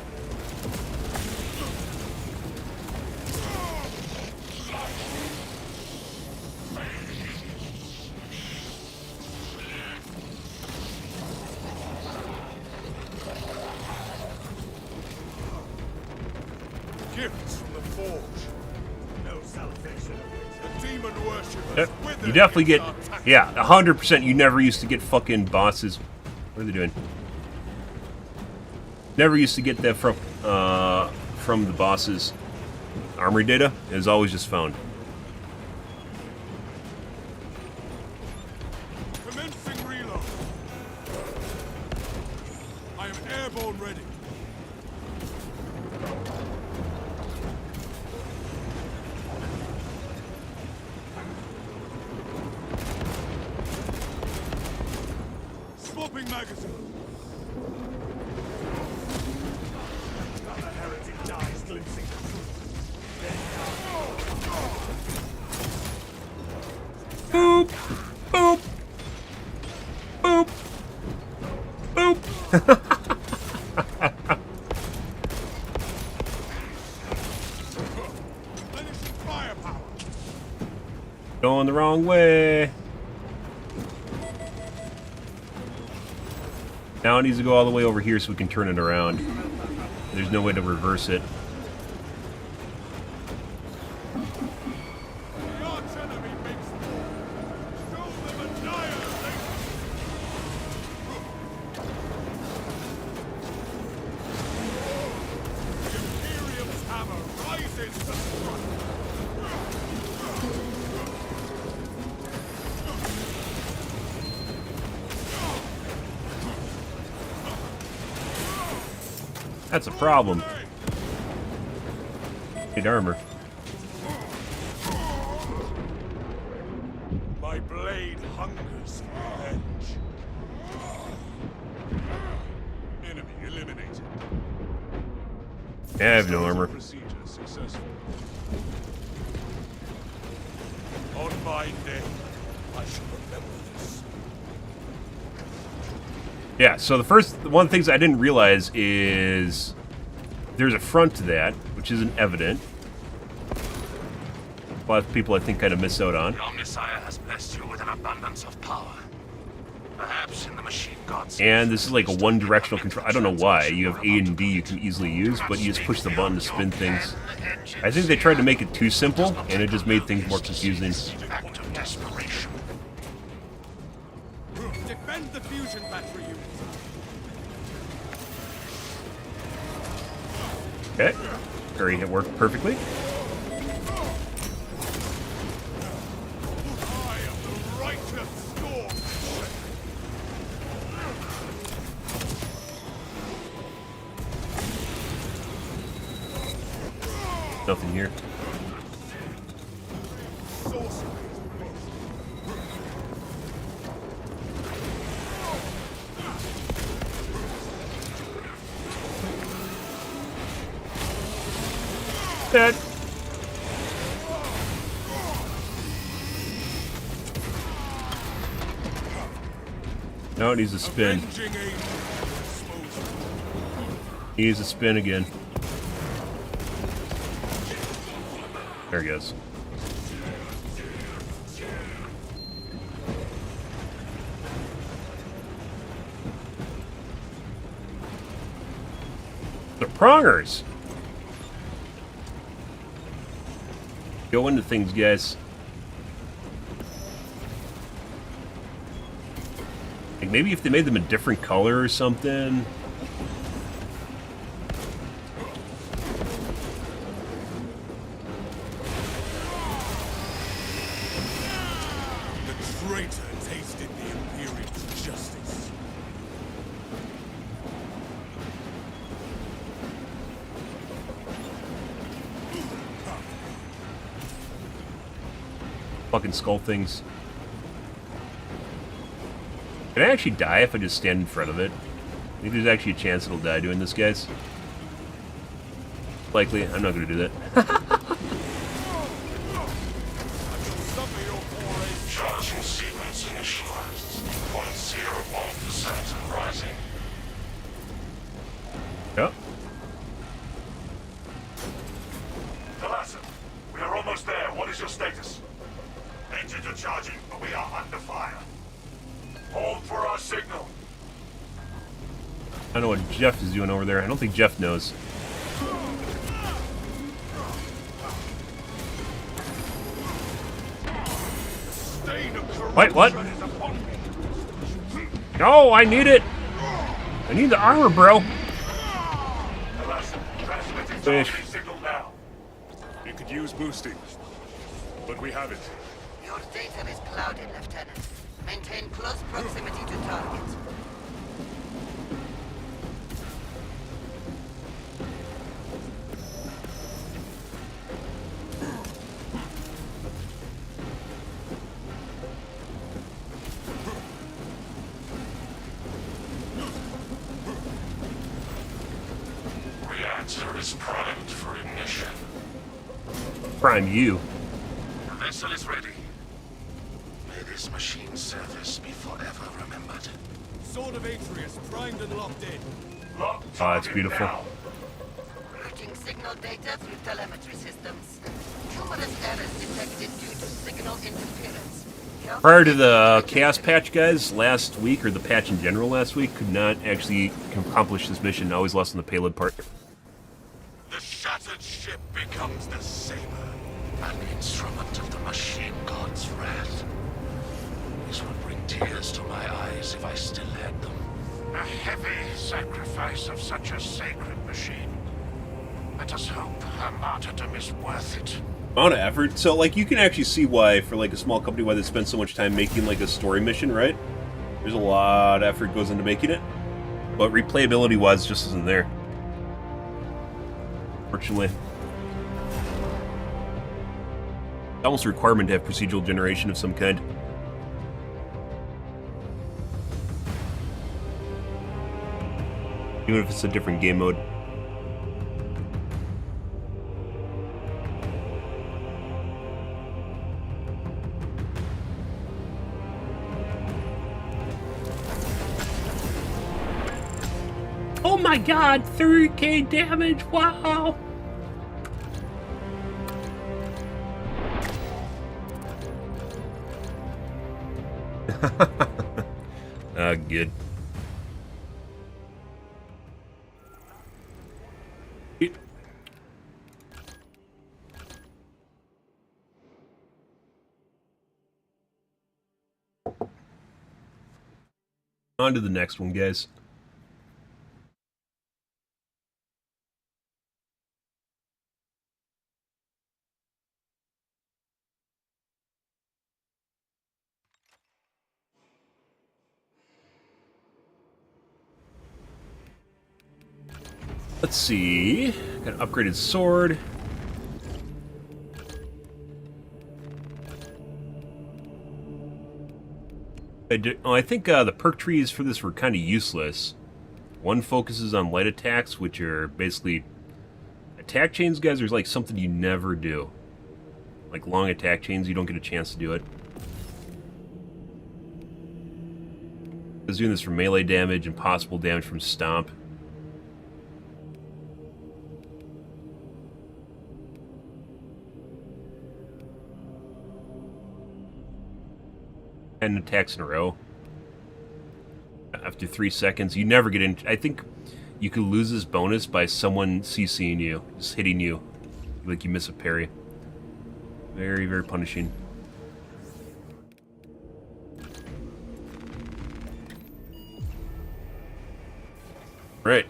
Gifts from the forge. No salvation awaits. The demon worshippers. Yep. with You their definitely get, gifts are yeah, 100%. You never used to get fucking bosses. What are they doing? Never used to get that from the bosses. Armory data is always just found. commencing reload. I am airborne ready. Boop. Boop. Boop. Boop. Going the wrong way. Now it needs to go all the way over here so we can turn it around. There's no way to reverse it. That's a problem. Need armor. My blade hungers for revenge. Enemy eliminated. I have no armor. Procedure successful. On my day, I shall remember this. Yeah, so one of the things I didn't realize is there's a front to that, which isn't evident. A lot of people, I think, kind of miss out on. The Omnissiah has blessed you with an abundance of power. Perhaps in the machine gods. And this is like a one-directional control. I don't know why. You have A and D you can easily use, but you just push the button to spin things. I think they tried to make it too simple, and it just made things more confusing. Act of desperation. Defend the fusion battery unit. Okay. Curry hit worked perfectly. I am the righteous storm. Nothing here. Dead. Now it needs a spin. He needs a spin again. There he goes. The prongers! Go into things, guys. Like maybe if they made them a different color or something. The traitor tasted the Imperial justice. Fucking skull things. Can I actually die if I just stand in front of it? I think there's actually a chance it'll die doing this, guys. Likely. I'm not going to do that. Charging sequence initialized. 0.01% and rising. Yep. Thalassa, we are almost there. What is your status? Engines are charging, but we are under fire. Hold for our signal. I don't know what Jeff is doing over there. I don't think Jeff knows. Wait, what? No, I need it. I need the armor, bro. Thalassa, transmitting Fish. targeting signal now. It could use boosting, but we have it. Your data is clouded, Lieutenant. Maintain close proximity to target. Reactor is primed for ignition. Prime you. The vessel is ready. May the this machine's service be forever remembered. Sword of Atreus primed and locked in. Lock Oh, it's target beautiful. now. Routing signal data through telemetry systems. Numerous errors detected due to signal interference. Prior to the Chaos patch, guys, last week, or the patch in general last week, could not actually accomplish this mission. Always lost on the payload part. The shattered ship becomes the saber, an instrument of the machine god's wrath. This would bring tears to my eyes if I still had them. A heavy sacrifice of such a sacred machine. Let us hope her martyrdom is worth it. Amount of effort. So, like, you can actually see why, for like a small company, why they spend so much time making like a story mission, right? There's a lot of effort goes into making it, but replayability-wise, just isn't there. Fortunately, it's almost a requirement to have procedural generation of some kind. Even if it's a different game mode. Oh my god, 3k damage, wow! Good. On to the next one, guys. Let's see. Got an upgraded sword. I think the perk trees for this were kind of useless. One focuses on light attacks, which are basically attack chains, guys. There's like something you never do. Like long attack chains, you don't get a chance to do it. I was doing this for melee damage and possible damage from stomp. And attacks in a row. After 3 seconds, you never get in. I think you could lose this bonus by someone CCing you, just hitting you, like you miss a parry. Very, very punishing. Right.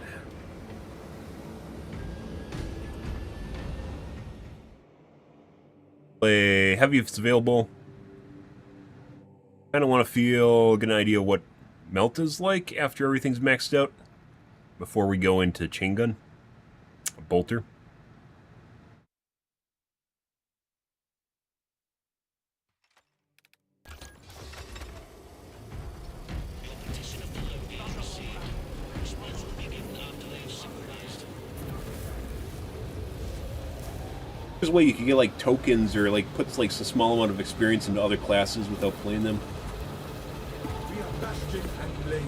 Play heavy if it's available. Kind of want to get an idea what melt is like after everything's maxed out before we go into chain gun, a bolter. There's a way you can get like tokens or like puts like a small amount of experience into other classes without playing them. We are Bastion and Blade.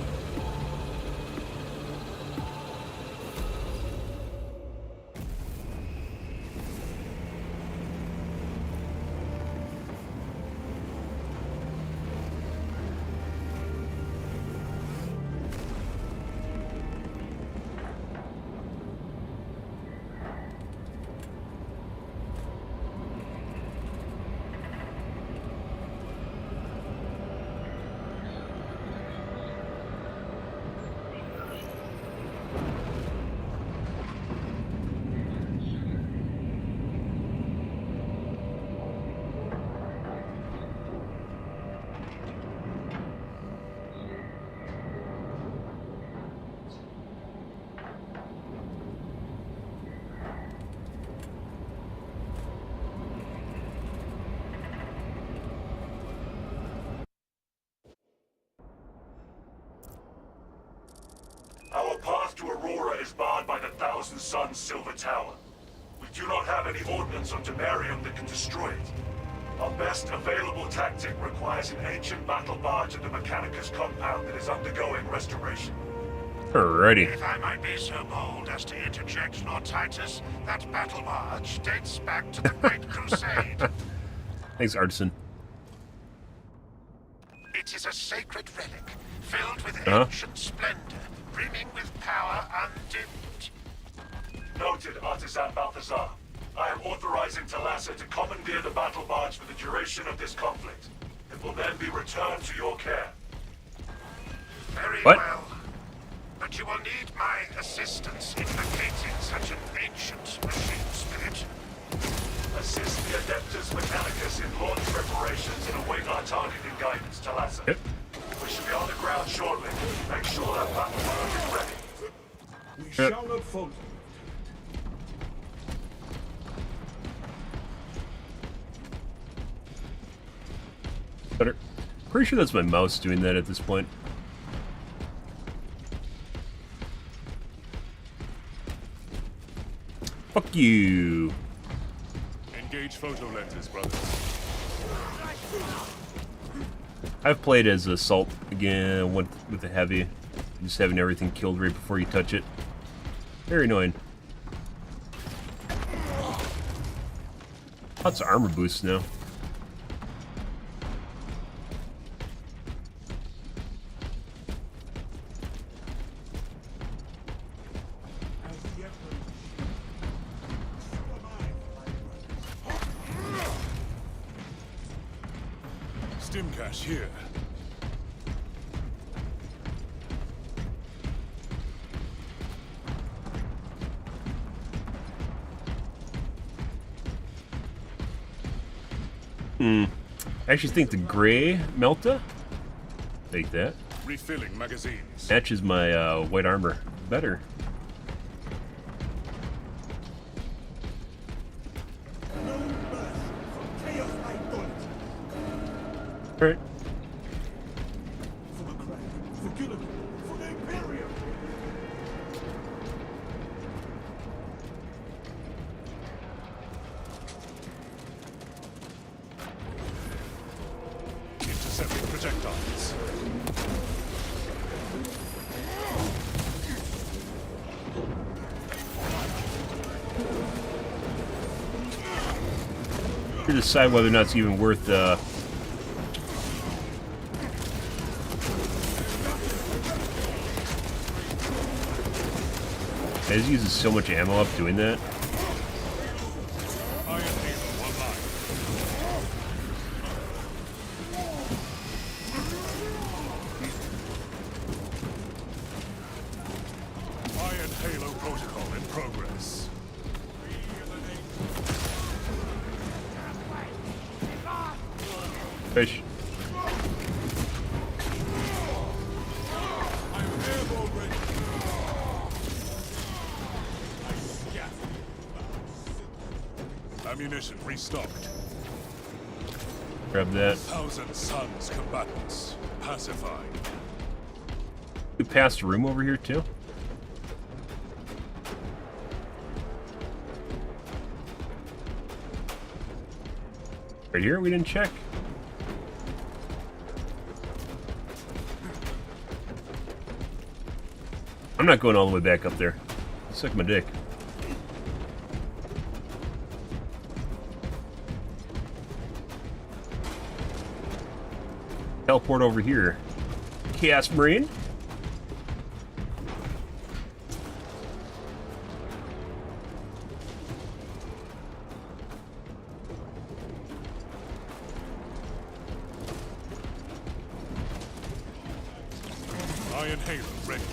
Our path to Aurora is barred by the Thousand Suns Silver Tower. We do not have any ordnance on Temerium that can destroy it. Our best available tactic requires an ancient battle barge at the Mechanicus compound that is undergoing restoration. Alrighty. If I might be so bold as to interject, Lord Titus, that battle barge dates back to the Great Crusade. Thanks, Artisan. It is a sacred relic, filled with Uh-huh. ancient splendor, brimming with power undimmed. Noted, Artisan Balthazar. I am authorizing Talassa to commandeer the battle barge for the duration of this conflict. It will then be returned to your care. Very What? well. But you will need my assistance in locating such an ancient machine spirit. Assist the Adeptus Mechanicus in launch preparations and await our targeting guidance, Talassa. Yep. We should be on the ground shortly. Make sure that battle barge is ready. We shall not falter. Better. Pretty sure that's my mouse doing that at this point. Fuck you. Engage photo lenses, brothers. I've played as Assault again, went with the heavy. Just having everything killed right before you touch it. Very annoying. Lots of armor boosts now. Stimcash here. I actually think the gray Melta, take that, Refilling magazines. matches my white armor better. No mercy for chaos idolatry. Alright. For the crack, for Gilligan, for the Imperium. Intercepting projectiles. You decide whether or not it's even worth It just uses so much ammo up doing that. Iron Halo online. Iron Halo protocol in progress. Fish. I am airborne ready. I scatter you. Ammunition restocked. Grab that. Thousand Suns combatants pacified. We passed a room over here too. Right here, we didn't check. I'm not going all the way back up there. Suck my dick. Teleport over here. Chaos Marine. Iron Halo ready.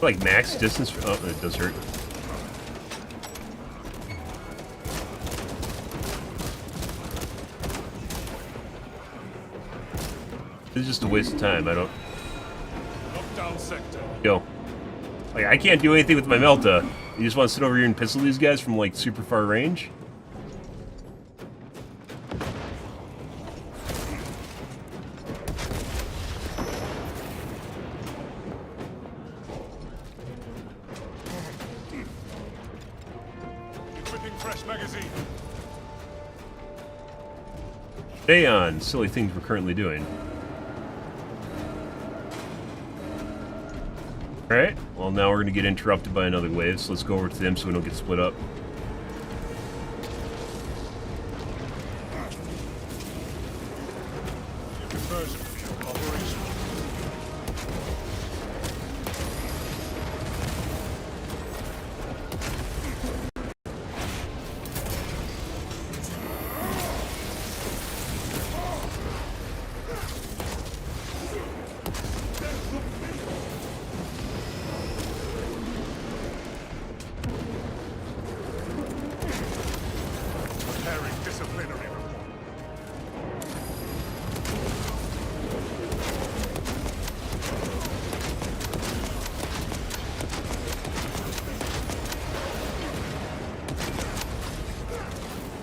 Like max distance. Oh, it does hurt. It's just a waste of time. I don't. Lockdown sector. Yo. Like, I can't do anything with my Melta. You just want to sit over here and pistol these guys from, like, super far range? Stay on. Silly things we're currently doing. Alright, well now we're going to get interrupted by another wave, so let's go over to them so we don't get split up. Conversion field operational. Preparing disciplinary report.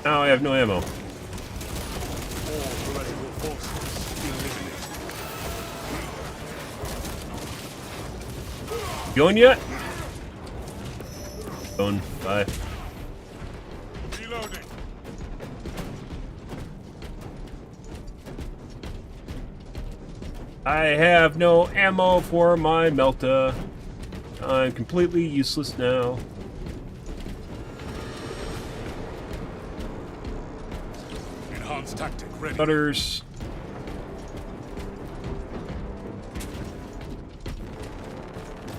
Oh, I have no ammo. All heretical forces eliminated. Going yet? Going. Bye. Reloading. I have no ammo for my Melta. I'm completely useless now. Enhanced tactic ready. Cutters.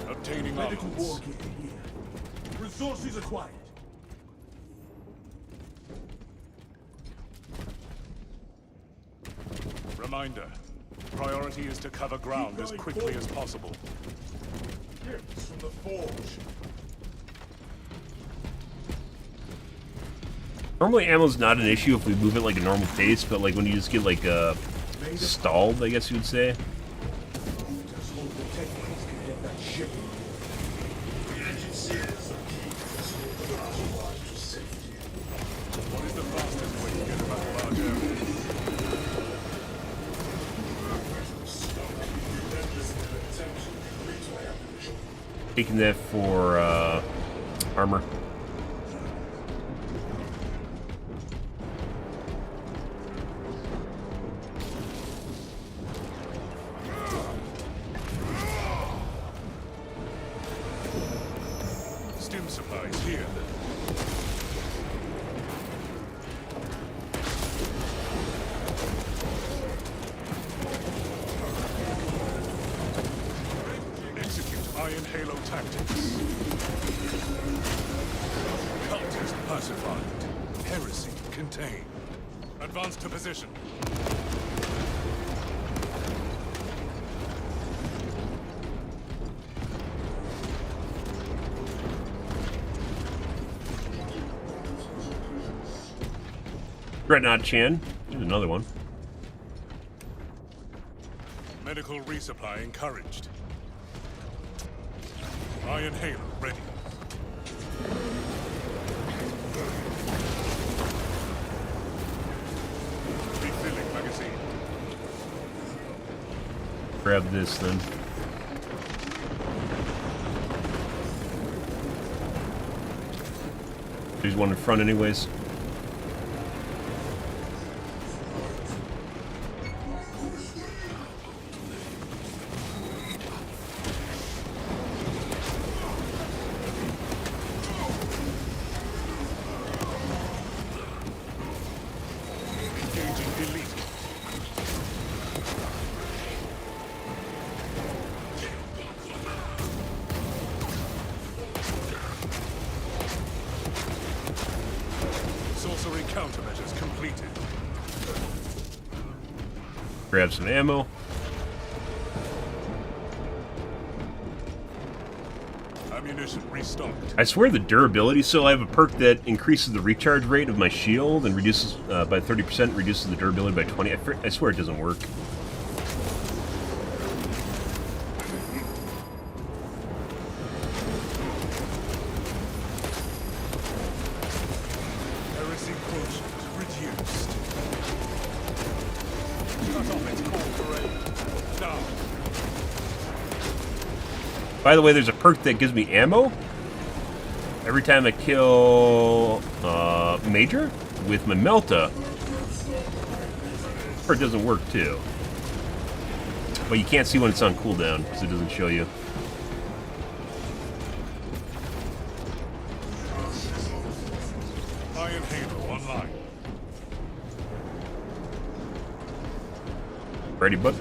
Obtaining Medical armaments. war gear here. Resources acquired. Reminder. Priority is to cover ground as quickly as possible. Gifts from the forge. Normally ammo's not an issue if we move it like a normal pace, but like when you just get like stalled, I guess you would say. Just hope the technicals can get that ship. What is the fastest way to get about large areas? Taking that for armor. Stim supplies here. Execute Iron Halo tactics. Cultist pacified. Heresy contained. Advance to position. Dreadnought Chan. There's another one. Medical resupply encouraged. Iron Halo ready. Refilling magazine. Grab this then. There's one in front anyways. Engaging elite. Sorcery countermeasures completed. Grab some ammo. Ammunition restocked. I swear the durability, so I have a perk that increases the recharge rate of my shield and reduces by 30%, reduces the durability by 20. I swear it doesn't work. Heresy quotient reduced. Cut off its call for aid. Now. By the way, there's a perk that gives me ammo every time I kill Major with my Melta. Or it doesn't work too. But you can't see when it's on cooldown because it doesn't show you. Iron Halo online. Ready, bud?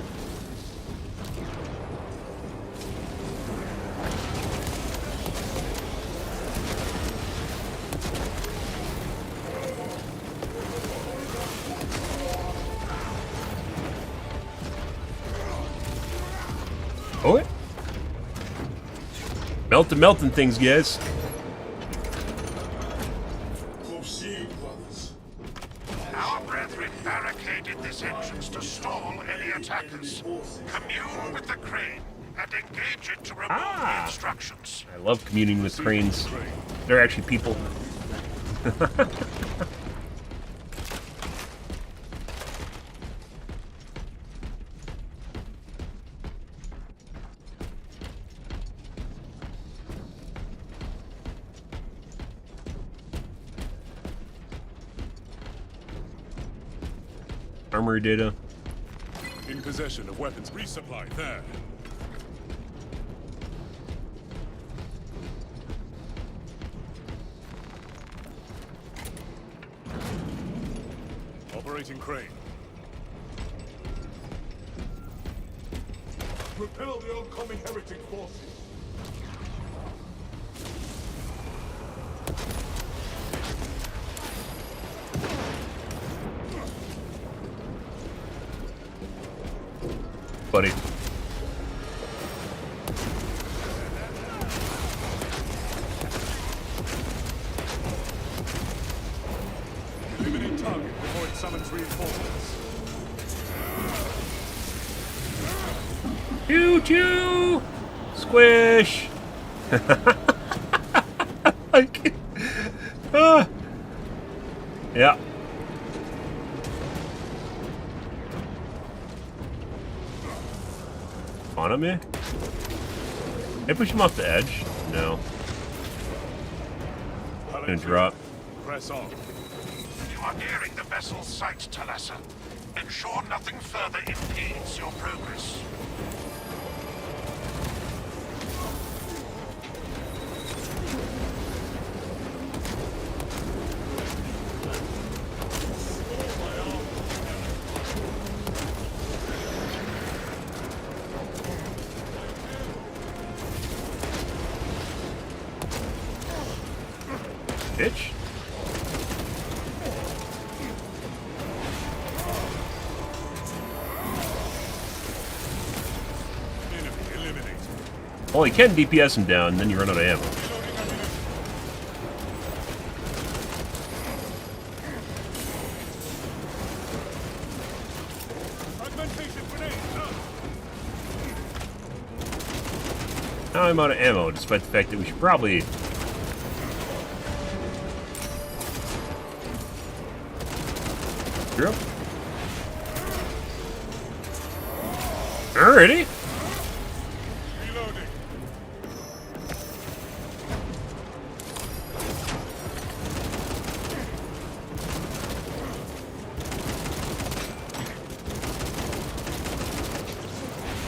Oh, it. Melting things, guys. Our brethren barricaded this entrance to stall any attackers. Commune with the crane and engage it to remove the obstructions. I love communing with cranes. They're actually people. Armory data. In possession of weapons. Resupply there. Operating crane. Repel the oncoming heretic forces. Buddy. Eliminate target before it summons reinforcements. Choo choo! Squish! Like, yeah. On me? Can I push him off the edge? No. Gonna drop. Press on. You are nearing the vessel's site, Talassa. Ensure nothing further impedes your progress. Bitch. Enemy eliminated. Well, you can DPS him down, and then you run out of ammo. Fragmentation grenade. Now I'm out of ammo, despite the fact that we should probably... Screw. Alrighty. Reloading.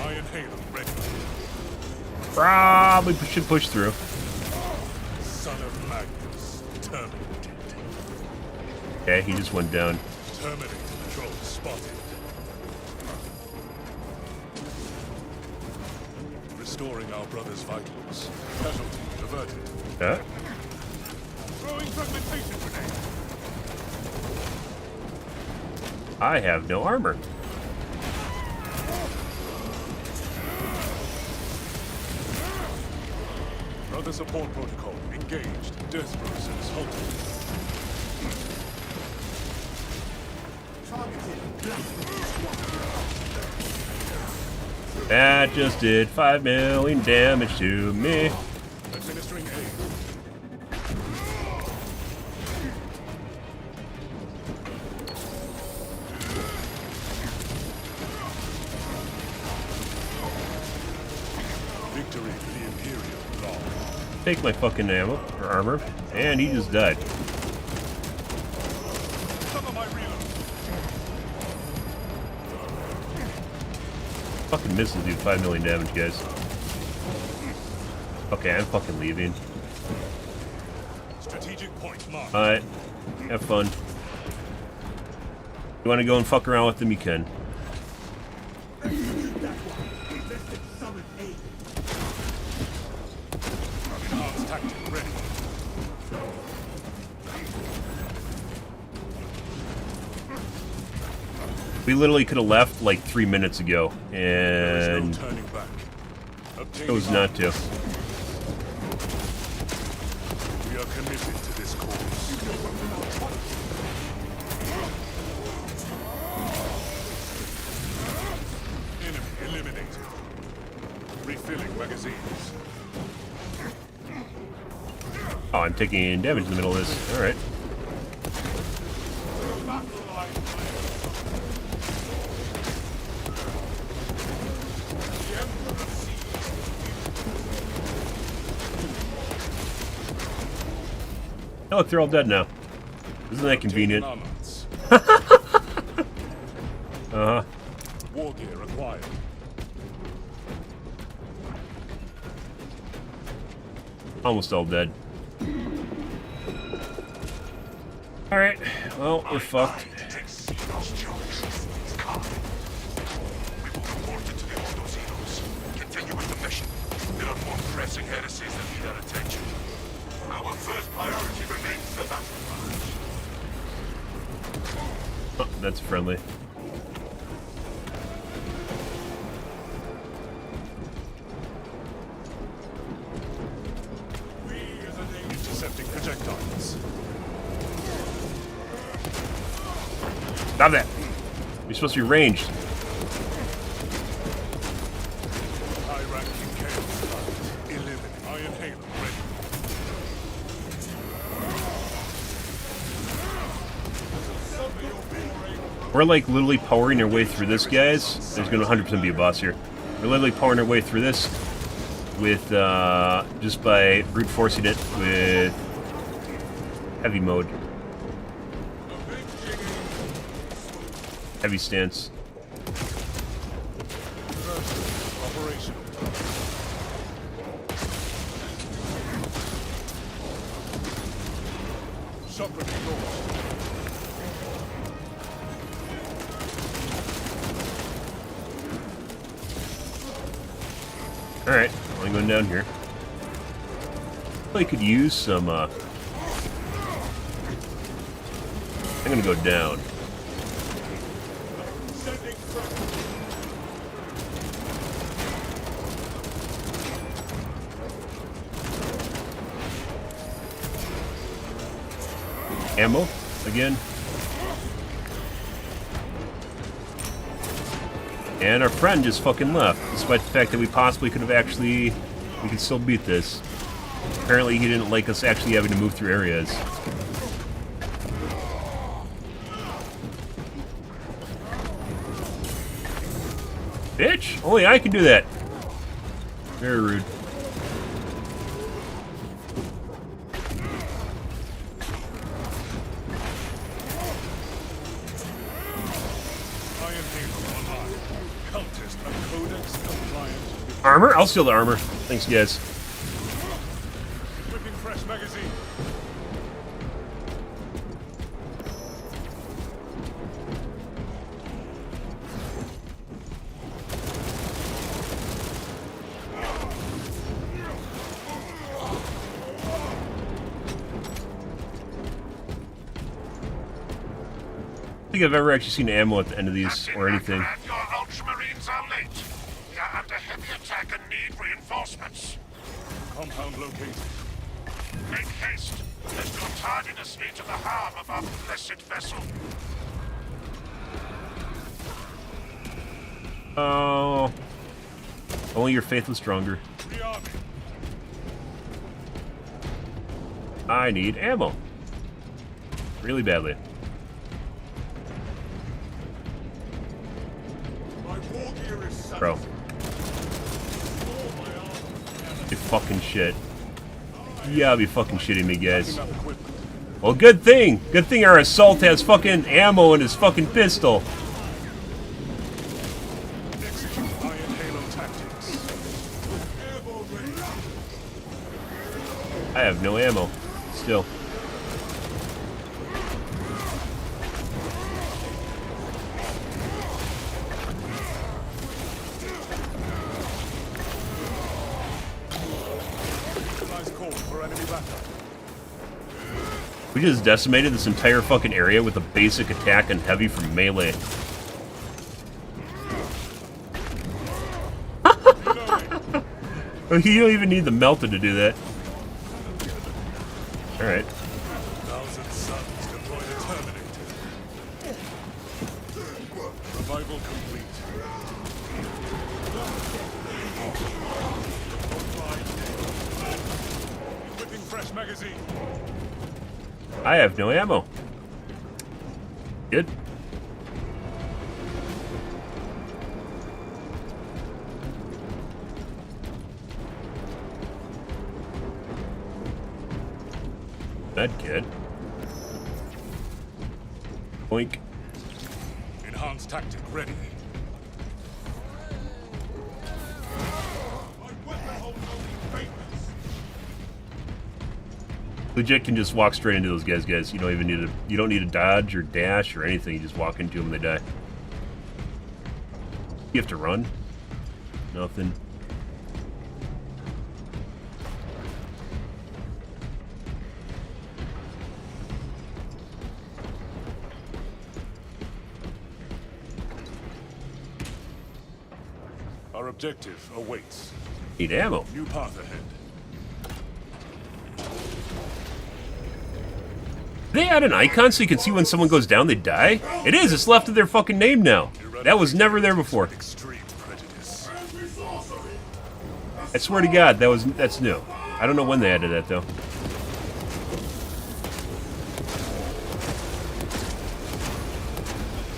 Iron Halo ready. Probably should push through. Son of Magnus. Terminated. Okay, he just went down. Terminator patrol spotted. Restoring our brother's vitals. Casualty averted. Huh? Throwing fragmentation grenade. I have no armor. Brother support protocol engaged. Death process halted. That just did 5 million damage to me. Administering aid. Victory for the Imperial Law. Take my fucking ammo, or armor, and he just died. Some of my reload. Fucking missiles do 5 million damage, guys. Okay, I'm fucking leaving. Strategic point marked. Alright. Have fun. You wanna go and fuck around with them, you can. Enhanced tactic ready. We literally could have left like 3 minutes ago, There and is no turning back. chose not to. We are committed to this cause. Enemy eliminated. Refilling magazines. Oh, I'm taking damage in the middle of this. Alright. Oh, look, they're all dead now. Isn't that convenient? Armaments. Uh-huh. War gear acquired. Almost all dead. Alright, well, we're fucked. Continue with the mission. There are more pressing heresies that need our attention. Our first priority remains the battle. Oh, that's friendly. Intercepting projectiles. Stop that! You're supposed to be ranged. High-ranking chaos. Eliminate. Iron Halo ready. We're like literally powering our way through this, guys. There's gonna 100% be a boss here. We're literally powering our way through this with, just by brute forcing it with heavy mode. Heavy stance. Operational. Shock rocket launched. Alright, I'm going down here. I could use some, I'm gonna go down. Ammo, again. And our friend just fucking left, despite the fact that we possibly could have actually... We could still beat this. Apparently he didn't like us actually having to move through areas. Bitch! Only I can do that! Very rude. Iron Halo online. Cultist and Codex compliant. Armor? I'll steal the armor. Thanks, guys. Whipping fresh magazine. I don't think I've ever actually seen ammo at the end of these or anything. Your Ultramarines are late. We are under heavy attack and need reinforcements. Compound located. Make haste. There's no tardiness me to the harm of our blessed vessel. Oh. Only your faith was stronger. Rearming. I need ammo. Really badly. My war gear is set. Bro. You fucking shit. Yeah, be fucking shitting me, guys. Enough equipment. Well, good thing. Good thing our assault has fucking ammo in his fucking pistol. Execute iron have no ammo. Still. Nice call for enemy backup. We just decimated this entire fucking area with a basic attack and heavy from melee. You don't even need the melted to do that. Alright. Thousand Suns deploy the Terminator. Revival complete. Equipping fresh magazine. I have no ammo. Good. Medkit. Boink. Enhanced tactic ready. Legit can just walk straight into those guys. You don't even need you don't need to dodge or dash or anything. You just walk into them and they die. You have to run. Nothing. Our objective awaits. Need ammo. New path ahead. They add an icon so you can see when someone goes down, they die? It is. It's left of their fucking name now. That was never there before. Extreme prejudice. I swear to God, that's new. I don't know when they added that though.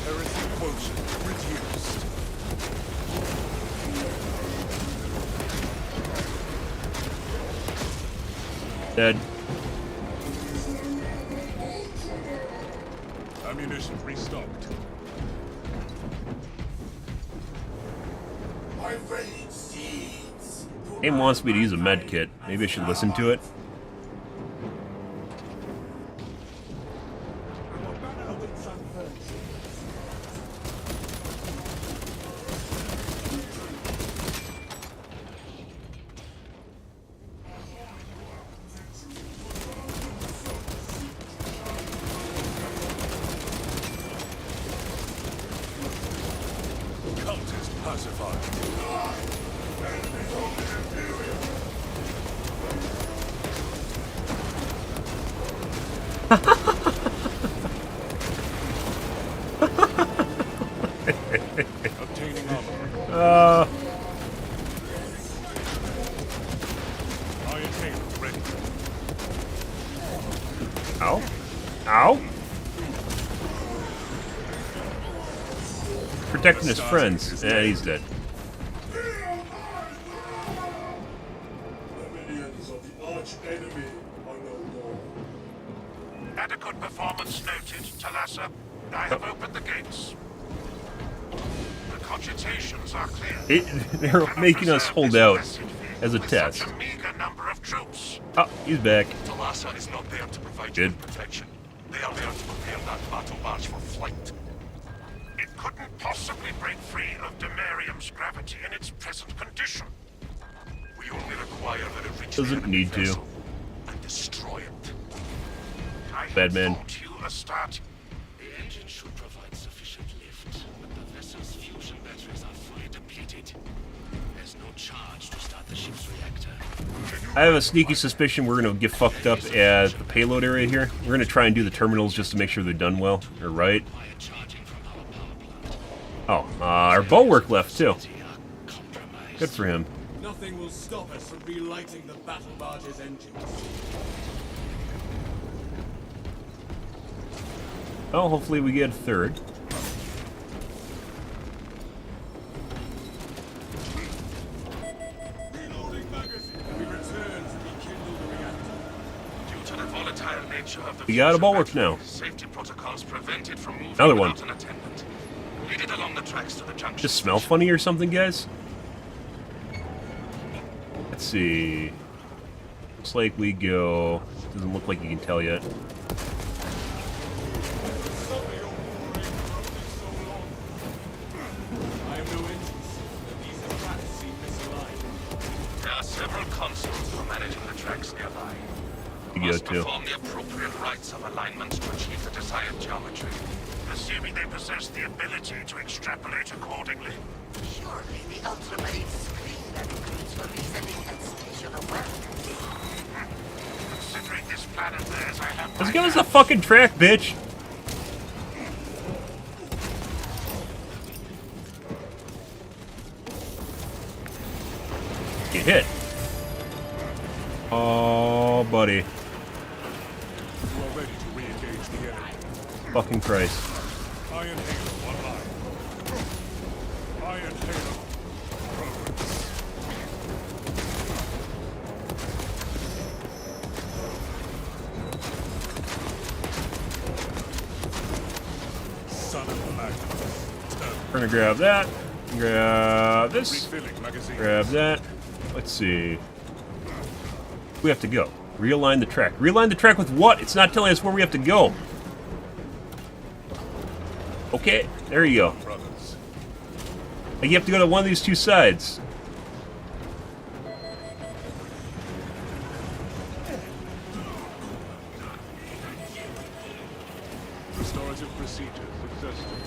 Heresy quotient reduced. Dead. Ammunition restocked. Game wants me to use a med kit. Maybe I should listen to it. Cultist pacified. Obtaining armor. Iron Tail ready. Ow. Ow. Protecting his friends. Yeah, he's dead. Adequate performance noted, Talassa. I have opened the gates. The cogitations are clear. They're making us hold out as a With test. such a meager number of troops. Oh, he's back. Talassa is not there to provide Good. you with protection. They are there to prepare that battle barge for flight. It couldn't possibly break free of Demarium's gravity in its present condition. We only require that it reach Doesn't the need to. vessel and destroy it. I Bad had man. thought you a start. The engine should provide sufficient lift, but the vessel's fusion batteries are fully depleted. There's no charge to start the ship's reactor. I have a sneaky suspicion we're gonna get fucked up at the payload area here. We're gonna try and do the terminals just to make sure they're done well, or right. Require charging from our power plant. Oh, our bulwark left too. They are compromised. Good for him. Nothing will stop us from relighting the battle barge's engines. Oh, hopefully we get a third. Reloading magazine. We return to rekindle the reactor. Due to the volatile nature of the We got a fusion bulwark battery, now. Safety protocols prevented from moving Another one. without an attendant. Lead it along the tracks to the junction. Just smell funny or something, guys? Let's see. Looks like we go... Doesn't look like you can tell yet. There are several consoles for managing the tracks nearby. You You go must too. perform the appropriate rites of alignment to achieve the desired geometry. Assuming they possess the ability to extrapolate accordingly. Surely the ultramarine screen that includes for reasoning and spatial awareness. Considering this plan of theirs, I have Let's give us a fucking track, bitch! Get hit. Oh, buddy. You are ready to re-engage the enemy. Fucking Christ. Iron Halo online. Iron Halo. Progress. Son of Magnus. We're gonna grab that. Grab this. Refilling magazine. Grab that. Let's see. We have to go. Realign the track. Realign the track with what? It's not telling us where we have to go. Okay, there you go. Brothers. Like you have to go to one of these two sides. Restorative procedures successful.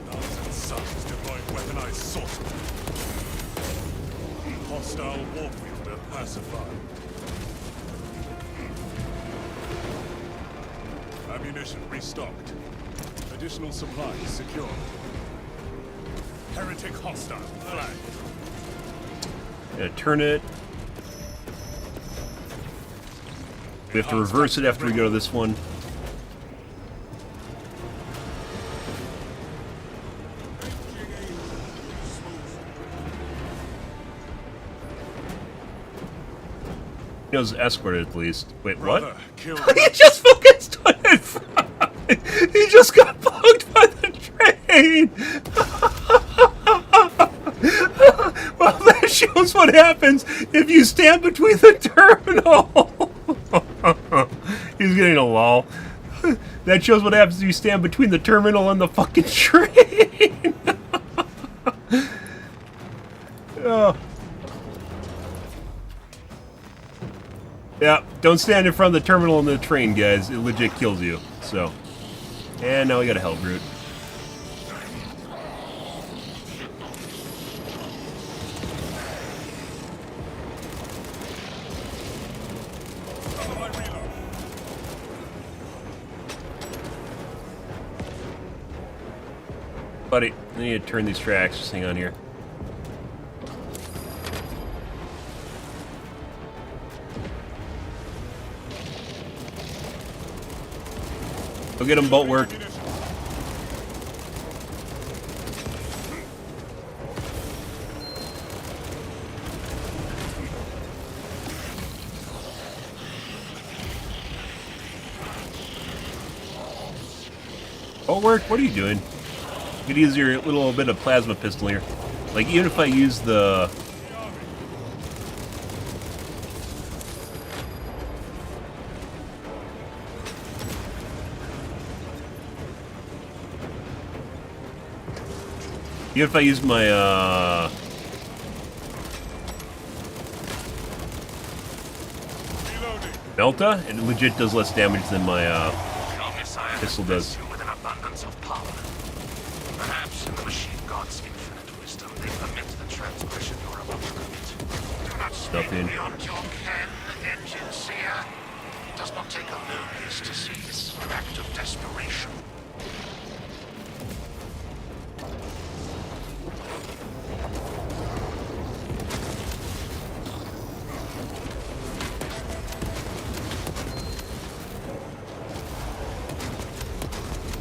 Nuns and sons deploying weaponized sorcery. Hostile warp wielder pacified. Ammunition restocked. Additional supplies secured. Heretic hostile flagged. Gonna turn it. We have to reverse it after we go to this one. He was escorted at least. Wait, what? Brother, killed. He just fucking stood in front. He just got bugged by the train. Well, that shows what happens if you stand between the terminal. He's getting a lol. That shows what happens if you stand between the terminal and the fucking train. Oh. Yeah, don't stand in front of the terminal and the train, guys. It legit kills you. So, and now we got a hell brute. Buddy, I need to turn these tracks. Just hang on here. Go get him, bolt work. Bolt work, what are you doing? You could use your little bit of plasma pistol here. Like, even if I use the... Even if I use my, Melta, it legit does less damage than my, pistol does. With an abundance of power. Perhaps in the machine god's infinite wisdom, they permit the transgression you're about to commit. Do not speak Nothing. beyond your ken, engine seer. It does not take a locus to see this act of desperation.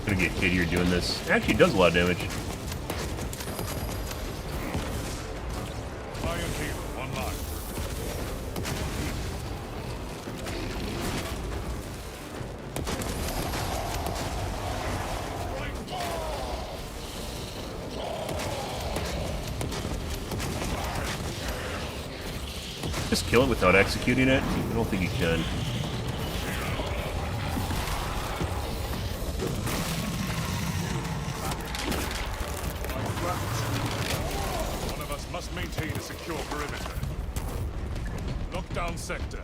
Gonna get hit here doing this. Actually, it does a lot of damage. Iron Halo online. Just kill it without executing it? I don't think you can. One of us must maintain a secure perimeter. Lockdown sector.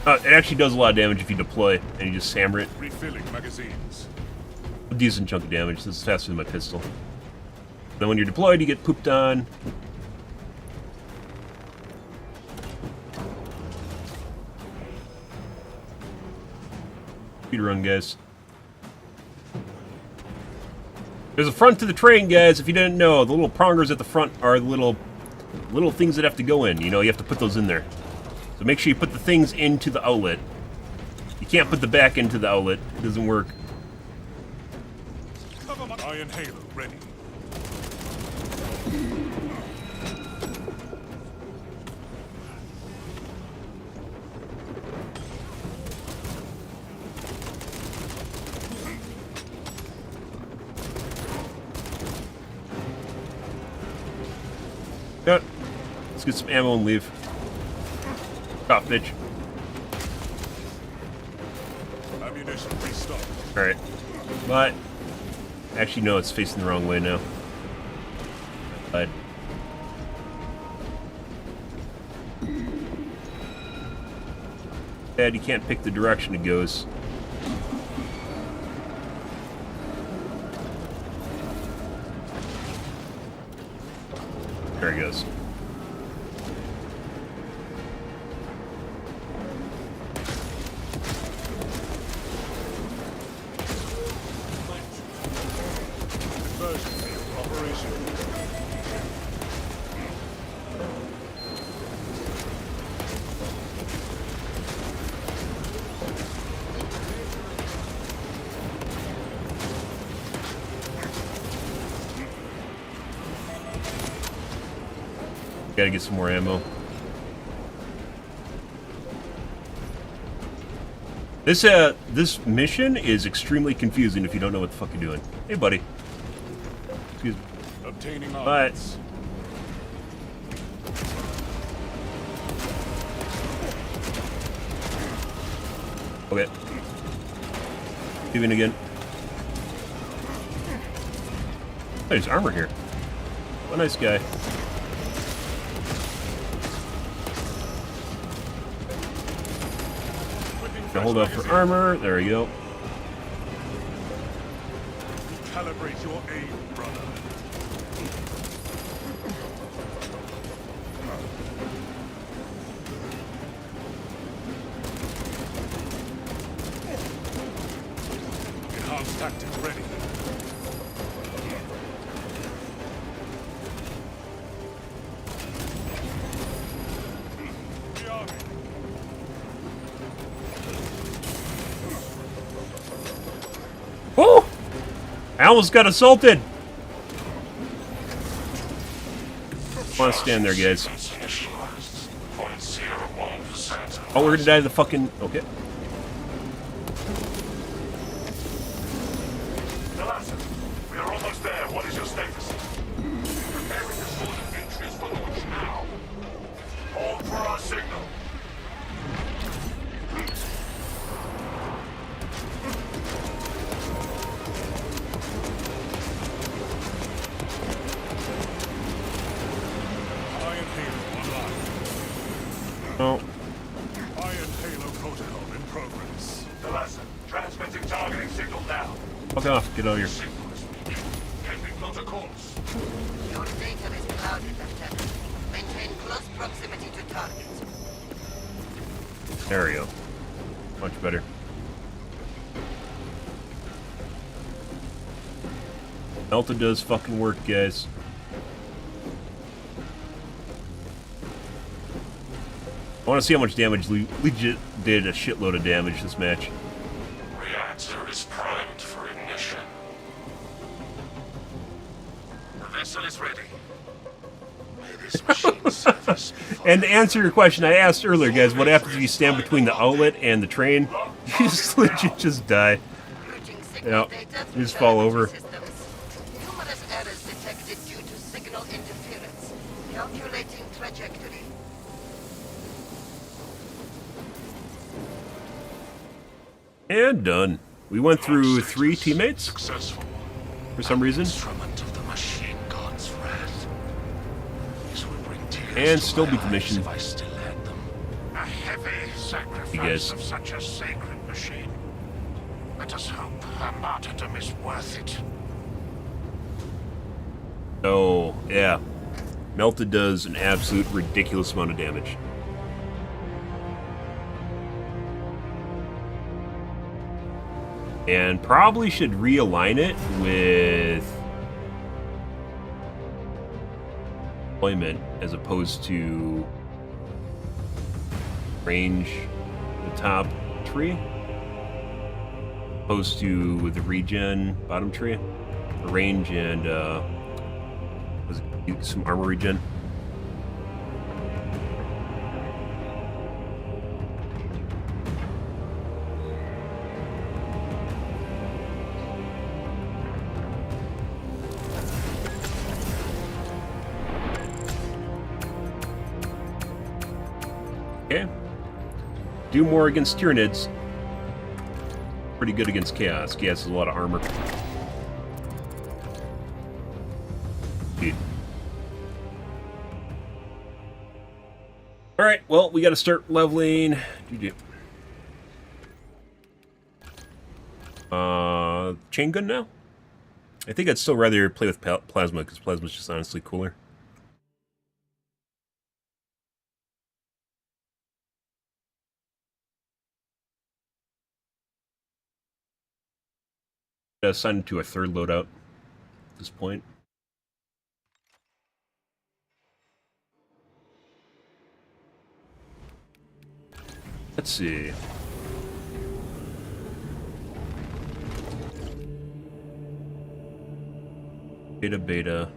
It actually does a lot of damage if you deploy and you just hammer it. Refilling magazines. A decent chunk of damage. This is faster than my pistol. Then when you're deployed, you get pooped on. Speed run, guys. There's a front to the train, guys. If you didn't know, the little prongers at the front are the little things that have to go in. You know, you have to put those in there. So make sure you put the things into the outlet. You can't put the back into the outlet. It doesn't work. Iron Halo ready. Cut. Let's get some ammo and leave. Stop, bitch. Ammunition restocked. Alright. But actually no, it's facing the wrong way now. But Dad, you can't pick the direction it goes. There he goes. Conversion field operational. Gotta get some more ammo. This mission is extremely confusing if you don't know what the fuck you're doing. Hey, buddy. Excuse me. Obtaining But arms. okay. Leaving again. Oh, there's armor here. What a nice guy. Hold up for armor. There we go. Calibrate your aim, brother. Enhanced tactics ready. The army. Woo! I almost got assaulted. I want to stand there, guys. Oh, we're gonna die to the fucking. Okay. We are almost there. What is your status? Preparing the sword of entries for launch now. Hold for our signal. Iron Halo online. Oh, Iron Halo protocol in progress. The lesson. Transmitting targeting signal now. fuck off. Get out of here. Signal is weak. Can we plot a course? Your data is clouded, Lieutenant. Maintain close proximity to targets. There we go. Much better. Delta does fucking work, guys. I want to see how much damage legit did a shitload of damage this match. Reactor is primed for ignition. The vessel is ready. May this machine serve us before And to answer your question, I asked earlier, guys, what happens if you stand between the outlet and the train? You just legit just die. Routing signal Yeah, data you just fall over. systems. Numerous errors detected due to signal interference. And done. We went through 3 teammates Successful. for some reason. Instrument of the machine god's wrath. This will bring tears And to still my beat the eyes mission. if I still had them. A heavy sacrifice You guys. of such a sacred machine. Let us hope her martyrdom is worth it. Oh, yeah. Melted does an absolute ridiculous amount of damage. And probably should realign it with deployment as opposed to range the top tree. Opposed to the regen bottom tree. Range and was it some armor regen. Okay. Do more against Tyranids. Pretty good against Chaos. Chaos has a lot of armor. Dude. Alright, well, we gotta start leveling. Chain gun now? I think I'd still rather play with plasma, because plasma's just honestly cooler. Assigned to a third loadout at this point. Let's see. Beta.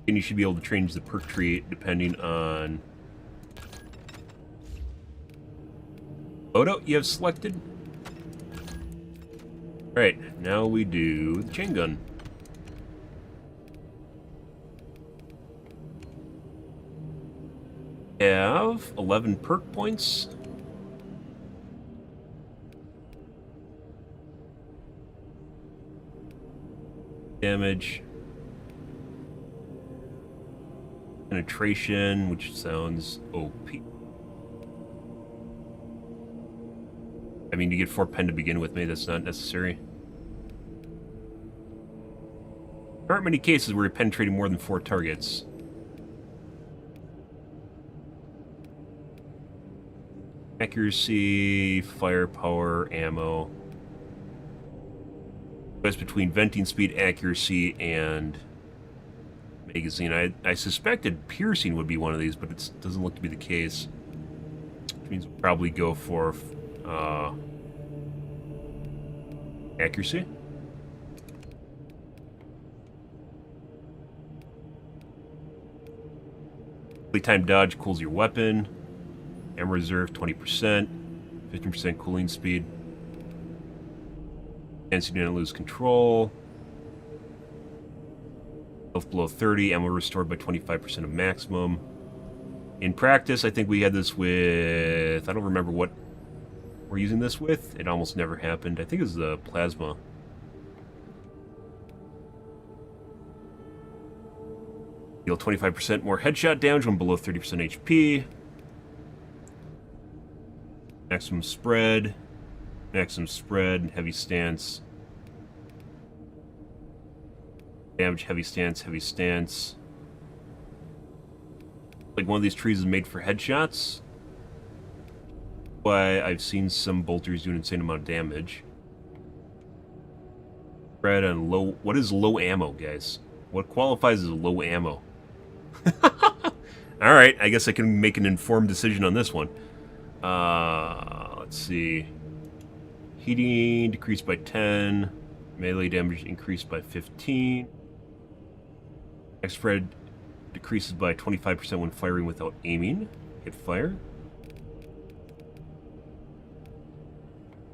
And you should be able to change the perk tree depending on loadout you have selected. Right, now we do the chain gun. Have 11 perk points. Damage. Penetration, which sounds OP. I mean, you get 4 pen to begin with, maybe that's not necessary. There aren't many cases where you're penetrating more than 4 targets. Accuracy, firepower, ammo. Choice between venting speed, accuracy, and magazine. I suspected piercing would be one of these, but it doesn't look to be the case. Which means we'll probably go for accuracy. Time dodge cools your weapon. Ammo reserve 20%. 15% cooling speed. Chance you didn't lose control. Health below 30. Ammo restored by 25% of maximum. In practice, I think we had this with... I don't remember what we're using this with. It almost never happened. I think it was the plasma. Deal 25% more headshot damage when below 30% HP. Maximum spread. Maximum spread. Heavy stance. Damage, heavy stance, heavy stance. Like one of these trees is made for headshots. Why I've seen some bolters do an insane amount of damage. Spread on low... What is low ammo, guys? What qualifies as low ammo? Alright, I guess I can make an informed decision on this one. Let's see. Heating decreased by 10. Melee damage increased by 15. Spread decreases by 25% when firing without aiming. Hit fire.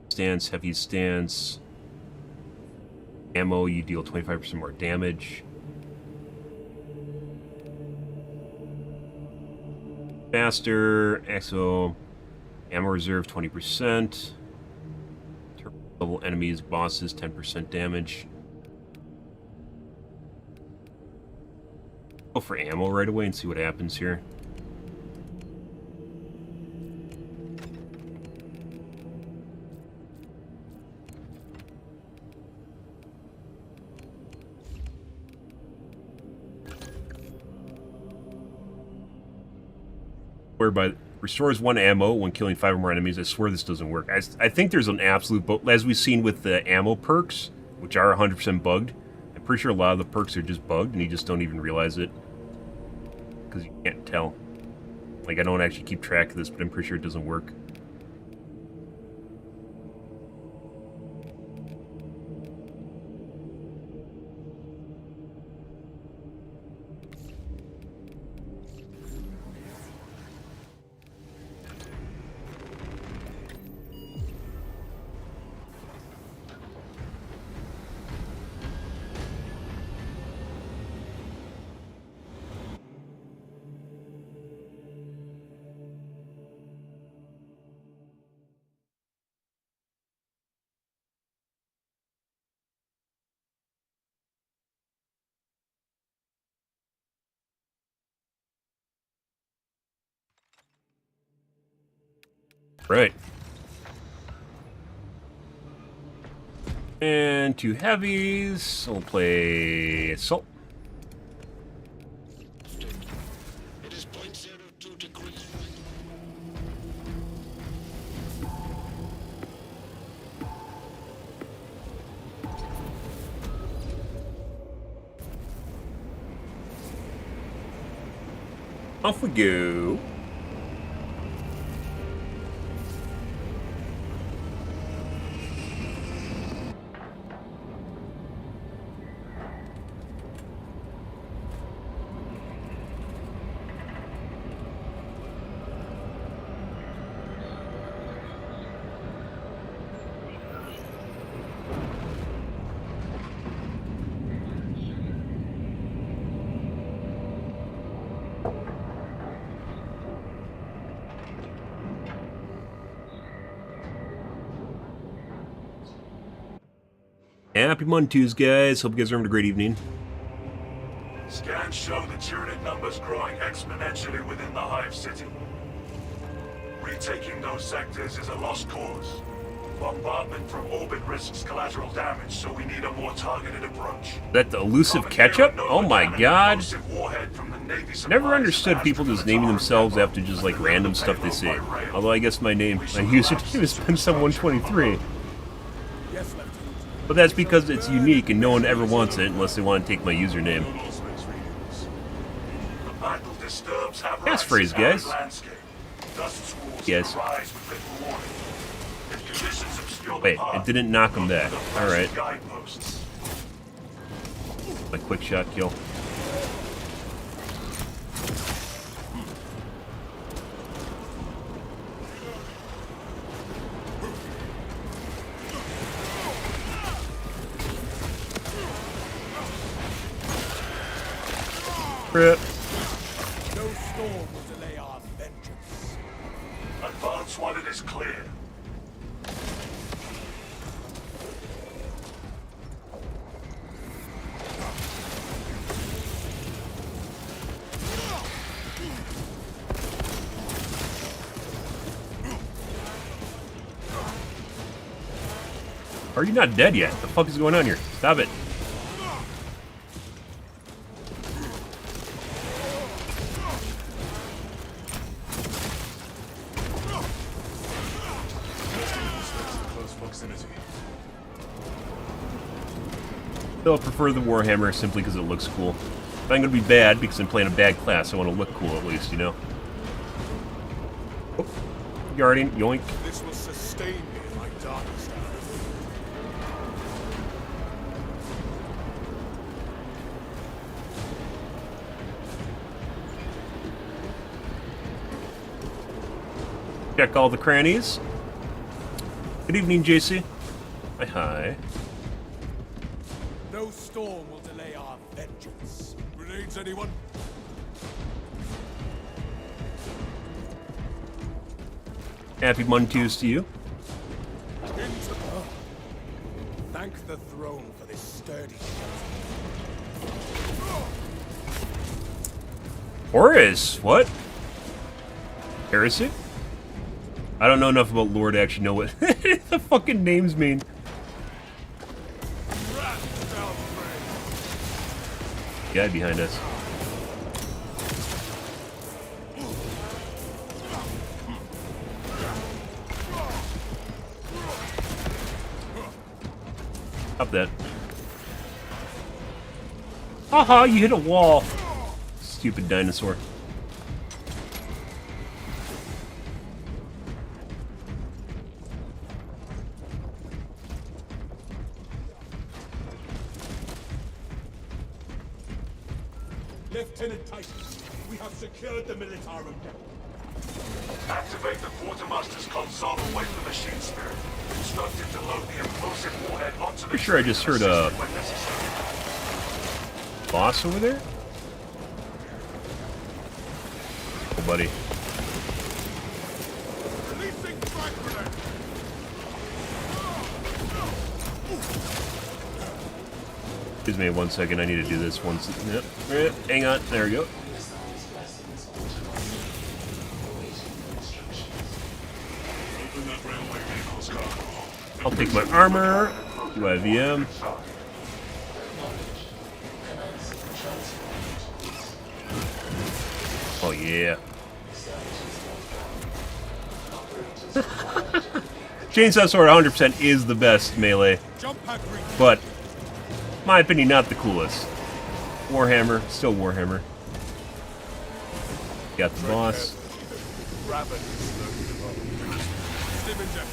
Stance, heavy stance. Ammo, you deal 25% more damage. Faster, exo, ammo reserve 20%. Level enemies, bosses, 10% damage. Go for ammo right away and see what happens here. Whereby restores 1 ammo when killing 5 or more enemies. I swear this doesn't work. I think there's an absolute, but as we've seen with the ammo perks, which are 100% bugged, I'm pretty sure a lot of the perks are just bugged and you just don't even realize it. Because you can't tell. Like, I don't actually keep track of this, but I'm pretty sure it doesn't work. Right. And 2 heavies. So we'll play Assault. It is 0.02 degrees. Off we go. Happy Mondays, guys. Hope you guys are having a great evening. Scans show the Tyranid numbers growing exponentially within the Hive City. Retaking those sectors is a lost cause. Bombardment from orbit risks collateral damage, so we need a more targeted approach. That the elusive ketchup? Oh my god. Never understood people just naming themselves after just like random stuff they say. Although I guess my username is Pimsum123. Yes, Lieutenant. But that's because it's unique and no one ever wants it unless they want to take my username. Passphrase, guys. Yes. Wait, it didn't knock him back. Alright. My quick shot kill. Rip. No storm will delay our vengeance. Advance while it is clear. Are you not dead yet? What the fuck is going on here? Stop it. Still prefer the Warhammer simply because it looks cool. If I'm going to be bad because I'm playing a bad class, I want to look cool at least, you know? Oh, Guardian, yoink. This will sustain me in my darkest hour. Check all the crannies. Good evening, JC. Hi, hi. No storm will delay our vengeance. Grenades, anyone? Happy Montues to you. Thank the throne for this sturdy Horus, what? Heresy? I don't know enough about lore to actually know what the fucking names mean. Guy behind us. Up that. Haha, you hit a wall. Stupid dinosaur. Lieutenant Titan, we have secured the Militarum. Activate the Quartermaster's console away from the machine spirit. Instruct it to load the implosive warhead onto the... Pretty sure I just heard a when necessary. boss over there? Oh, buddy. Releasing frag grenade. Excuse me 1 second, I need to do this once. Yep. Hang on, there we go. Open that railway vehicle's cargo. I'll take my armor, do IVM. Oh yeah. Chainsaw Sword 100% is the best melee, Jump pack reach. but my opinion, not the coolest. Warhammer, still Warhammer. Got the boss. Rabbit. Stim injector here.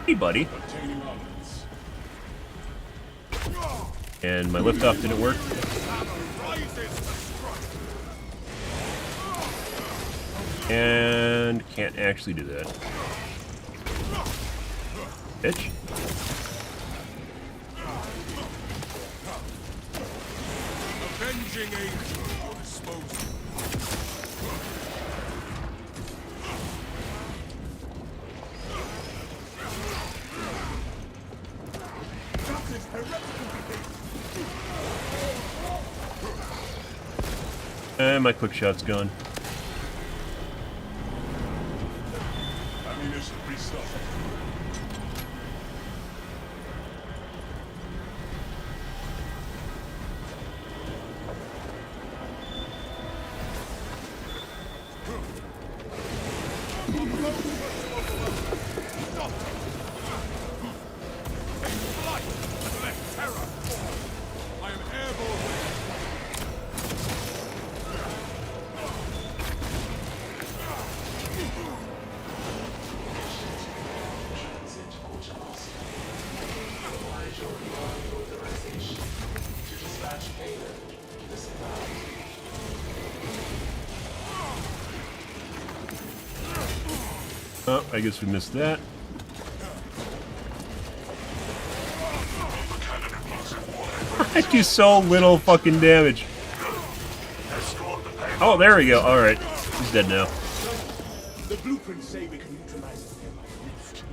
Hey, buddy. Obtaining armaments. And my liftoff didn't work. Rises to strike. And can't actually do that. Bitch. Avenging angel at your disposal. That is heretical behavior. And my quick shot's gone. Ammunition restocked. I am airborne. Oh, I guess we missed that. I do so little fucking damage. Oh, there we go. Alright. He's dead now. The blueprints say we can neutralize it there by rift.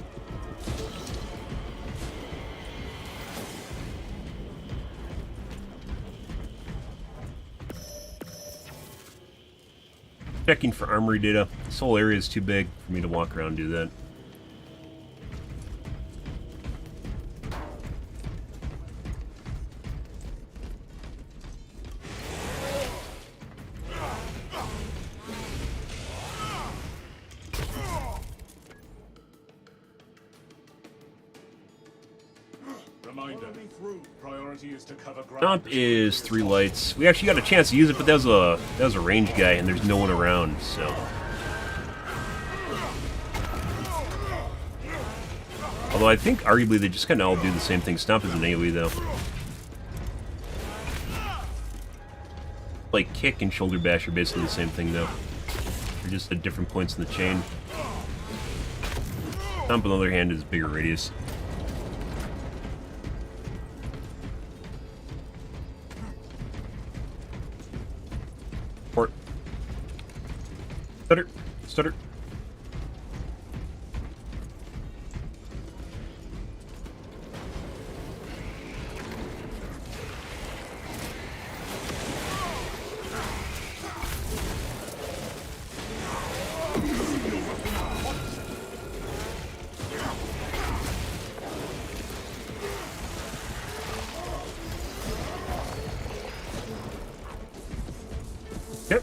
Checking for armory data. This whole area is too big for me to walk around and do that. Reminder. Priority is to cover ground. Stomp is 3 lights. We actually got a chance to use it, but that was a range guy, and there's no one around, so. Although I think arguably they just kind of all do the same thing. Stomp is an AoE though. Like kick and shoulder bash are basically the same thing though. They're just at different points in the chain. Stomp on the other hand is bigger radius. Stutter. Yep.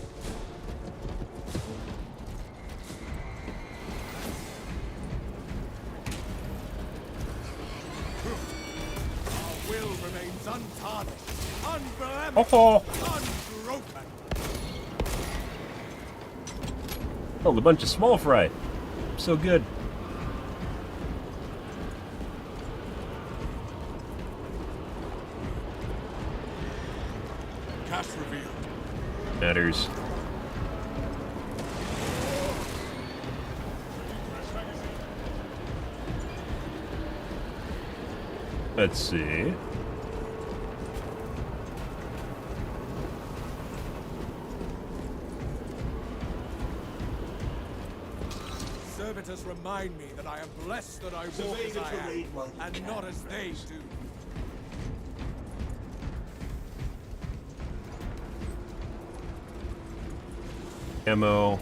Our will remains untarnished, unblemished, Oh, unbroken. oh, a bunch of small fry. So good. Cash revealed. Matters. Let's see. Servitors remind me that I am blessed that I walk as I am, and not as they do. Ammo.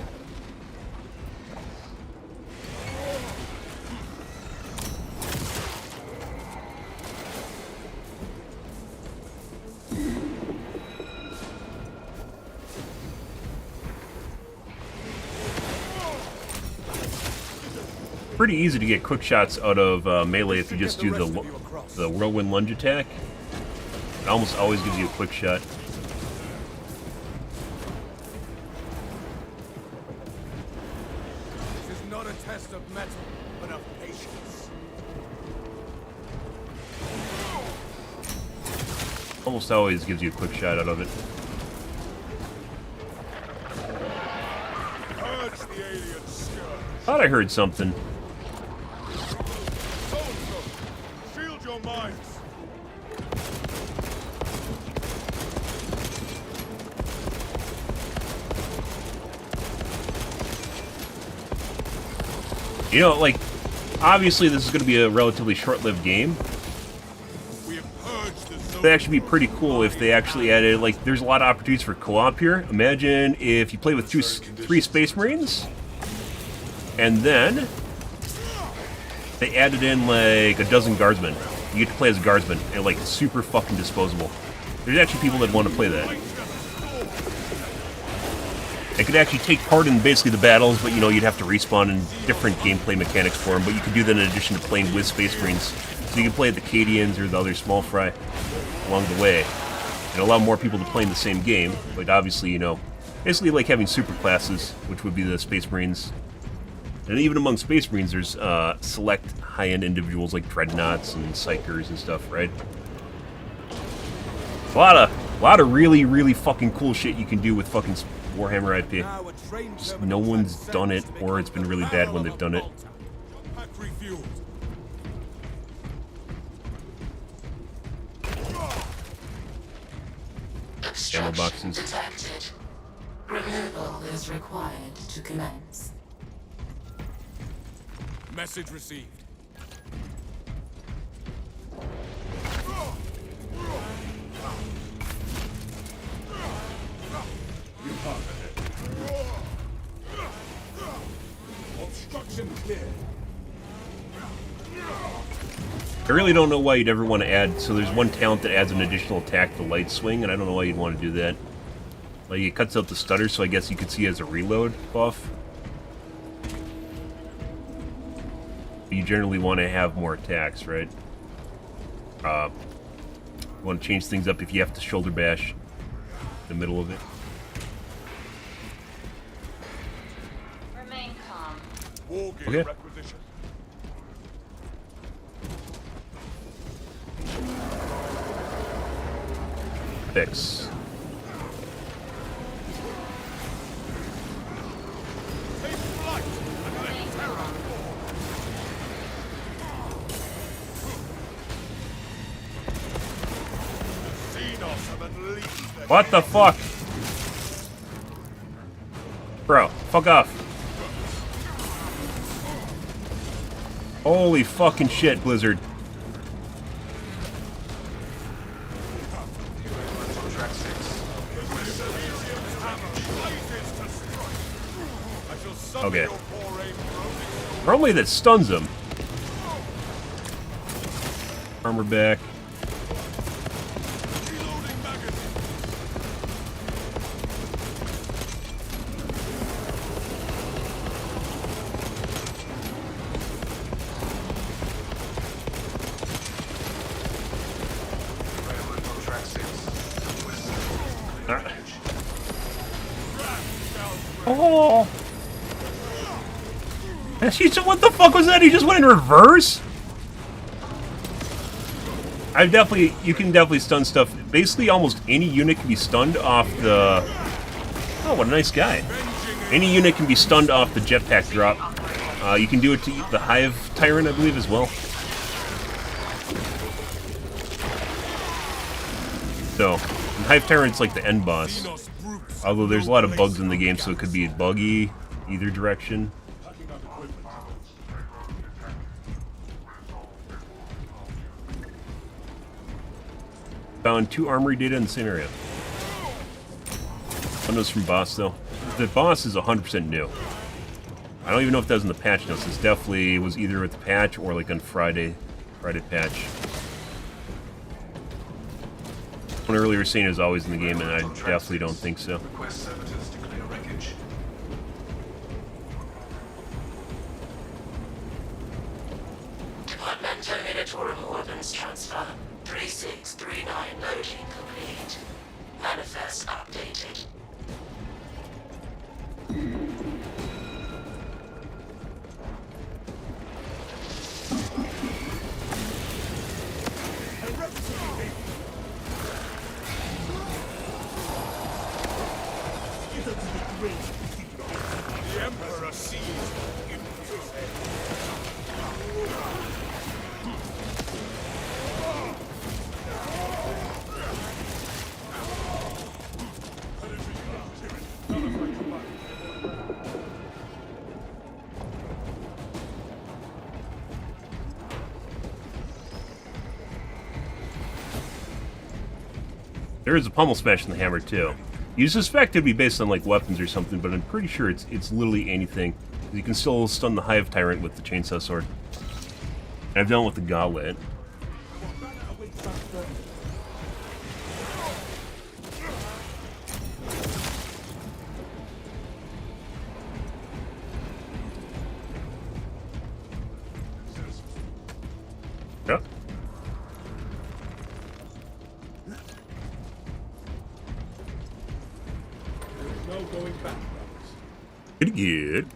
Pretty easy to get quick shots out of melee if you just do the whirlwind lunge attack. It almost always gives you a quick shot. This is not a test of metal, but of patience. Almost always gives you a quick shot out of it. Purge the alien scourge. Thought I heard something. So-and-so, shield your minds. You know, like, obviously this is going to be a relatively short-lived game. We have purged the zone. It'd actually be pretty cool if they actually added, like, there's a lot of opportunities for co-op here. Imagine if you play with three Space Marines, and then they added in, like, a dozen Guardsmen. You get to play as a Guardsman, and, like, super fucking disposable. There's actually people that want to play that. They could actually take part in basically the battles, but, you know, you'd have to respawn in different gameplay mechanics for them, but you could do that in addition to playing with Space Marines. So you can play at the Cadians or the other small fry along the way, and allow more people to play in the same game, but obviously, you know, basically like having super classes, which would be the Space Marines. And even among Space Marines, there's select high-end individuals like Dreadnoughts and Psychers and stuff, right? A lot of really, really fucking cool shit you can do with fucking Warhammer IP. Just no one's done it, or it's been really bad when they've done it. Pack refueled. Ammo boxes. Detected. Removal is required to commence. Message received. Obstruction clear. I really don't know why you'd ever want to add, so there's one talent that adds an additional attack to Light Swing, and I don't know why you'd want to do that. Like, it cuts out the stutter, so I guess you could see it as a reload buff. But you generally want to have more attacks, right? You want to change things up if you have to shoulder bash in the middle of it. Remain calm. War gear Okay. requisition. Fix. Take flight and let terror Xenos have unleashed What the fuck? Bro, fuck off. Holy fucking shit, Blizzard. Okay. Probably that stuns him. Armor back. Oh! What the fuck was that? He just went in reverse? You can definitely stun stuff. Basically, almost any unit can be stunned off the... Oh, what a nice guy. Any unit can be stunned off the jetpack drop. You can do it to the Hive Tyrant, I believe, as well. So, Hive Tyrant's like the end boss. Although there's a lot of bugs in the game, so it could be buggy either direction. Found 2 armory data in the same area. One was from boss, though. The boss is 100% new. I don't even know if that was in the patch notes. This definitely was either with the patch or like on Friday patch. One earlier scene is always in the game, and I definitely don't think so. Request servitors to clear wreckage. Departmental editorial ordnance transfer. 3639 loading complete. Manifest updated. The Emperor sees in his head. There is a pummel smash in the hammer too. You suspect it'd be based on like weapons or something, but I'm pretty sure it's literally anything. You can still stun the Hive Tyrant with the chainsaw sword. And I've done it with the gauntlet. Yep. No going back, brothers. Pretty good.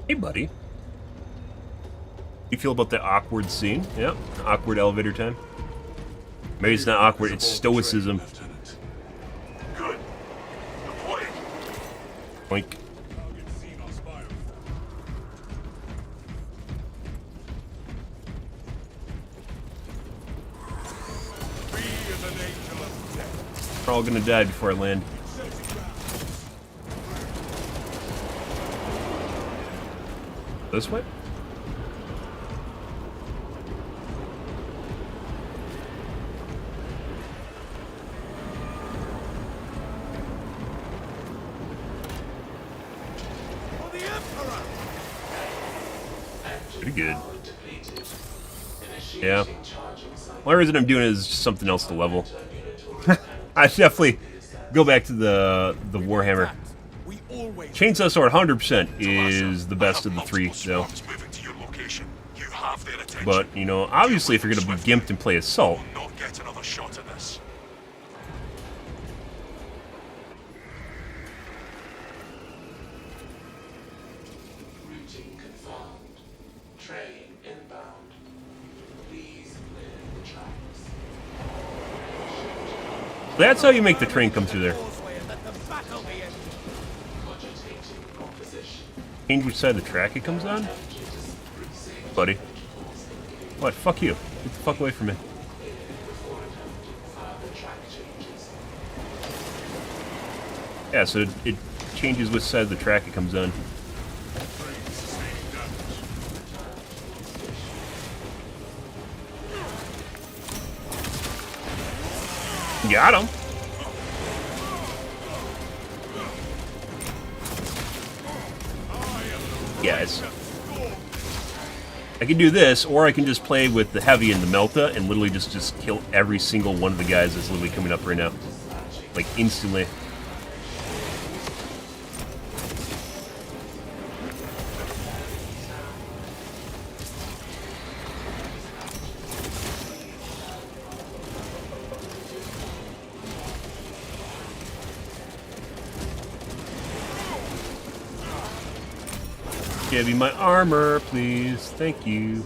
Hey, buddy. You feel about the awkward scene? Yep. Awkward elevator time. Maybe it's not awkward, it's stoicism. Lieutenant. Good. Deploying. Boink. Target seen on spire. Free as an angel of death. We're all gonna die before I land. This way? Pretty good. Yeah. Only reason I'm doing it is just something else to level. I definitely go back to the Warhammer. Chainsaw Sword 100% is the best of the three, though. Moving to your location. You have their attention. But, you know, obviously if you're going to be gimped and play Assault, Not get another shot at this. Routing confirmed. Train inbound. Please clear the tracks. that's how you make the train come through there. Cogitating proposition. Change which side of the track it comes on? Buddy. What? Fuck you. Get the fuck away from me. Yeah, so it changes which side of the track it comes on. Got him. Guys. I can do this, or I can just play with the heavy and the melta and literally just kill every single one of the guys that's literally coming up right now. Like, instantly. Give me my armor, please. Thank you.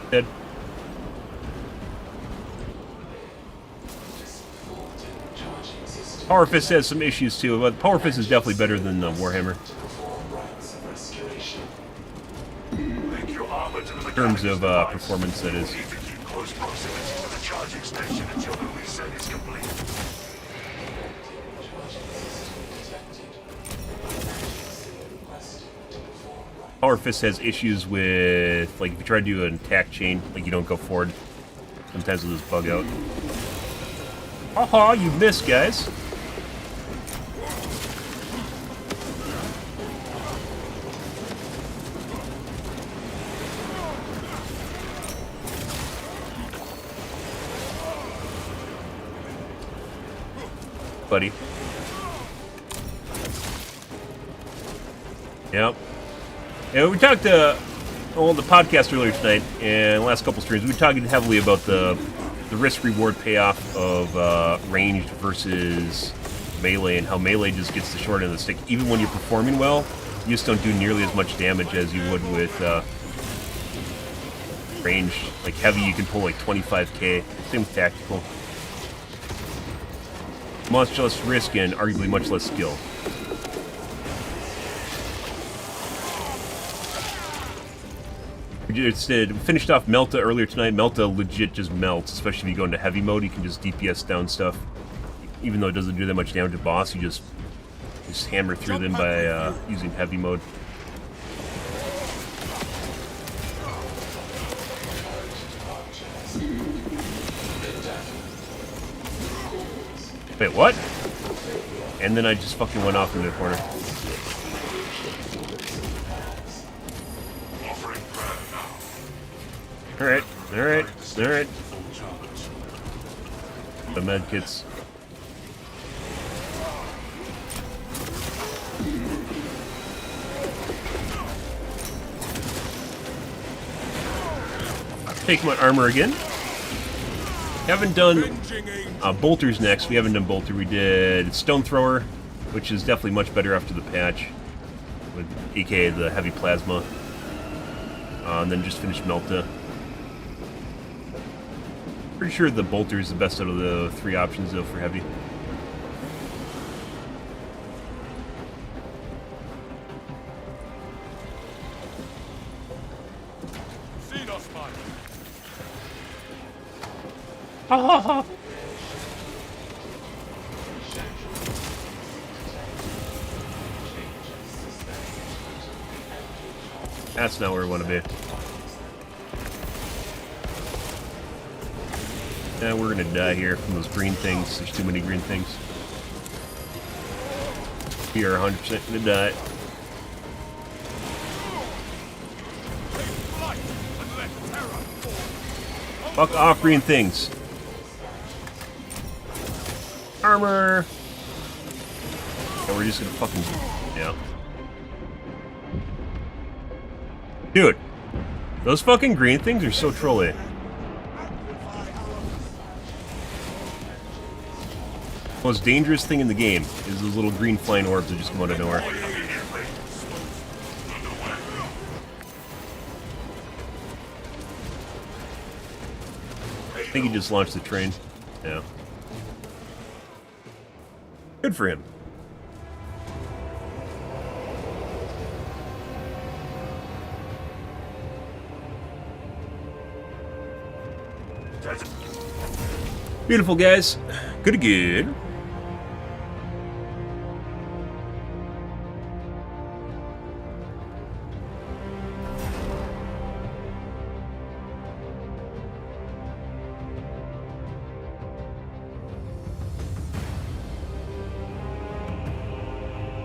Dead. Power Fist has some issues too, but Power Fist is definitely better than Warhammer. In terms of performance, that is. Power Fist has issues with, like, if you try to do an attack chain, like, you don't go forward. Sometimes it'll just bug out. Haha, you missed, guys. Buddy. Yep. Yeah, we talked on the podcast earlier tonight, and the last couple streams, we were talking heavily about the risk-reward payoff of ranged versus melee, and how melee just gets the short end of the stick. Even when you're performing well, you just don't do nearly as much damage as you would with ranged. Like heavy, you can pull like 25k. Same with tactical. Much less risk and arguably much less skill. We finished off Melta earlier tonight. Melta legit just melts, especially if you go into heavy mode. You can just DPS down stuff. Even though it doesn't do that much damage to boss, you just hammer through them by using heavy mode. Wait, what? And then I just fucking went off into the corner. Alright, alright, alright. The medkits. Take my armor again. Haven't done Bolter's next. We haven't done Bolter. We did Stone Thrower, which is definitely much better after the patch, with aka the heavy plasma. And then just finished Melta. Pretty sure the Bolter is the best out of the three options though for heavy. Ha ha ha! That's not where we want to be. Yeah, we're gonna die here from those green things. There's too many green things. We are 100% gonna die. Fuck off, green things. Armor! And we're just gonna fucking... yeah. Dude! Those fucking green things are so trolly. Most dangerous thing in the game is those little green flying orbs that just come out of nowhere. I think he just launched the train. Yeah. Good for him. Beautiful, guys. Good.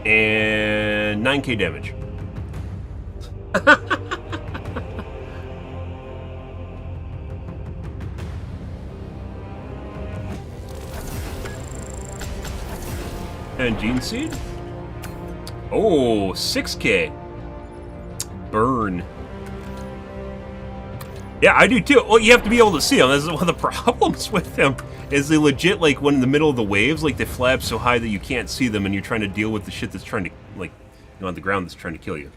And 9k damage. And Gene Seed? Oh, 6k. Burn. Yeah, I do too. Well, you have to be able to see them. That's one of the problems with them. Is they legit, like, when in the middle of the waves, like, they flap so high that you can't see them, and you're trying to deal with the shit that's trying to, like, you know, on the ground that's trying to kill you.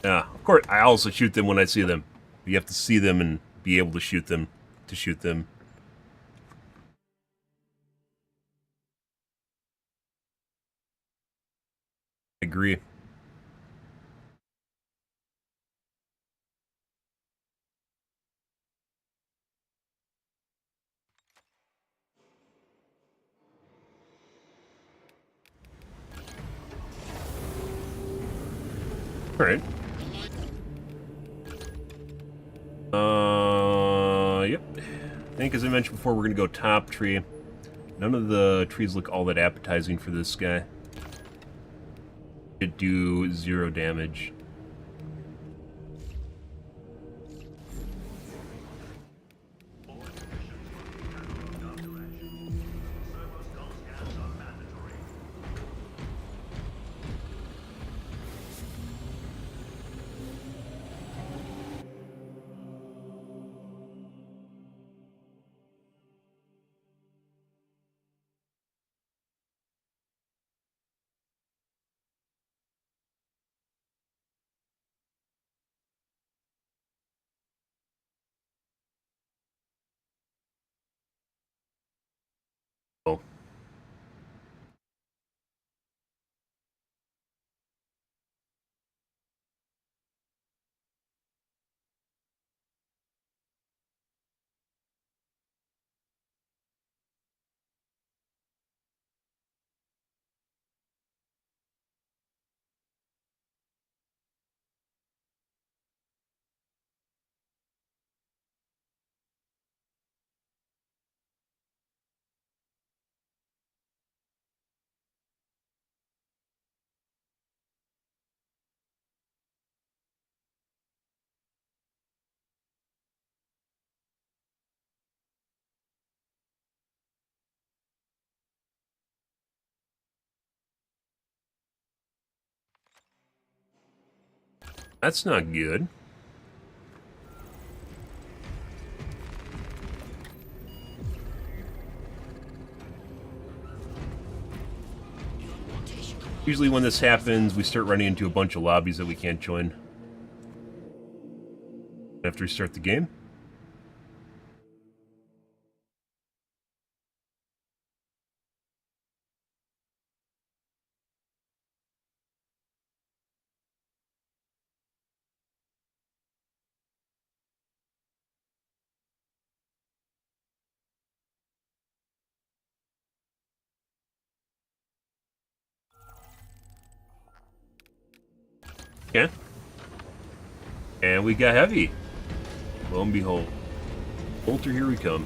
Yeah, of course, I also shoot them when I see them. You have to see them and be able to shoot them to shoot them. I agree. Alright. Yep. I think, as I mentioned before, we're gonna go top tree. None of the trees look all that appetizing for this guy. It do 0 damage. Oh. That's not good. Usually when this happens, we start running into a bunch of lobbies that we can't join. After we start the game. Okay. And we got heavy. Lo and behold. Bolter, here we come.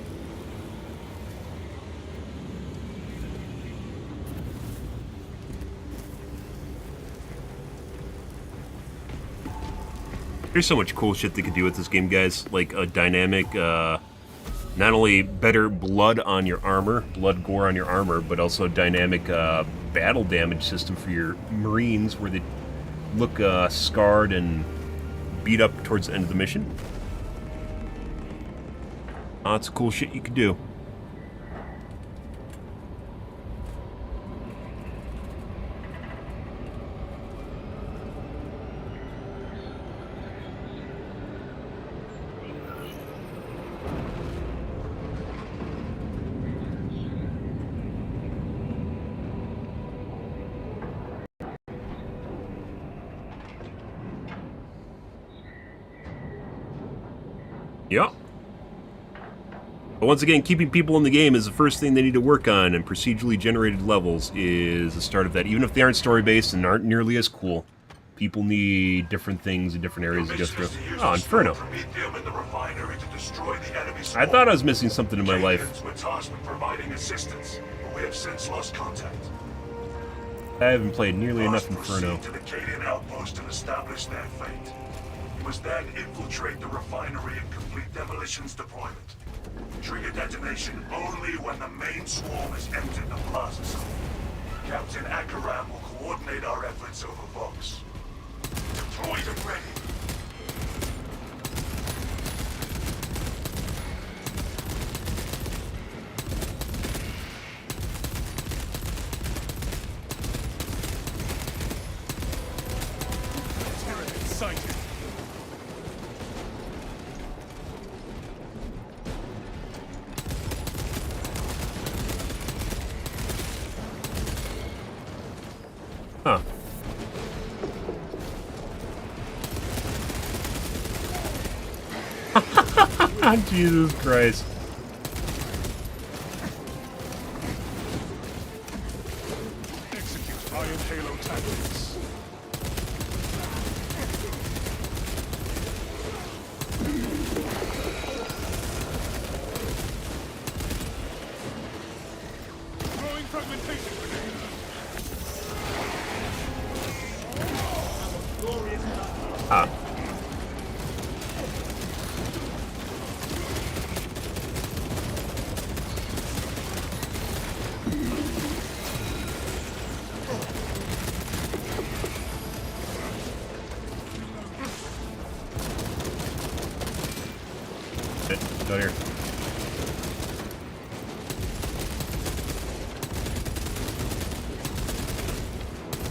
There's so much cool shit they could do with this game, guys. Like a dynamic, not only better blood on your armor, blood gore on your armor, but also a dynamic battle damage system for your Marines where they look scarred and beat up towards the end of the mission. Lots of cool shit you could do. Yep. But once again, keeping people in the game is the first thing they need to work on, and procedurally generated levels is the start of that. Even if they aren't story-based and aren't nearly as cool, people need different things in different areas to go through. Oh, Inferno. I thought I was missing something in my life. We're tasked with providing assistance, but we have since lost contact. I haven't played nearly enough Inferno. To the Cadian outpost and establish their fate. You must then infiltrate the refinery and complete demolition's deployment. Trigger detonation only when the main swarm has entered the plaza zone. Captain Akaram will coordinate our efforts over Vox. Deployed and ready. Sighted. Huh. Jesus Christ. Execute Iron Halo tactics. Throwing fragmentation grenade. Ah. Out here.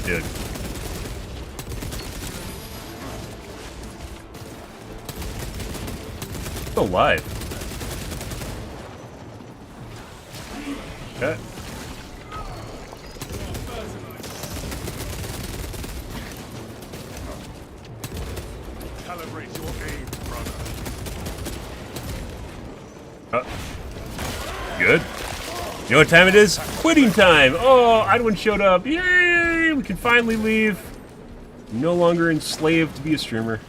Dude. Still alive. Okay. Calibrate your aim, brother. Good. You know what time it is? Quitting time! Oh, Idwin showed up. Yay! We can finally leave. No longer enslaved to be a streamer.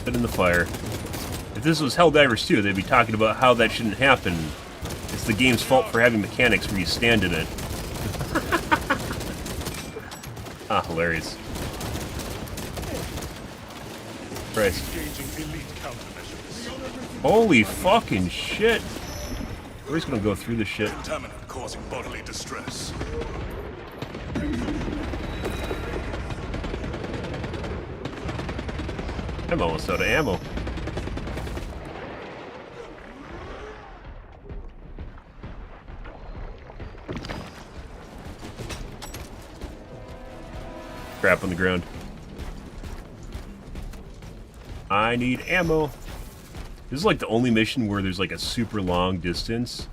Put in the fire. If this was Helldivers 2, they'd be talking about how that shouldn't happen. It's the game's fault for having mechanics where you stand in it. Ah, hilarious. Christ. Holy fucking shit. We're just gonna go through this shit. Contaminant causing bodily distress. I'm almost out of ammo. Crap on the ground. I need ammo. This is like the only mission where there's like a super long distance.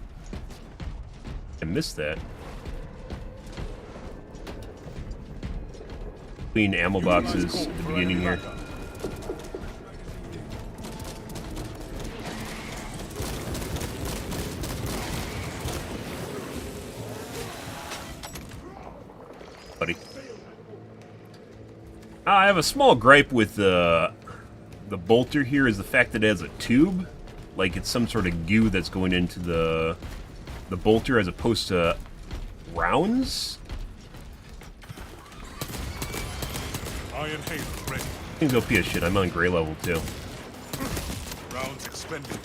I missed that. Clean ammo boxes at the beginning here. Buddy. I have a small gripe with the bolter here is the fact that it has a tube. Like it's some sort of goo that's going into the bolter as opposed to rounds. Iron Halo ready. Things OP as shit. I'm on gray level too. Rounds expended.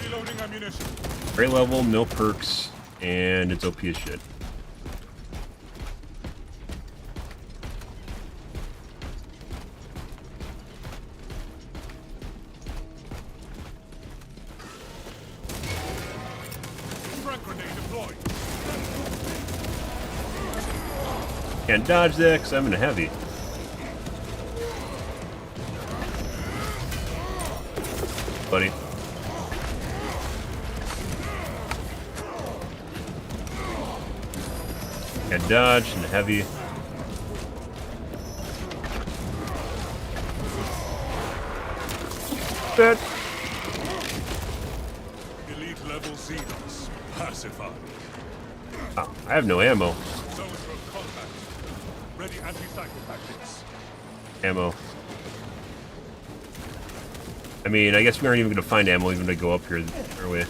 Reloading ammunition. Gray level, no perks, and it's OP as shit. Frag grenade deployed. Can't dodge that because I'm in a heavy. Buddy. I dodged and heavy. Dead. Elite level Xenos. Pacified. Oh, I have no ammo. Zone of contact. Ready anti-cycle tactics. Ammo. I mean, I guess we aren't even going to find ammo even to go up here, are we?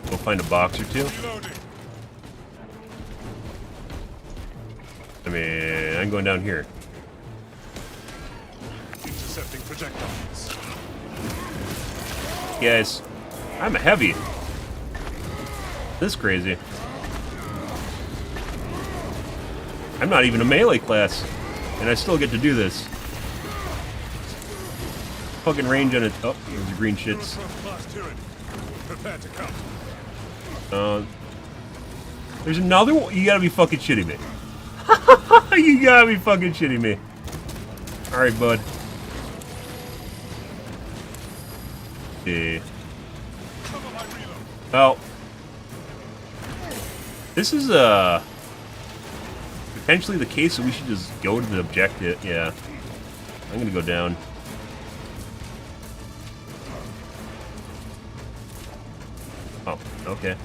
Go find a box or two. Reloading. I mean, I'm going down here. Intercepting projectiles. Guys, I'm a heavy. This is crazy. I'm not even a melee class, and I still get to do this. Fucking range on it. Oh, there's the green shits. Class tyranny. Prepare to come. There's another one. You gotta be fucking shitting me. You gotta be fucking shitting me. Alright, bud. Yeah. Well, this is potentially the case, so we should just go to the objective. Yeah. I'm gonna go down. Oh, okay.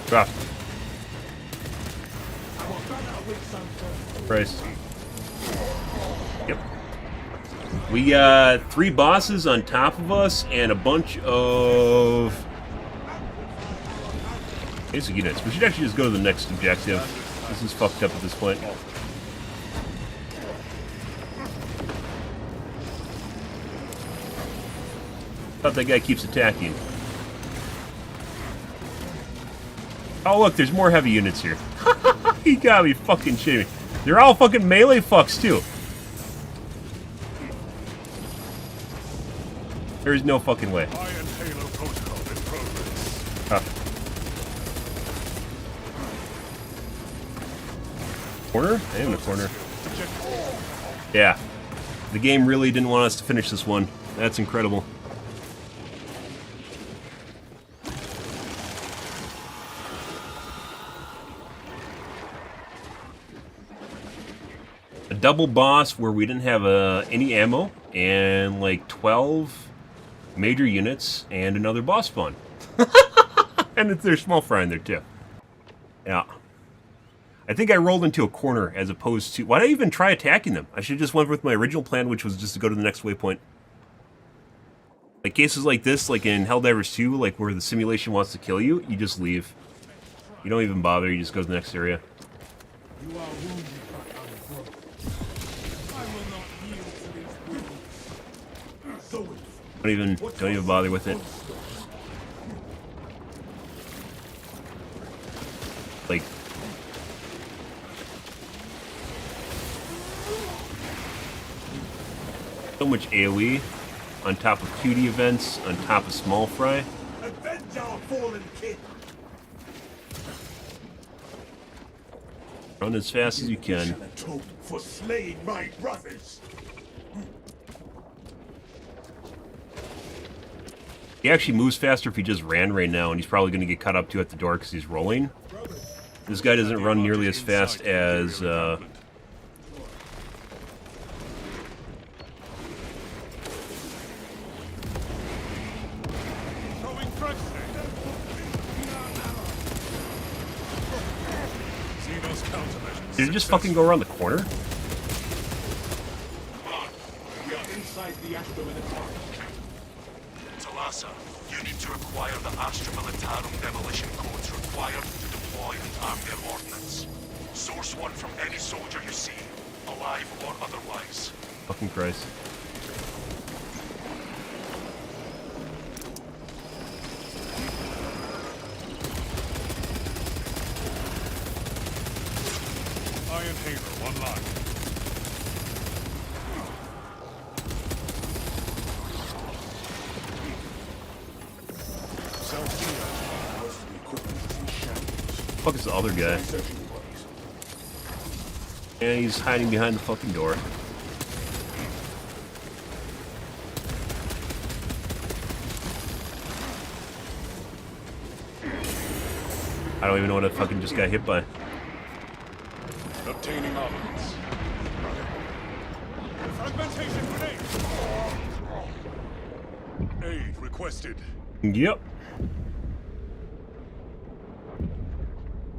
Drop. Christ. Yep. We got 3 bosses on top of us and a bunch of basic units. We should actually just go to the next objective. This is fucked up at this point. Thought that guy keeps attacking. Oh look, there's more heavy units here. You gotta be fucking shitting me. They're all fucking melee fucks too. There's no fucking way. Iron Halo protocol in progress. Huh. Corner? I am in a corner. Yeah. The game really didn't want us to finish this one. That's incredible. A double boss where we didn't have any ammo and like 12 major units and another boss spawn. And there's small fry in there too. Yeah. I think I rolled into a corner as opposed to... Why did I even try attacking them? I should have just went with my original plan, which was just to go to the next waypoint. Like cases like this, like in Helldivers 2, like where the simulation wants to kill you, you just leave. You don't even bother, you just go to the next area. You are wounded, but unbroken. I will not yield to these wounds. Don't even bother with it. Like... So much AoE on top of QD events, on top of small fry. Avenge our fallen king. Run as fast as you can. For slaying my brothers. He actually moves faster if he just ran right now, and he's probably going to get caught up to at the door because he's rolling. This guy doesn't run nearly as fast as... Did it just fucking go around the corner? We are inside the Astra Militarum. Talassa, you need to acquire the Astra Militarum demolition codes required to deploy and arm their ordnance. Source one from any soldier you see, alive or otherwise. Fucking Christ. Iron Halo online. Fuck is the other guy? Yeah, he's hiding behind the fucking door. I don't even know what I fucking just got hit by. Obtaining armaments. Fragmentation grenade! Aid requested. Yep.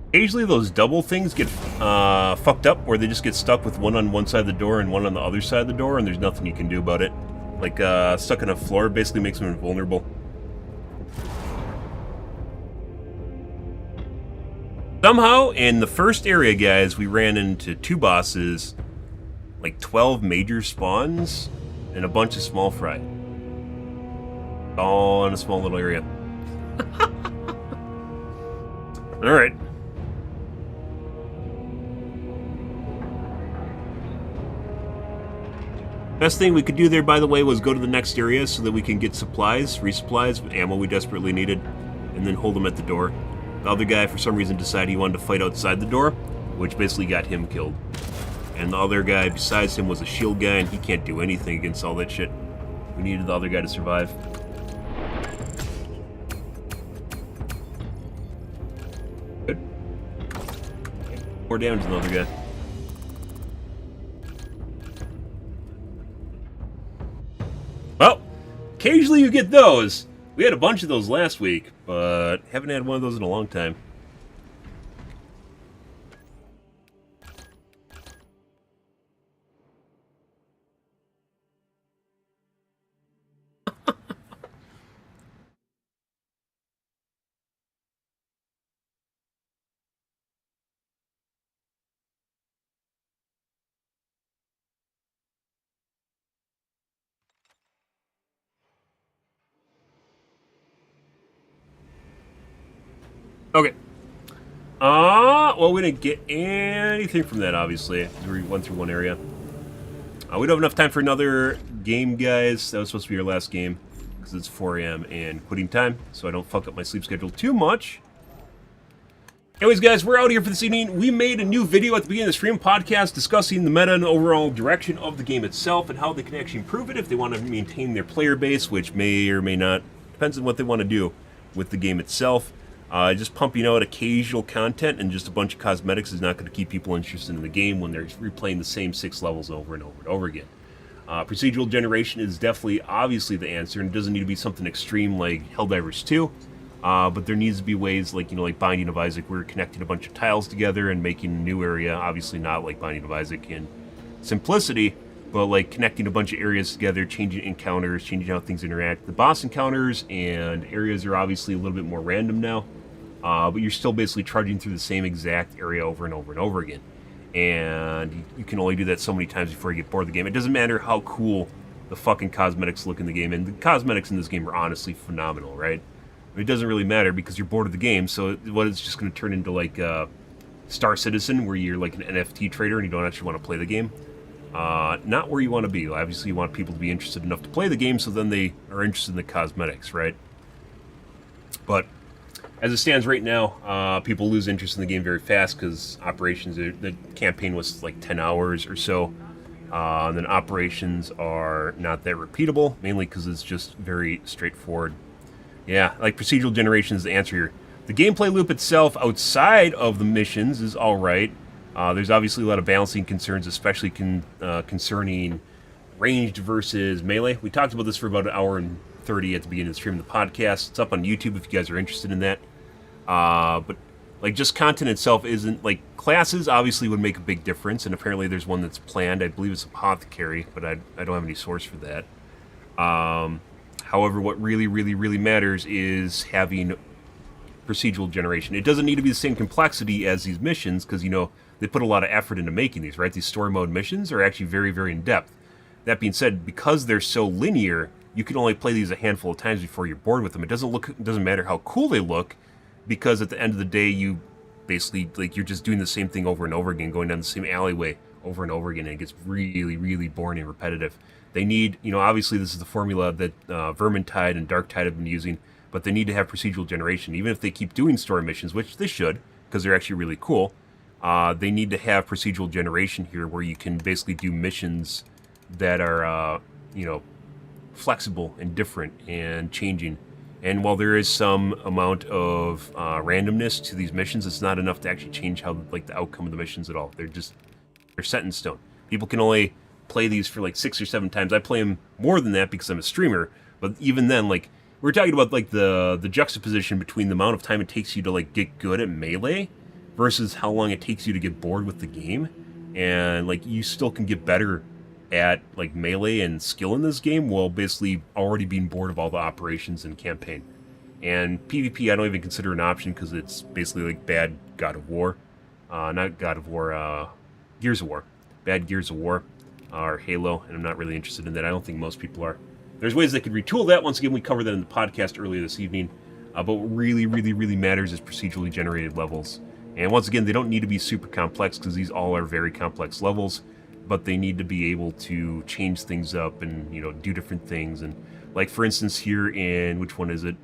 Occasionally those double things get fucked up, where they just get stuck with one on one side of the door and one on the other side of the door, and there's nothing you can do about it. Like, stuck on a floor basically makes them invulnerable. Somehow, in the first area, guys, we ran into 2 bosses, like 12 major spawns, and a bunch of small fry. All in a small little area. Alright. Best thing we could do there, by the way, was go to the next area so that we can get supplies, resupplies, ammo we desperately needed, and then hold them at the door. The other guy, for some reason, decided he wanted to fight outside the door, which basically got him killed. And the other guy besides him was a shield guy, and he can't do anything against all that shit. We needed the other guy to survive. Good. More damage than the other guy. Well, occasionally you get those. We had a bunch of those last week, but haven't had one of those in a long time. Okay. Well, we didn't get anything from that, obviously, because we went through one area. We don't have enough time for another game, guys. That was supposed to be our last game, because it's 4 a.m. and quitting time, so I don't fuck up my sleep schedule too much. Anyways, guys, we're out here for this evening. We made a new video at the beginning of the stream podcast discussing the meta and overall direction of the game itself and how they can actually improve it if they want to maintain their player base, which may or may not. Depends on what they want to do with the game itself. Just pumping out occasional content and just a bunch of cosmetics is not going to keep people interested in the game when they're replaying the same 6 levels over and over and over again. Procedural generation is definitely, obviously, the answer, and it doesn't need to be something extreme like Helldivers 2, but there needs to be ways like, like Binding of Isaac, where we're connecting a bunch of tiles together and making a new area, obviously not like Binding of Isaac in simplicity, but like connecting a bunch of areas together, changing encounters, changing how things interact. The boss encounters and areas are obviously a little bit more random now. But you're still basically trudging through the same exact area over and over and over again. And you can only do that so many times before you get bored of the game. It doesn't matter how cool the fucking cosmetics look in the game. And the cosmetics in this game are honestly phenomenal, right? It doesn't really matter because you're bored of the game. So what it's just going to turn into like Star Citizen, where you're like an NFT trader and you don't actually want to play the game. Not where you want to be. Obviously, you want people to be interested enough to play the game, so then they are interested in the cosmetics, right? But as it stands right now, people lose interest in the game very fast because operations, the campaign was like 10 hours or so. And then operations are not that repeatable, mainly because it's just very straightforward. Yeah, like procedural generation is the answer here. The gameplay loop itself outside of the missions is alright. There's obviously a lot of balancing concerns, especially concerning ranged versus melee. We talked about this for about 1 hour and 30 at the beginning of the stream of the podcast. It's up on YouTube if you guys are interested in that. But like just content itself isn't, like classes obviously would make a big difference, and apparently there's one that's planned. I believe it's Apothecary, but I don't have any source for that. However, what really matters is having procedural generation. It doesn't need to be the same complexity as these missions, because they put a lot of effort into making these, right? These story mode missions are actually very in depth. That being said, because they're so linear, you can only play these a handful of times before you're bored with them. It doesn't matter how cool they look, because at the end of the day, you basically, like, you're just doing the same thing over and over again, going down the same alleyway over and over again, and it gets really boring and repetitive. They need, obviously this is the formula that Vermintide and Darktide have been using, but they need to have procedural generation. Even if they keep doing story missions, which they should, because they're actually really cool. They need to have procedural generation here where you can basically do missions that are, you know, flexible and different and changing. And while there is some amount of randomness to these missions, it's not enough to actually change how, like, the outcome of the missions at all. They're set in stone. People can only play these for like 6 or 7 times. I play them more than that because I'm a streamer. But even then, like, we're talking about like the juxtaposition between the amount of time it takes you to like get good at melee versus how long it takes you to get bored with the game. And like, you still can get better at like melee and skill in this game while basically already being bored of all the operations and campaign. And PvP I don't even consider an option because it's basically like bad God of War. Not God of War, Gears of War. Bad Gears of War or Halo, and I'm not really interested in that. I don't think most people are. There's ways they could retool that. Once again, we covered that in the podcast earlier this evening. But what really, really, really matters is procedurally generated levels. And once again, they don't need to be super complex because these all are very complex levels. But they need to be able to change things up and, you know, do different things. And like, for instance, here in, which one is it?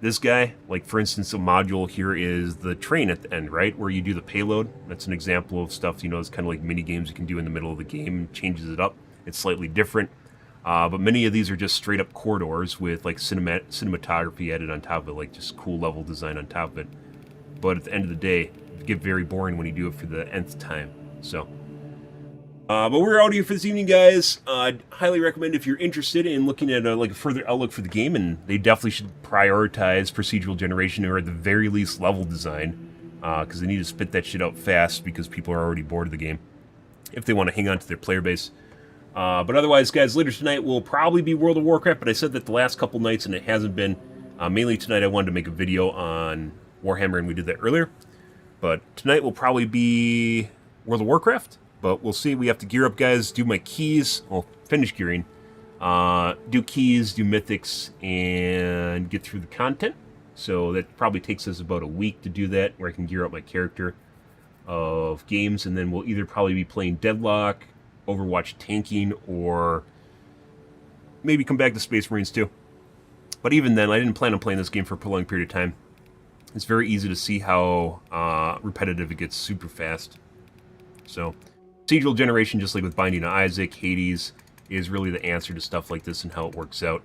This guy, like, for instance, a module here is the train at the end, right? Where you do the payload. That's an example of stuff, you know, it's kind of like mini games you can do in the middle of the game. Changes it up. It's slightly different. But many of these are just straight up corridors with like cinematography added on top of it, like just cool level design on top of it. But at the end of the day, it get very boring when you do it for the nth time. So, but we're out here for this evening, guys. I'd highly recommend if you're interested in looking at like a further outlook for the game, and they definitely should prioritize procedural generation or at the very least level design, because they need to spit that shit out fast because people are already bored of the game if they want to hang on to their player base. But otherwise, guys, later tonight will probably be World of Warcraft, but I said that the last couple nights and it hasn't been. Mainly tonight I wanted to make a video on Warhammer, and we did that earlier. But tonight will probably be World of Warcraft, but we'll see. We have to gear up, guys, do my keys, well, finish gearing, do keys, do mythics, and get through the content. So that probably takes us about a week to do that, where I can gear up my character of games, and then we'll either probably be playing Deadlock, Overwatch tanking, or maybe come back to Space Marines too. But even then, I didn't plan on playing this game for a prolonged period of time. It's very easy to see how repetitive it gets super fast. So, procedural generation, just like with Binding of Isaac, Hades, is really the answer to stuff like this and how it works out.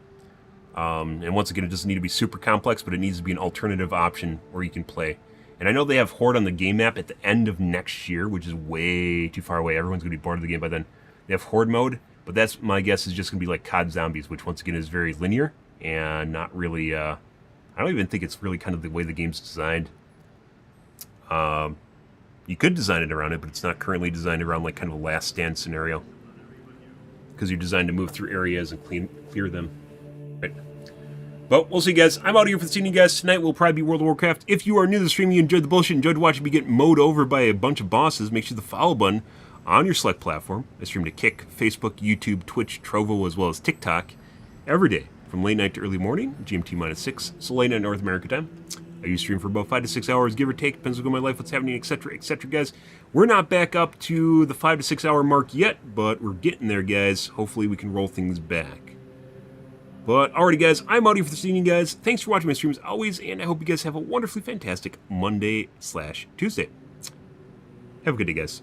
And once again, it doesn't need to be super complex, but it needs to be an alternative option where you can play. And I know they have Horde on the game map at the end of next year, which is way too far away. Everyone's going to be bored of the game by then. They have Horde mode, but that's, my guess, is just going to be like COD Zombies, which once again is very linear and not really, I don't even think it's really kind of the way the game's designed. You could design it around it, but it's not currently designed around like kind of a last stand scenario, because you're designed to move through areas and clear them. Right. But we'll see, guys. I'm out here for the evening, guys. Tonight will probably be World of Warcraft. If you are new to the stream, you enjoyed the bullshit, enjoyed watching me get mowed over by a bunch of bosses, make sure the follow button on your select platform. I stream to Kick, Facebook, YouTube, Twitch, Trovo, as well as TikTok every day from late night to early morning, GMT-6, so late night North America time. I usually stream for about 5 to 6 hours, give or take. Depends on my life, what's happening, etc., etc., guys. We're not back up to the 5 to 6 hour mark yet, but we're getting there, guys. Hopefully we can roll things back. But, alrighty, guys, I'm out here for this evening, guys. Thanks for watching my stream as always, and I hope you guys have a wonderfully fantastic Monday/Tuesday. Have a good day, guys.